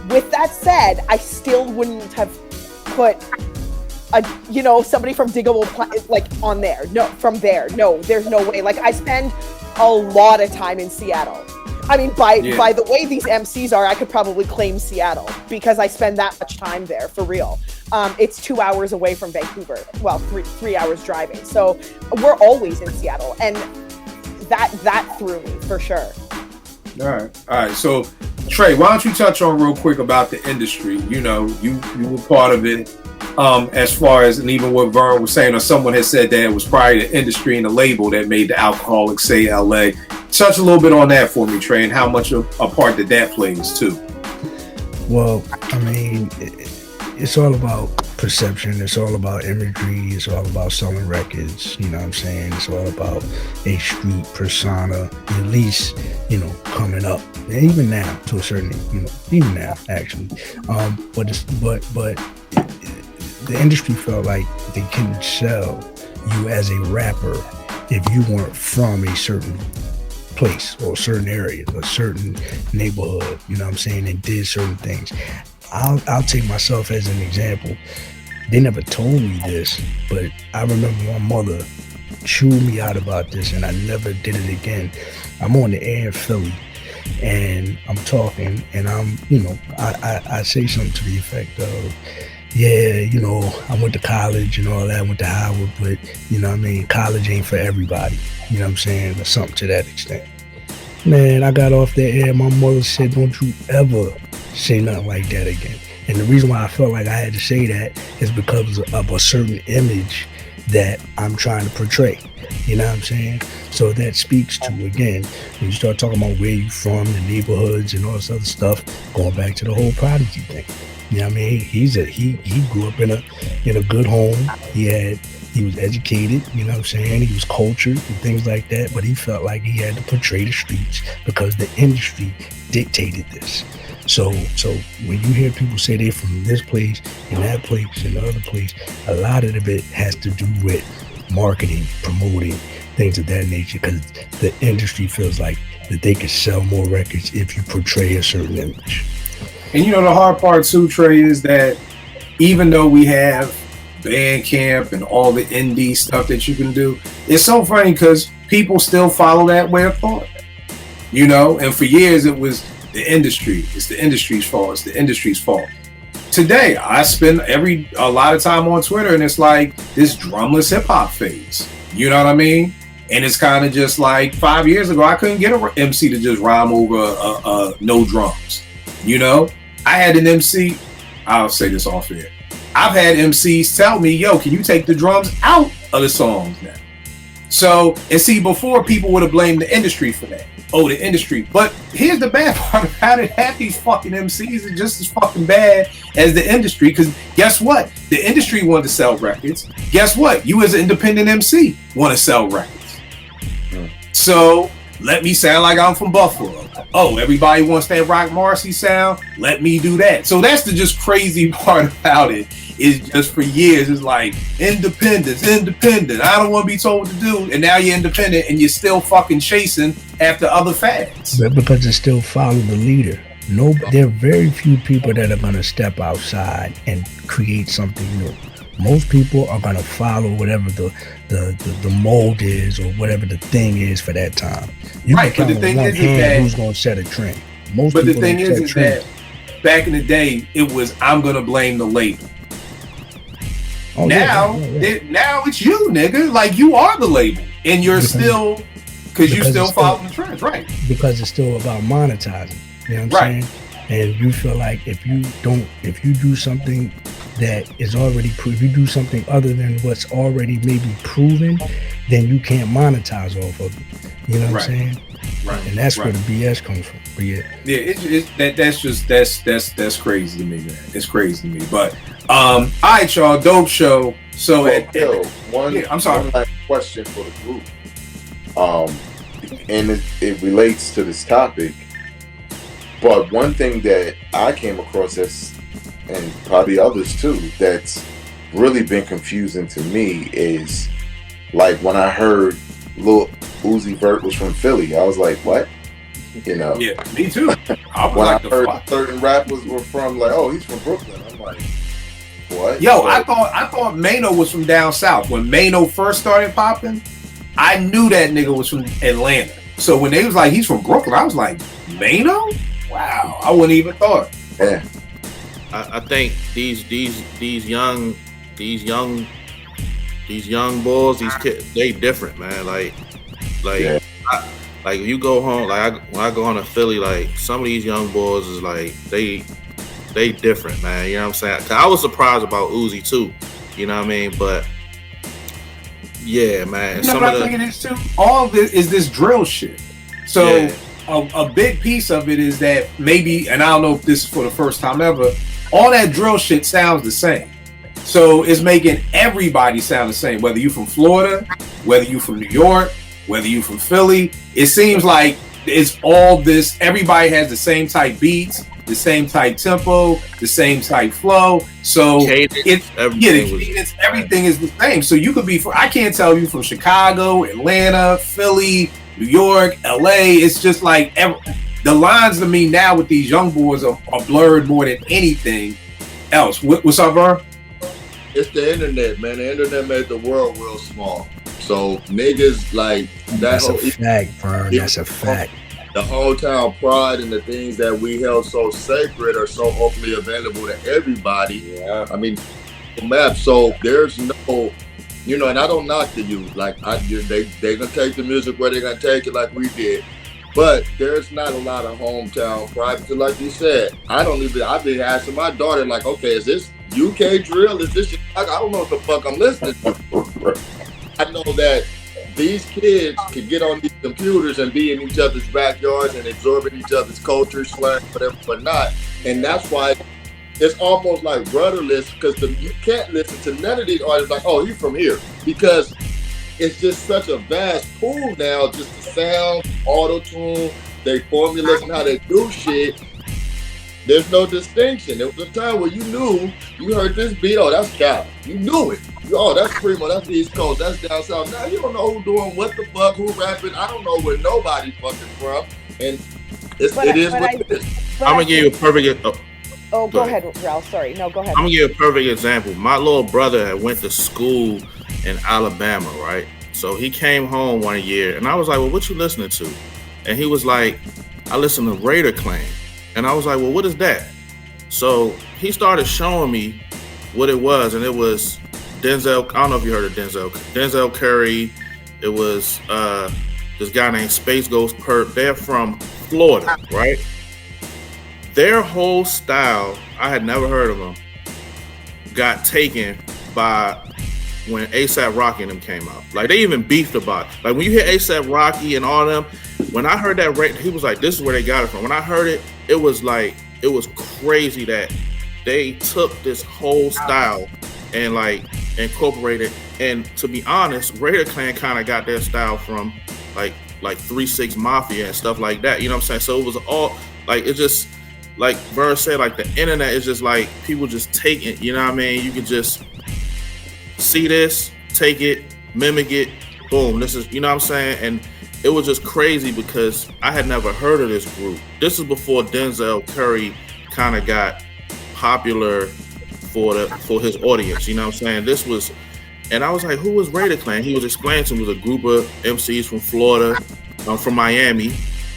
with that said, I still wouldn't have put somebody from Diggable on there. No, from there. No, there's no way. Like, I spend a lot of time in Seattle. I mean, by the way these MCs are, I could probably claim Seattle because I spend that much time there, for real. It's 2 hours away from Vancouver. Well, three hours driving. So we're always in Seattle, and that threw me for sure. All right. So Trey, why don't you touch on real quick about the industry? You know, you were part of it. As far as, and even what Vern was saying, or someone has said that it was probably the industry and the label that made the Alcoholics say LA. Touch a little bit on that for me, Trey, and how much of a part that plays too. Well, I mean, it's all about perception. It's all about imagery. It's all about selling records. You know what I'm saying? It's all about a street persona, at least, coming up. And even now, to a certain, even now, actually. But the industry felt like they couldn't sell you as a rapper if you weren't from a certain place or a certain area, a certain neighborhood, you know what I'm saying, and did certain things. I'll take myself as an example. They never told me this, but I remember my mother chewed me out about this, and I never did it again. I'm on the air in Philly, and I'm talking, and I say something to the effect of, I went to college and all that, I went to Howard, but, college ain't for everybody, you know what I'm saying, or something to that extent. Man, I got off the air, my mother said, don't you ever say nothing like that again. And the reason why I felt like I had to say that is because of a certain image that I'm trying to portray, you know what I'm saying? So that speaks to, again, when you start talking about where you from, the neighborhoods and all this other stuff, going back to the whole Prodigy thing. You know what I mean? He grew up in a good home. He was educated, you know what I'm saying? He was cultured and things like that, but he felt like he had to portray the streets because the industry dictated this. So when you hear people say they're from this place and that place and the other place, a lot of it has to do with marketing, promoting, things of that nature, because the industry feels like that they can sell more records if you portray a certain image. And you know the hard part too, Trey, is that even though we have Bandcamp and all the indie stuff that you can do, it's so funny because people still follow that way of thought. You know, and for years it was the industry. It's the industry's fault. It's the industry's fault. Today, I spend a lot of time on Twitter, and it's like this drumless hip hop phase. You know what I mean? And it's kind of just like 5 years ago, I couldn't get an MC to just rhyme over no drums. You know, I had an MC. I'll say this off air. I've had MCs tell me, "Yo, can you take the drums out of the songs now?" So, and see, before people would have blamed the industry for that. Oh, the industry. But here's the bad part about it. Half these fucking MCs are just as fucking bad as the industry. Because guess what? The industry wanted to sell records. Guess what? You as an independent MC want to sell records. So let me sound like I'm from Buffalo. Oh, everybody wants that Rock Marcy sound. Let me do that. So that's the just crazy part about it. Is just for years, it's like independent. I don't want to be told what to do. And now you're independent and you're still fucking chasing after other fads. But because it still follow the leader. No, there are very few people that are going to step outside and create something new. Most people are going to follow whatever the mold is or whatever the thing is for that time. You right, but the thing is that who's going to set a trend. Most but the people thing is that back in the day, it was I'm going to blame the label. Oh, now it's you, nigga. Like you are the label, and you're still because you still follow the trends, right? Because it's still about monetizing. You know what I'm saying? And you feel like if you do something that is already if you do something other than what's already maybe proven, then you can't monetize off of it. You know what I'm saying? Right. And that's where the BS comes from. But that's crazy to me, man. It's crazy to me. But all right, y'all, dope show. So I'm sorry. One last question for the group. And it relates to this topic. But one thing that I came across and probably others too, that's really been confusing to me is like when I heard Lil Uzi Vert was from Philly, I was like, what? You know? Yeah, me too. When I heard certain rappers were from like, oh, he's from Brooklyn. I'm like, what? Yo, I thought Mano was from down south. When Mano first started popping, I knew that nigga was from Atlanta. So when they was like, he's from Brooklyn, I was like, Mano? Wow, I wouldn't even thought. Yeah. I think these young boys, these kids, they different, man. Like if you go home, when I go home to Philly, like some of these young boys is like they different, man. You know what I'm saying? 'Cause I was surprised about Uzi too. You know what I mean? But yeah, man. You know what I think it is too? All of this is this drill shit. So. Yeah. A big piece of it is that maybe, and I don't know if this is for the first time ever, all that drill shit sounds the same. So it's making everybody sound the same, whether you from Florida, whether you from New York, whether you from Philly. It seems like it's all this, everybody has the same type beats, the same type tempo, the same type flow. So everything is the same. So you could be, I can't tell you from Chicago, Atlanta, Philly, New York, LA, it's just like the lines to me now with these young boys are blurred more than anything else. What's up, Vern? It's the internet, man. The internet made the world real small. So niggas like that. That's a fact, Vern. That's a fact. The hometown pride and the things that we held so sacred are so openly available to everybody. Yeah. I mean, map. So there's no. You know, and I don't knock the youth. Like they gonna take the music where they gonna take it, like we did. But there's not a lot of hometown pride. Because like you said, I've been asking my daughter, like, okay, is this UK drill? Is this? I don't know what the fuck I'm listening to. I know that these kids can get on these computers and be in each other's backyards and absorbing each other's culture, slang, whatever, but not. And that's why. It's almost like rudderless because you can't listen to none of these artists like, oh, he's from here. Because it's just such a vast pool now, just the sound, auto-tune, they formulas and how they do shit. There's no distinction. There was a time where you knew, you heard this beat, oh, that's Cal. You knew it. Oh, that's Primo, that's the East Coast, that's down south. Now you don't know who doing what the fuck, who rapping. I don't know where nobody's fucking from. And it is what it is. I'm gonna give you a perfect. Go ahead, Ralph. Sorry, no, go ahead. I'm gonna give you a perfect example. My little brother had went to school in Alabama, right? So he came home one year, and I was like, "Well, what you listening to?" And he was like, "I listen to Raider Clan." And I was like, "Well, what is that?" So he started showing me what it was, and it was Denzel. I don't know if you heard of Denzel Curry. It was this guy named Space Ghost Perp. They're from Florida, right? Their whole style, I had never heard of them, got taken by when A$AP Rocky and them came out. Like, they even beefed about it. Like, when you hear A$AP Rocky and all them, when I heard that, he was like, this is where they got it from. When I heard it, it was like, it was crazy that they took this whole style and like incorporated. And to be honest, Raider Clan kind of got their style from like 3-6 Mafia and stuff like that. You know what I'm saying? So it was all like, it just, like Bird said, like the internet is just like people just take it, you know what I mean? You can just see this, take it, mimic it, boom, this is, you know what I'm saying? And it was just crazy because I had never heard of this group. This is before Denzel Curry kind of got popular for his audience, you know what I'm saying? This was, and I was like, who was Raider Clan? He was explaining to me it was a group of MCs from Florida, from Miami,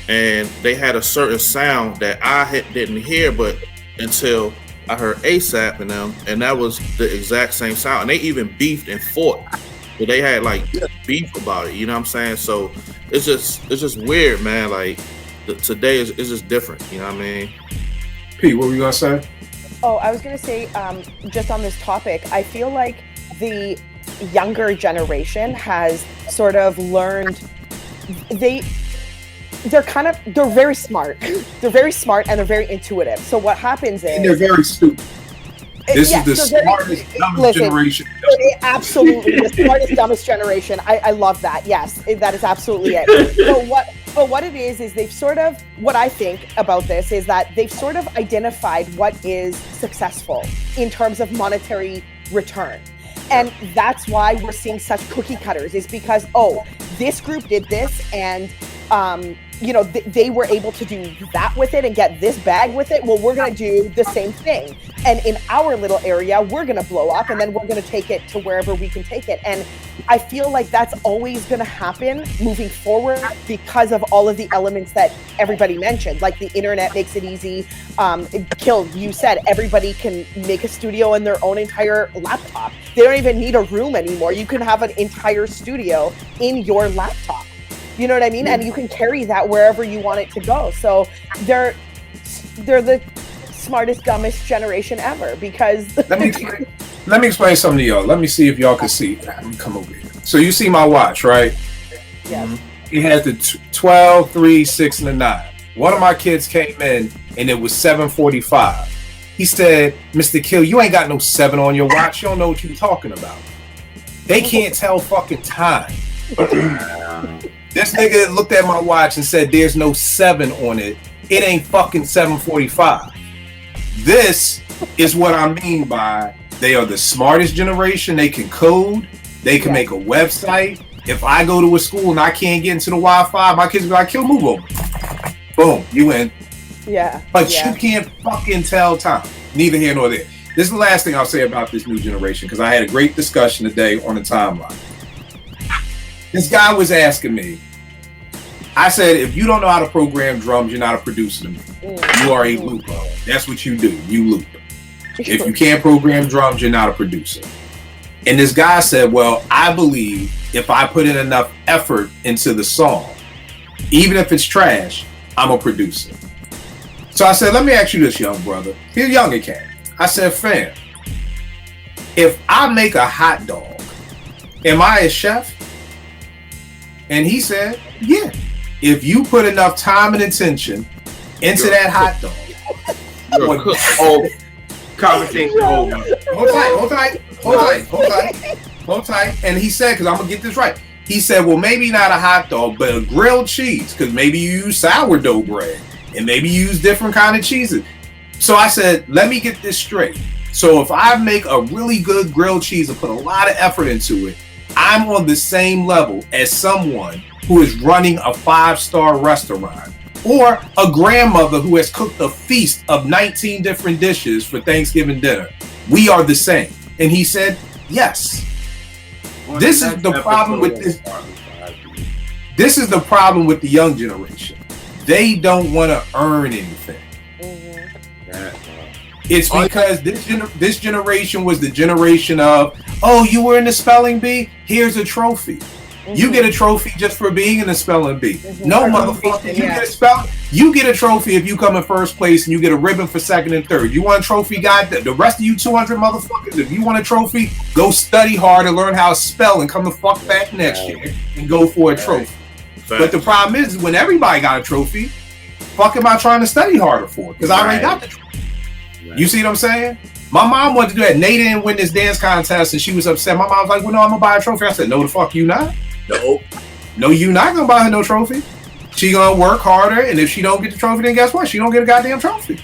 and they had a certain sound that I didn't hear, but until I heard A$AP and them, and that was the exact same sound. And they even beefed and fought, but they had like beef about it. You know what I'm saying? So it's just weird, man. Like today is just different. You know what I mean? Pete, what were you gonna say? Oh, I was gonna say, just on this topic, I feel like the younger generation has sort of learned they're very smart. They're very smart and they're very intuitive. So what happens is, and they're very stupid. This is the smartest, dumbest generation. Absolutely, the smartest, dumbest generation. I love that. Yes, that is absolutely it. But what it is they've sort of, what I think about this is that they've sort of identified what is successful in terms of monetary return. And that's why we're seeing such cookie cutters, is because, this group did this and they were able to do that with it and get this bag with it. Well, we're going to do the same thing. And in our little area, we're going to blow up and then we're going to take it to wherever we can take it. And I feel like that's always going to happen moving forward because of all of the elements that everybody mentioned. Like the internet makes it easy. Kill, you said everybody can make a studio in their own entire laptop. They don't even need a room anymore. You can have an entire studio in your laptop. You know what I mean? And you can carry that wherever you want it to go. So they're the smartest, dumbest generation ever because... Let me explain something to y'all. Let me see if y'all can see. Let me come over here. So you see my watch, right? Yes. It has the 12, 3, 6, and the 9. One of my kids came in and it was 7:45. He said, Mr. Kill, you ain't got no 7 on your watch. You don't know what you're talking about. They can't tell fucking time. This nigga looked at my watch and said, there's no 7 on it. It ain't fucking 7:45. This is what I mean by they are the smartest generation. They can code. They can make a website. If I go to a school and I can't get into the Wi-Fi, my kids be like, Kill, move over. Boom, you in. Yeah. But you can't fucking tell time. Neither here nor there. This is the last thing I'll say about this new generation, because I had a great discussion today on the timeline. This guy was asking me, I said, if you don't know how to program drums, you're not a producer to me. You are a looper. That's what you do. You loop. If you can't program drums, you're not a producer. And this guy said, well, I believe if I put in enough effort into the song, even if it's trash, I'm a producer. So I said, let me ask you this, young brother. He's a younger cat. I said, fam, if I make a hot dog, am I a chef? And he said, yeah. If you put enough time and attention into that hot dog. Conversation over. Hold tight. And he said, because I'm going to get this right. He said, well, maybe not a hot dog, but a grilled cheese. Because maybe you use sourdough bread. And maybe you use different kind of cheeses. So I said, let me get this straight. So if I make a really good grilled cheese and put a lot of effort into it, I'm on the same level as someone who is running a 5-star restaurant or a grandmother who has cooked a feast of 19 different dishes for Thanksgiving dinner. We are the same. And he said, yes. This is the problem with this. This is the problem with the young generation. They don't want to earn anything. It's because this generation was the generation of, oh, you were in the spelling bee? Here's a trophy. You get a trophy just for being in the spelling bee. No, motherfucker, you get a trophy if you come in first place and you get a ribbon for second and third. You want a trophy, guy? The rest of you 200 motherfuckers, if you want a trophy, go study hard and learn how to spell and come the fuck back next year and go for a trophy. But the problem is, when everybody got a trophy, fuck am I trying to study harder for? Because I already got the trophy. You see what I'm saying? My mom wanted to do that. Nate didn't win this dance contest and she was upset. My mom was like, well, no, I'm going to buy a trophy. I said, no, the fuck you not? No, you not going to buy her no trophy. She going to work harder, and if she don't get the trophy, then guess what? She don't get a goddamn trophy.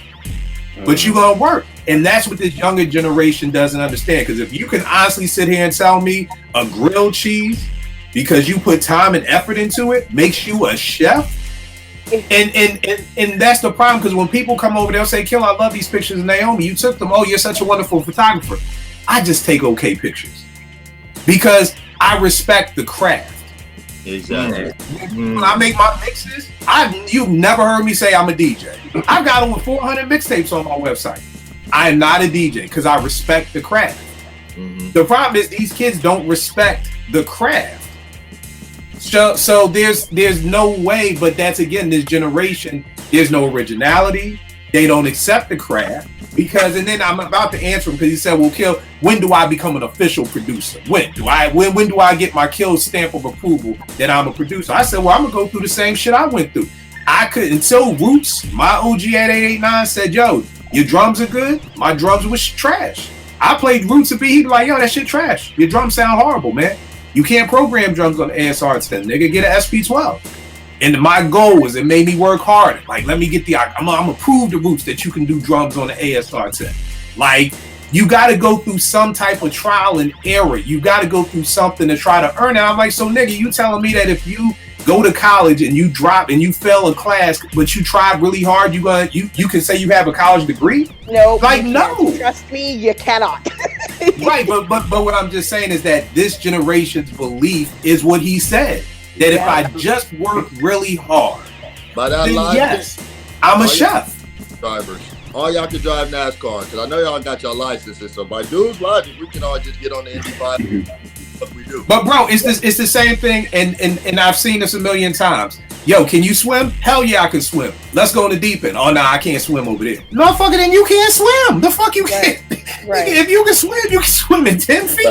But you going to work. And that's what this younger generation doesn't understand. Because if you can honestly sit here and tell me a grilled cheese, because you put time and effort into it, makes you a chef, and that's the problem, because when people come over, they'll say, Kill, I love these pictures of Naomi. You took them. Oh, you're such a wonderful photographer. I just take okay pictures because I respect the craft. Exactly. When I make my mixes, you've never heard me say I'm a DJ. I've got over 400 mixtapes on my website. I am not a DJ because I respect the craft. The problem is these kids don't respect the craft. So there's no way, but that's again this generation. There's no originality. They don't accept the craft because, and then I'm about to answer him because he said, "Well, Kill, when do I become an official producer? When do I get my Kill stamp of approval that I'm a producer?" I said, "Well, I'm gonna go through the same shit I went through. I could until Roots, my OG at 889 said, yo, your drums are good. My drums was trash. I played Roots and he'd be like, yo, that shit trash. Your drums sound horrible, man. You can't program drums on the ASR 10, nigga. Get an SP12. And my goal was, it made me work harder. Like, let me get I'm gonna prove to Roots that you can do drums on the ASR 10. Like, you got to go through some type of trial and error. You got to go through something to try to earn it. I'm like, so nigga, you telling me that if you go to college and you drop and you fail a class, but you tried really hard, you can say you have a college degree? No, like no. Trust me, you cannot. Right, but what I'm just saying is that this generation's belief is what he said, that if I just work really hard, then yes, I'm a chef. Drivers, all y'all can drive NASCAR because I know y'all got your licenses. So by dude's logic, we can all just get on the Indy 5. What we do. But bro, it's the same thing, and I've seen this a million times. Yo, can you swim? Hell yeah, I can swim. Let's go in the deep end. Oh no, I can't swim over there. No, fuck it, then you can't swim. The fuck you can't. Right. If you can swim in 10 feet.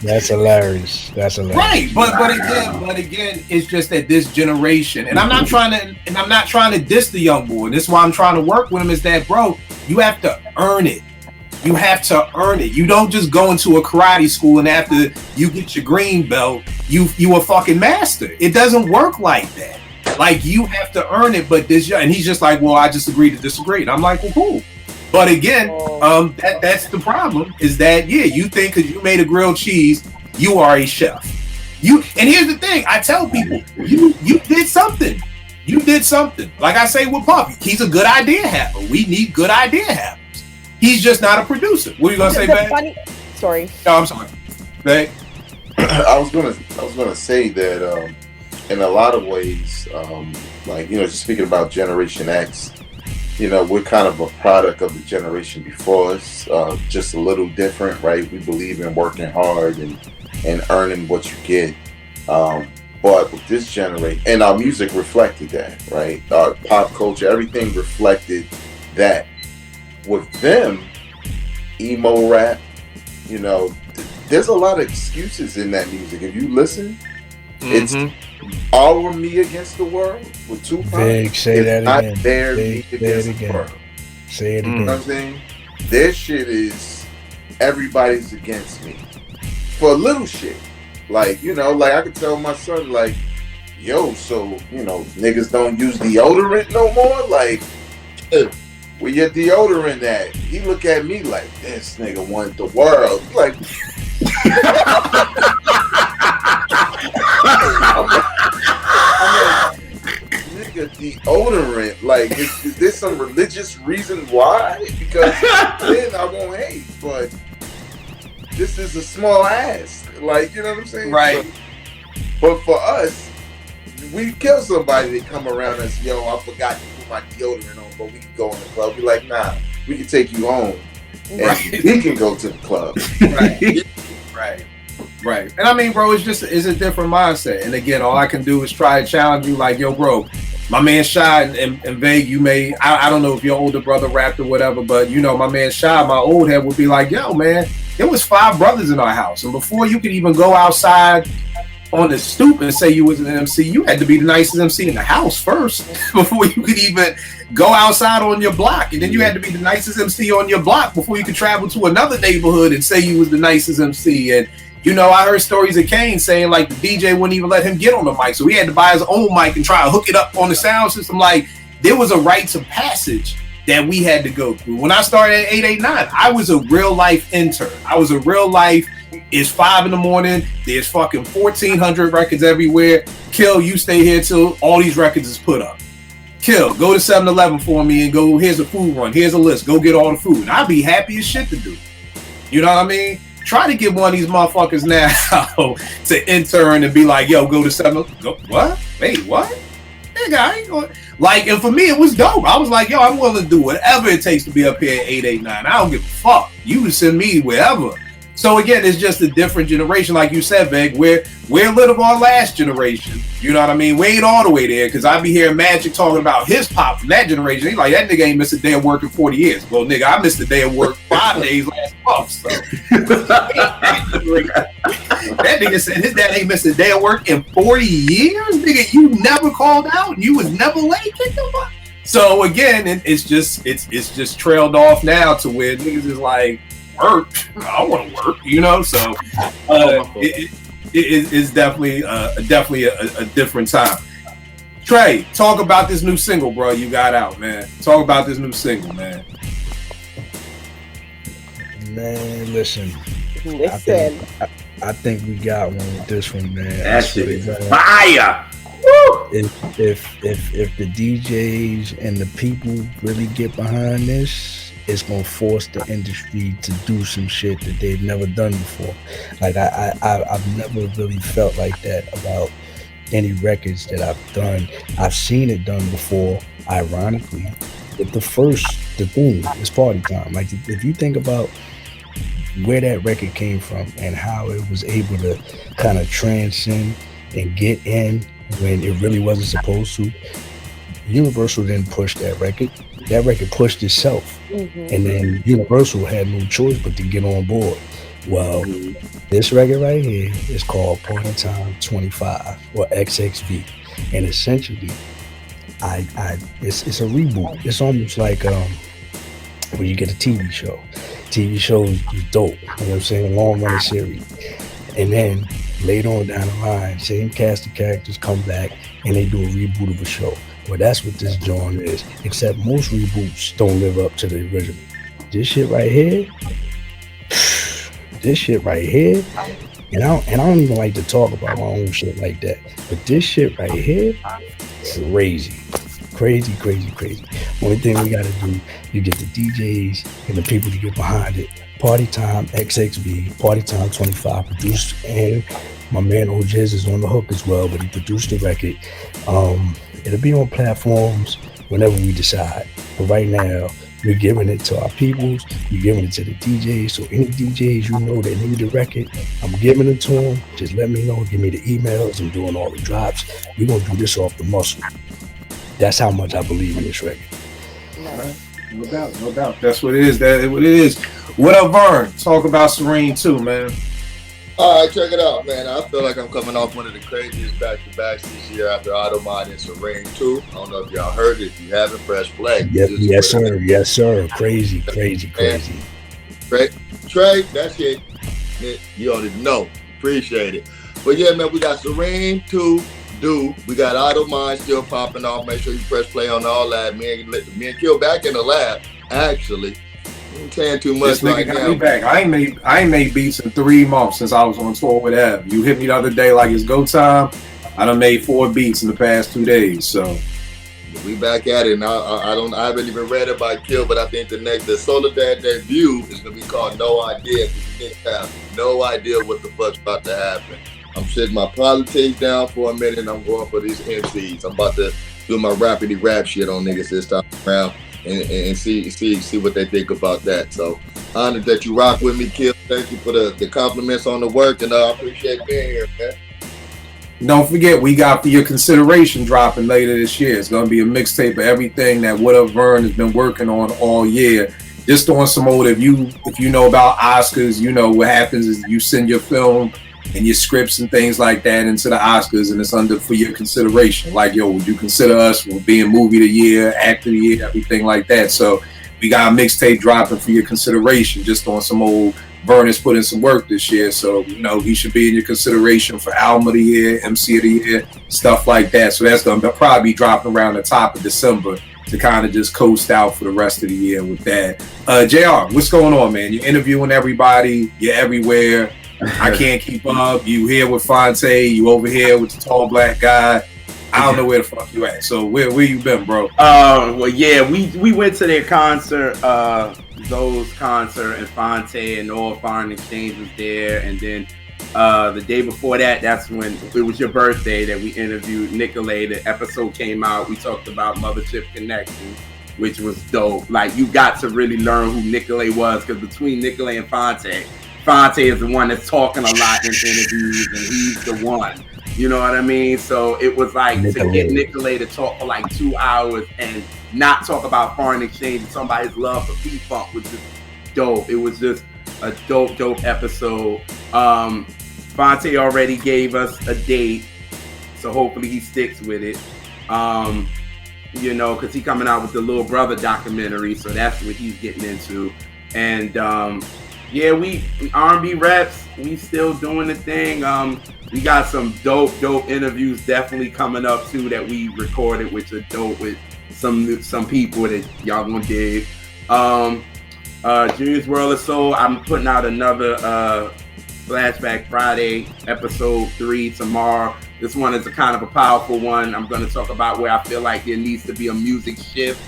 That's hilarious. Right, but again, it's just that this generation, and I'm not trying to diss the young boy. And this is why I'm trying to work with him. Is that, bro, you have to earn it. You have to earn it. You don't just go into a karate school and after you get your green belt, you a fucking master. It doesn't work like that. Like, you have to earn it. But and he's just like, well, I just agree to disagree. And I'm like, well, cool. But again, that's the problem. Is that you think because you made a grilled cheese, you are a chef. And here's the thing: I tell people, you did something. You did something. Like I say with Puffy, he's a good idea haver. We need good idea havers. He's just not a producer. What are you gonna say, Bang? Sorry. No, I'm sorry. Bang. I was gonna say that in a lot of ways, like, just speaking about Generation X, we're kind of a product of the generation before us, just a little different, right? We believe in working hard and earning what you get. But with this generation, and our music reflected that, right? Our pop culture, everything reflected that. With them, emo rap, there's a lot of excuses in that music. If you listen, it's all of me against the world with Tupac. Big, say that again. Not their me against the world. Say it again. You know what I'm saying? Their shit is everybody's against me for little shit. Like, like I could tell my son, like, yo, so, niggas don't use deodorant no more? Like, where your deodorant at? He look at me like, this nigga want the world. Like, I'm like, nigga, deodorant. Like, is there some religious reason why? Because then I won't hate. But this is a small ass. Like, you know what I'm saying? Right. But for us, we kill somebody that come around us, yo, I forgot to put my deodorant on, but we can go in the club. We like, nah, we can take you home and we can go to the club. Right. And I mean, bro, it's a different mindset. And again, all I can do is try to challenge you like, yo, bro, my man Shy and Vague, you may, I don't know if your older brother rapped or whatever, but you know, my man Shy, my old head would be like, yo, man, there was 5 brothers in our house. And before you could even go outside on the stoop and say you was an MC, you had to be the nicest MC in the house first before you could even go outside on your block. And then you had to be the nicest MC on your block before you could travel to another neighborhood and say you was the nicest MC. And, you know, I heard stories of Kane saying like the DJ wouldn't even let him get on the mic. So he had to buy his own mic and try to hook it up on the sound system. Like, there was a rites of passage that we had to go through. When I started at 889, I was a real life intern. I was a real life. It's 5 a.m. There's fucking 1,400 records everywhere. Kill, you stay here till all these records is put up. Kill, go to 7-Eleven for me and go, here's a food run. Here's a list. Go get all the food. And I'd be happy as shit to do. You know what I mean? Try to get one of these motherfuckers now to intern and be like, yo, go to 7-Eleven. Go, what? Wait, what? Nigga, I ain't going. Like, and for me, it was dope. I was like, yo, I'm willing to do whatever it takes to be up here at 889. I don't give a fuck. You can send me wherever. So again, it's just a different generation, like you said, Veg. We're a little of our last generation. You know what I mean? We ain't all the way there, because I be hearing Magic talking about his pop from that generation. He's like, that nigga ain't missed a day of work in 40 years. Well, nigga, I missed a day of work 5 days last month. So that nigga said his dad ain't missed a day of work in 40 years. Nigga, you never called out. You was never late. Get the fuck. So again, it's just trailed off now to where niggas is like, work. I want to work, you know. So it's definitely a different time. Trey, talk about this new single, bro. You got out, man. Talk about this new single, man. Man, listen. I think we got one with this one, man. That shit is fire. Woo! If the DJs and the people really get behind this, it's gonna force the industry to do some shit that they've never done before. Like I've never really felt like that about any records that I've done. I've seen it done before, ironically. But the thing is Party Time. Like, if you think about where that record came from and how it was able to kind of transcend and get in when it really wasn't supposed to, Universal didn't push that record. That record pushed itself. Mm-hmm. And then Universal had no choice but to get on board. Well, this record right here is called Party Time 25 or XXV. And essentially, it's a reboot. It's almost like when you get a TV show. TV shows is dope. You know what I'm saying? Long running series. And then later on down the line, same cast of characters come back and they do a reboot of a show. Well, that's what this joint is. Except most reboots don't live up to the original. This shit right here, and I don't even like to talk about my own shit like that. But this shit right here, crazy. Only thing we gotta do, you get the DJs and the people to get behind it. Party Time XXV, Party Time 25 produced, and my man OJiz is on the hook as well, but he produced the record. It'll be on platforms whenever we decide. But right now, we're giving it to our peoples. We're giving it to the DJs. So any DJs you know that need a record, I'm giving it to them. Just let me know. Give me the emails. I'm doing all the drops. We're going to do this off the muscle. That's how much I believe in this record. No doubt. That's what it is. What up, Vern? Talk about Serene too, man. All right, check it out, man. I feel like I'm coming off one of the craziest back-to-backs this year after Automod and Serene 2. I don't know if y'all heard it. If you haven't, press play. Yes, sir. Crazy. Trey, that's it. You already know. Appreciate it. But yeah, man, we got Serene 2, do. We got Idle Mind still popping off. Make sure you press play on all that. Me and Kill back in the lab. Actually, I ain't saying too much This nigga right got now. me back. I ain't made beats in 3 months since I was on tour with Ev. You hit me the other day like it's go time. I done made 4 beats in the past 2 days. So we back at it. Now I haven't even read it by Kill, but I think the Soledad debut is gonna be called No Idea, because you didn't have no idea what the fuck's about to happen. I'm sitting my politics down for a minute and I'm going for these MCs. I'm about to do my rapidy rap shit on niggas this time around and see what they think about that. So honored that you rock with me, Kill. Thank you for the compliments on the work, and I appreciate being here, man. don't forget, we got For Your Consideration dropping later this year. It's gonna be a mixtape of everything that What Up Vern has been working on all year. Just on some old, if you know about Oscars, you know what happens is you send your film and your scripts and things like that into the Oscars, and it's under For Your Consideration. Like, yo, would you consider us being movie of the year, actor of the year, everything like that? So we got a mixtape dropping For Your Consideration, just on some old. Vern has put in some work this year, so you know he should be in your consideration for album of the year, MC of the year, stuff like that. So that's gonna probably be dropping around the top of December to kind of just coast out for the rest of the year with that. JR, what's going on, man? You're interviewing everybody, you're everywhere. I can't keep up. You here with Fonte, you over here with the tall black guy. I don't know where the fuck you at. So where you been, bro? Well, yeah, we went to their concert, Zoe's concert, and Fonte and all Foreign Exchange was there, and then the day before that, that's when it was your birthday that we interviewed Nicolay. The episode came out. We talked about Mothership Connection, which was dope. Like, you got to really learn who Nicolay was, because between Nicolay and Fonte is the one that's talking a lot in interviews, and he's the one. You know what I mean? So it was like to get Nicolay to talk for like 2 hours and not talk about Foreign Exchange and somebody's love for P-Funk, which is dope. It was just a dope episode. Fonte already gave us a date, so hopefully he sticks with it. You know, because he's coming out with the Little Brother documentary, so that's what he's getting into. And yeah, we R&B reps, we still doing the thing. We got some dope interviews definitely coming up too that we recorded, which are dope with some people that y'all gonna dig. Junior's World of Soul, I'm putting out another Flashback Friday, episode 3 tomorrow. This one is a kind of a powerful one. I'm gonna talk about where I feel like there needs to be a music shift.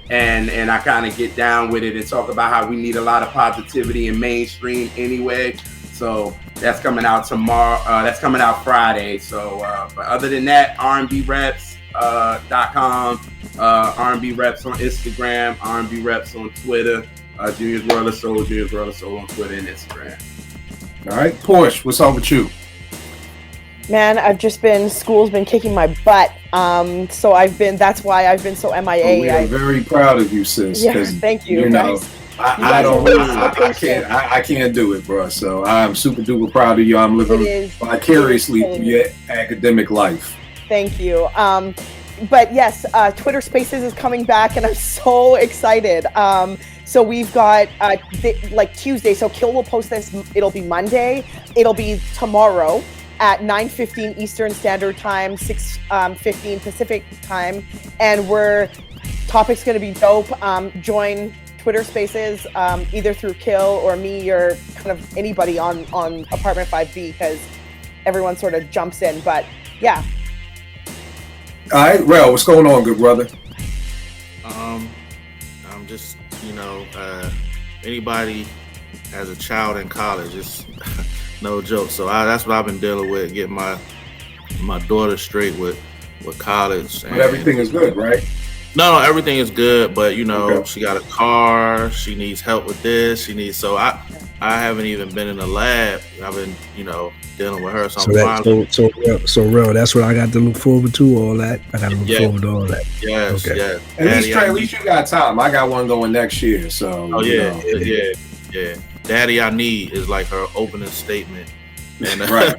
And I kind of get down with it and talk about how we need a lot of positivity in mainstream anyway. So that's coming out tomorrow. That's coming out Friday. So, but other than that, rnbreps.com, R&B Reps on Instagram, R&B Reps on Twitter, Junior's World of Soul, Junior's World of Soul on Twitter and Instagram. All right, Porsche, what's up with you? Man, school's been kicking my butt. So that's why I've been so MIA. Well, we are very proud of you, sis. Yeah, thank you. You know, guys. I can't do it, bro. So I'm super duper proud of you. I'm living vicariously through your academic life. Thank you. But yes, Twitter Spaces is coming back, and I'm so excited. So we've got like Tuesday. So Kill will post this. It'll be Monday. It'll be tomorrow at 9:15 Eastern Standard Time, 6:15 Pacific Time, and topic's going to be dope. Join Twitter Spaces either through Kill or me or kind of anybody on Apartment 5B, because everyone sort of jumps in. But yeah. All right, Rel, what's going on, good brother? I'm just, anybody has a child in college, it's no joke. So that's what I've been dealing with, getting my daughter straight with college. But everything is good, right? No, everything is good, but okay. She got a car, she needs help with this, so I haven't even been in the lab. I've been, dealing with her. So real, that's what I got to look forward to, all that. I got to look forward to all that. Yes, okay. Yes. At least you got time. I got one going next year, so. Oh, yeah. Daddy, I need is like her opening statement. And right.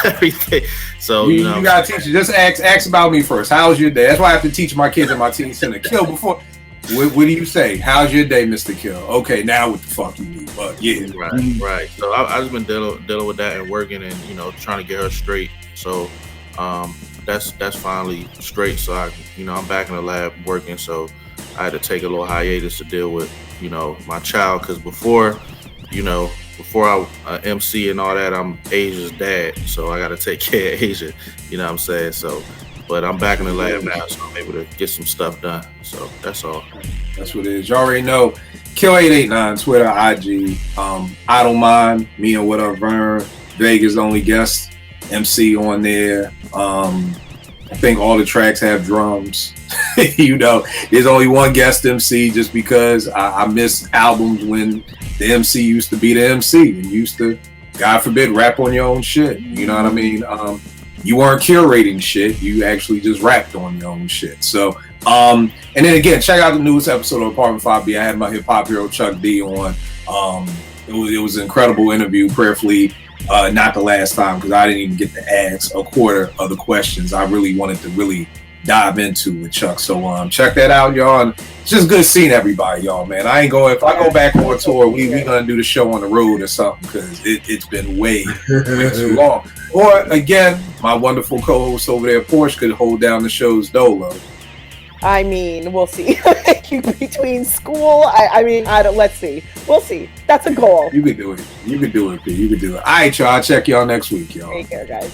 Everything. So you gotta teach her. Just ask about me first. How's your day? That's why I have to teach my kids at my teen center. Kill before. What do you say? How's your day, Mr. Kill? Okay, now what the fuck you need? But yeah, right. So I just been dealing with that and working and trying to get her straight. So that's finally straight. So I'm back in the lab working. So I had to take a little hiatus to deal with, my child. Because before I MC and all that, I'm Asia's dad. So I got to take care of Asia. You know what I'm saying? So, but I'm back in the lab now, so I'm able to get some stuff done. So that's all. That's what it is. You already know. Kill889, Twitter, IG. I don't mind. Me and What Up Vern. Vegas the only guest MC on there. I think all the tracks have drums. There's only one guest MC just because I miss albums when the MC used to be the MC and used to, God forbid, rap on your own shit. You know what I mean? You weren't curating shit. You actually just rapped on your own shit. So, and then again, check out the newest episode of Apartment 5B. I had my hip hop hero Chuck D on. It was an incredible interview. Prayerfully, not the last time, because I didn't even get to ask a quarter of the questions I really wanted to really dive into with Chuck. So check that out, y'all. And it's just good seeing everybody, y'all, man. If I go back on tour, we gonna do the show on the road or something, because it's been way too long. Or again, my wonderful co-host over there, Porsche, could hold down the show's dolo. I mean, we'll see. Between school, let's see. We'll see. That's a goal. You could do it. You could do it, P. You could do it. All right, y'all. I'll check y'all next week, y'all. Take care, guys.